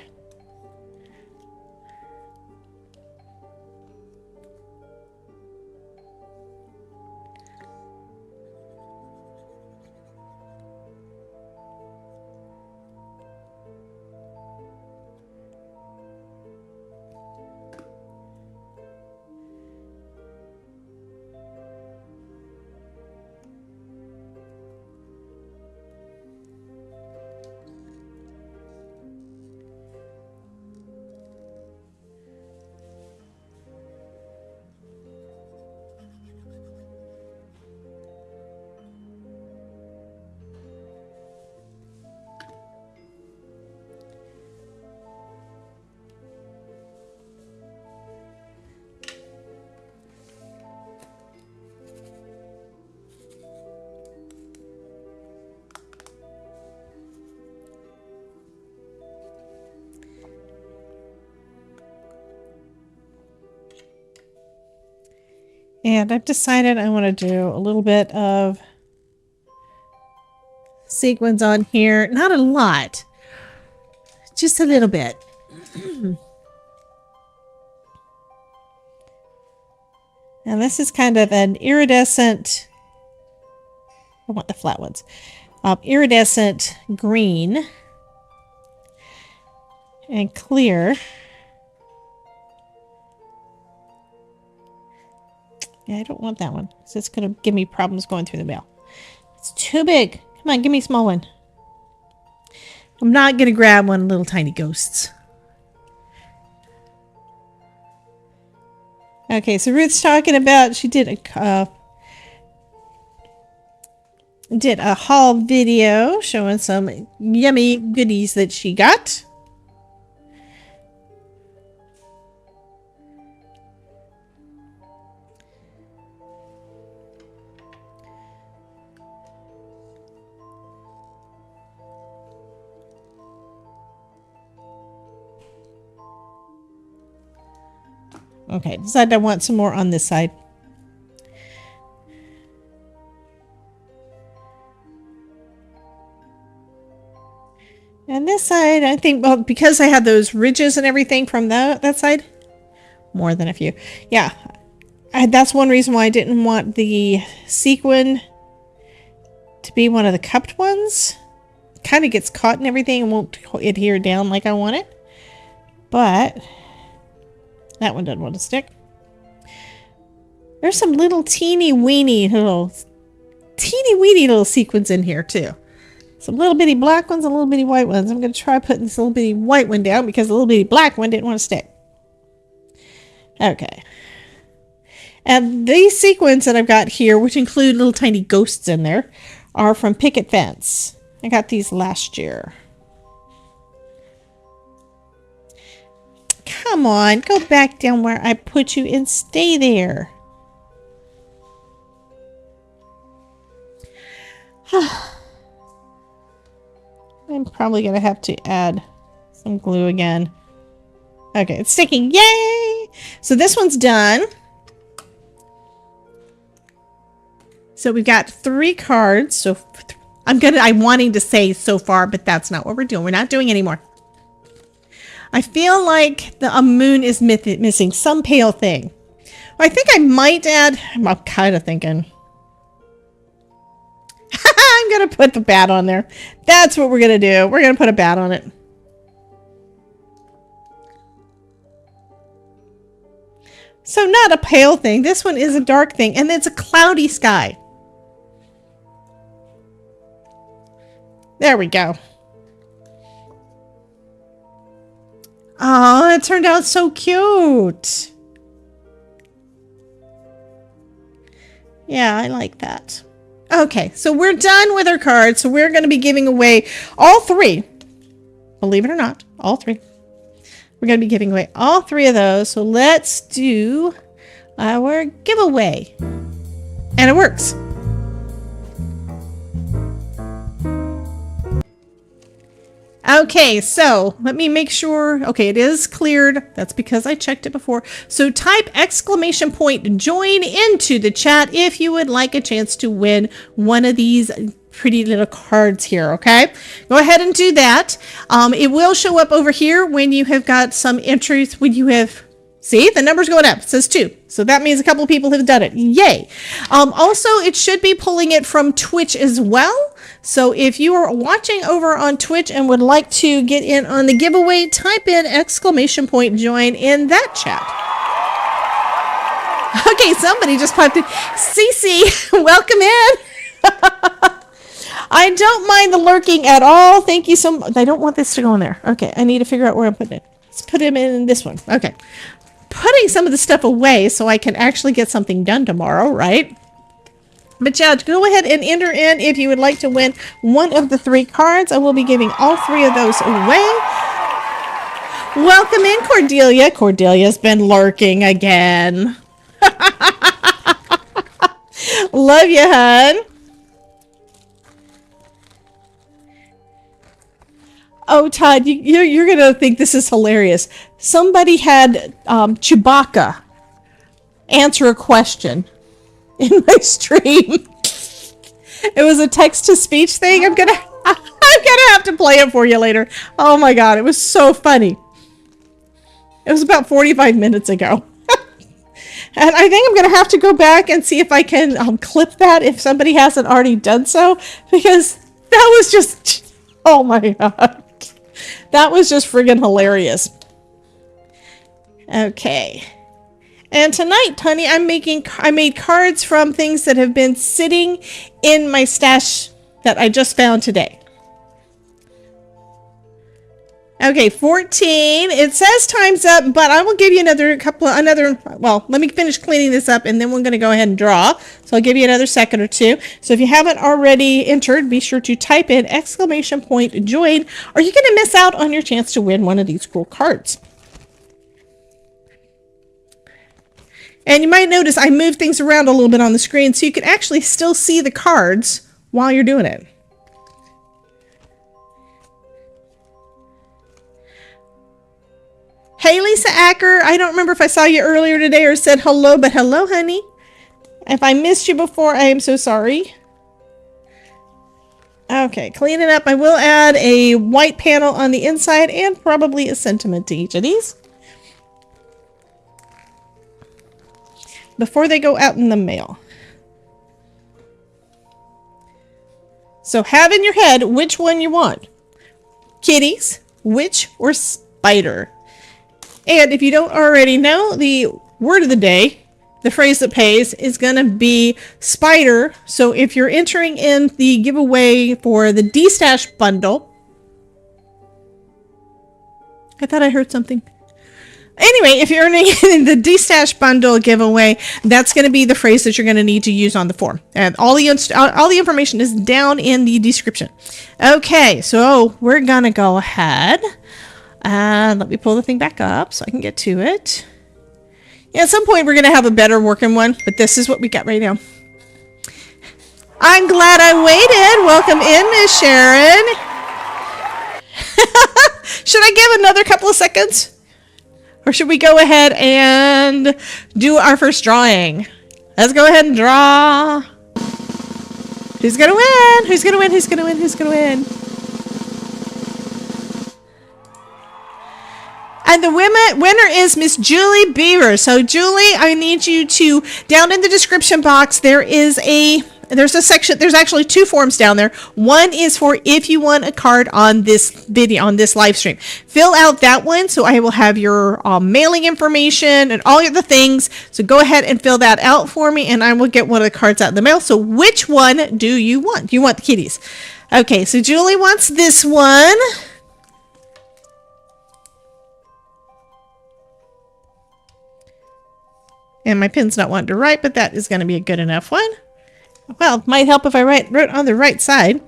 And I've decided I want to do a little bit of sequins on here. Not a lot. Just a little bit. And this is kind of an iridescent... I want the flat ones. Iridescent green. And clear. Yeah, I don't want that one. So it's going to give me problems going through the mail. It's too big. Come on, give me a small one. I'm not going to grab one of little tiny ghosts. Okay, so Ruth's talking about she did a haul video showing some yummy goodies that she got. Okay, decided I want some more on this side. And this side, I think, well, because I had those ridges and everything from that side, more than a few. Yeah, that's one reason why I didn't want the sequin to be one of the cupped ones. It kind of gets caught in everything and won't adhere down like I want it. But that one doesn't want to stick. There's some little teeny weeny little sequins in here too. Some little bitty black ones and little bitty white ones. I'm going to try putting this little bitty white one down because the little bitty black one didn't want to stick. Okay. And these sequins that I've got here, which include little tiny ghosts in there, are from Picket Fence. I got these last year. Come on, go back down where I put you and stay there. I'm probably going to have to add some glue again. Okay, it's sticking. Yay! So this one's done. So we've got 3 cards. So I'm wanting to say so far, but that's not what we're doing. We're not doing anymore. I feel like a moon is missing some pale thing. I think I might add, I'm kind of thinking, I'm going to put the bat on there. That's what we're going to do. We're going to put a bat on it. So not a pale thing. This one is a dark thing. And it's a cloudy sky. There we go. Oh, it turned out so cute. Yeah, I like that. Okay, so we're done with our cards. So we're going to be giving away all three. Believe it or not, all three. We're going to be giving away all three of those. So let's do our giveaway. And it works. Okay, so let me make sure. Okay, it is cleared. That's because I checked it before. So type exclamation point join into the chat if you would like a chance to win one of these pretty little cards here. Okay, go ahead and do that. It will show up over here when you have got some entries. When you have, see, the number's going up. It says 2. So that means a couple of people have done it. Yay. Also, it should be pulling it from Twitch as well. So if you are watching over on Twitch and would like to get in on the giveaway, type in exclamation point join in that chat. Okay, somebody just popped in. Cece, welcome in. I don't mind the lurking at all. Thank you so much. I don't want this to go in there. Okay, I need to figure out where I'm putting it. Let's put him in this one. Okay. Putting some of the stuff away so I can actually get something done tomorrow, right? But yeah, go ahead and enter in if you would like to win one of the 3 cards. I will be giving all 3 of those away. Welcome in, Cordelia. Cordelia's been lurking again. Love you, hun. Oh, Todd, you're going to think this is hilarious. Somebody had Chewbacca answer a question in my stream. It was a text-to-speech thing. I'm gonna have to play it for you later. Oh my god, it was so funny. It was about 45 minutes ago. And I think I'm gonna have to go back and see if I can clip that if somebody hasn't already done so, because that was just, oh my god. That was just friggin' hilarious. Okay. And tonight, honey, I made cards from things that have been sitting in my stash that I just found today. Okay, 14. It says time's up, but I will give you well, let me finish cleaning this up and then we're going to go ahead and draw. So I'll give you another second or two. So if you haven't already entered, be sure to type in exclamation point join, or you're going to miss out on your chance to win one of these cool cards. And you might notice I moved things around a little bit on the screen so you can actually still see the cards while you're doing it. Hey, Lisa Acker. I don't remember if I saw you earlier today or said hello, but hello, honey. If I missed you before, I am so sorry. Okay, clean it up. I will add a white panel on the inside and probably a sentiment to each of these before they go out in the mail. So have in your head which one you want. Kitties, witch, or spider. And if you don't already know, the word of the day, the phrase that pays, is going to be spider. So if you're entering in the giveaway for the Destash Bundle, I thought I heard something. Anyway, if you're entering in the Destash Bundle giveaway, that's going to be the phrase that you're going to need to use on the form. And all the information is down in the description. Okay, so we're going to go ahead and let me pull the thing back up so I can get to it. Yeah, at some point we're going to have a better working one, but this is what we got right now. I'm glad I waited. Welcome in, Miss Sharon. Should I give another couple of seconds? Or should we go ahead and do our first drawing? Let's go ahead and draw. Who's going to win? Who's going to win? Who's going to win? Who's going to win? And the winner is Miss Julie Beaver. So Julie, I need you to, down in the description box, there is a there's a section, there's actually 2 forms down there. One is for if you want a card on this video, on this live stream. Fill out that one so I will have your mailing information and all of the things. So go ahead and fill that out for me and I will get one of the cards out in the mail. So which one do you want? You want the kitties. Okay, so Julie wants this one. And my pen's not wanting to write, but that is going to be a good enough one. Well, it might help if I wrote on the right side.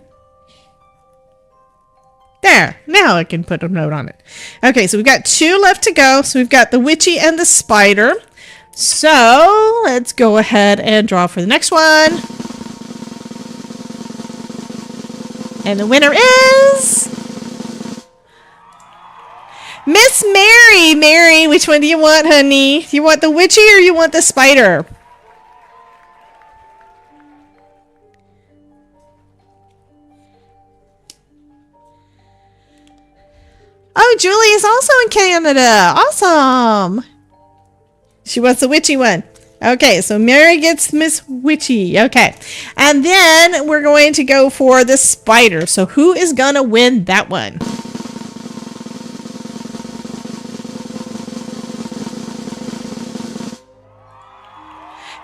There. Now I can put a note on it. Okay, so we've got 2 left to go. So we've got the witchy and the spider. So let's go ahead and draw for the next one. And the winner is Miss Mary. Mary, which one do you want, honey? Do you want the witchy or you want the spider? Oh, Julie is also in Canada. Awesome. She wants the witchy one. Okay, so Mary gets Miss Witchy. Okay. And then we're going to go for the spider. So who is going to win that one?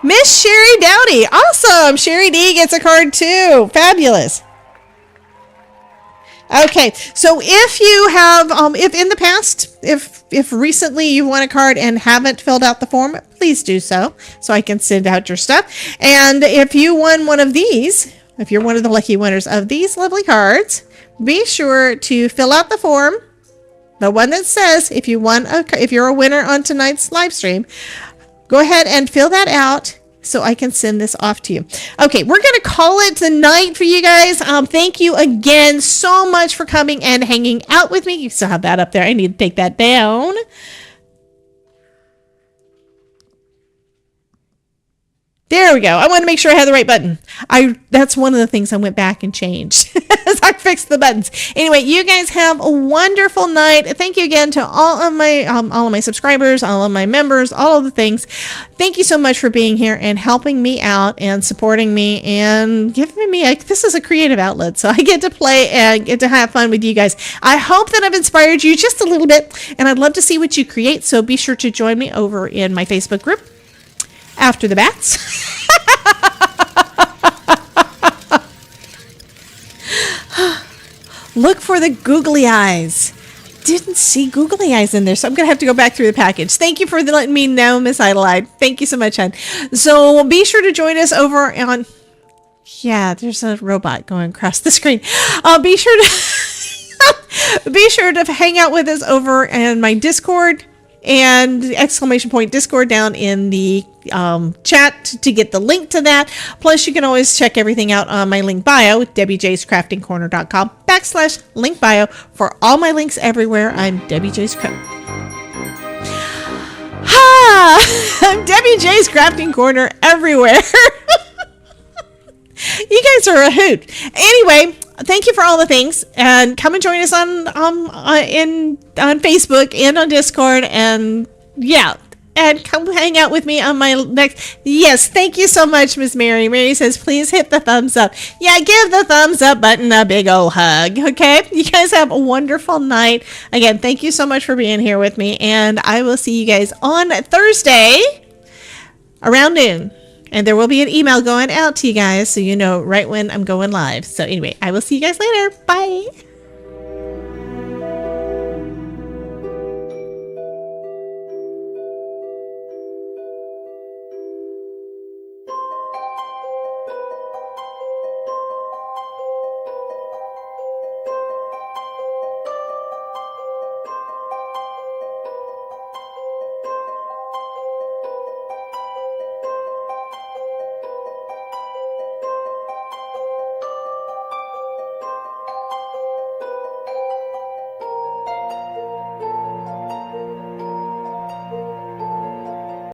Miss Sherry Dowdy. Awesome. Sherry D gets a card too. Fabulous. Okay, so if you have, if in the past, if recently you won a card and haven't filled out the form, please do so I can send out your stuff. And if you won one of these, if you're one of the lucky winners of these lovely cards, be sure to fill out the form, the one that says if you're a winner on tonight's live stream. Go ahead and fill that out so I can send this off to you. Okay, we're going to call it tonight for you guys. Thank you again so much for coming and hanging out with me. You still have that up there. I need to take that down. There we go. I want to make sure I had the right button. That's one of the things I went back and changed as I fixed the buttons. Anyway, you guys have a wonderful night. Thank you again to all of my subscribers, all of my members, all of the things. Thank you so much for being here and helping me out and supporting me and giving me this is a creative outlet, so I get to play and get to have fun with you guys. I hope that I've inspired you just a little bit, and I'd love to see what you create. So be sure to join me over in my Facebook group. After the bats. Look for the googly eyes. Didn't see googly eyes in there, so I'm going to have to go back through the package. Thank you for letting me know, Miss Idleide. Thank you so much, hon. So be sure to join us over on... Yeah, there's a robot going across the screen. Be sure to hang out with us over in my Discord and !Discord down in the chat to get the link to that. Plus, you can always check everything out on my link bio, DebbieJ'sCraftingCorner.com/link bio for all my links everywhere. I'm Debbie J's I'm Debbie J's Crafting Corner everywhere. You guys are a hoot. Anyway, thank you for all the things, and come and join us on Facebook and on Discord, and yeah, and come hang out with me on my next. Yes, thank you so much, Miss Mary. Mary says, please hit the thumbs up. Yeah, give the thumbs up button a big old hug. Okay, you guys have a wonderful night. Again, thank you so much for being here with me, and I will see you guys on Thursday around noon. And there will be an email going out to you guys so you know right when I'm going live. So anyway, I will see you guys later. Bye.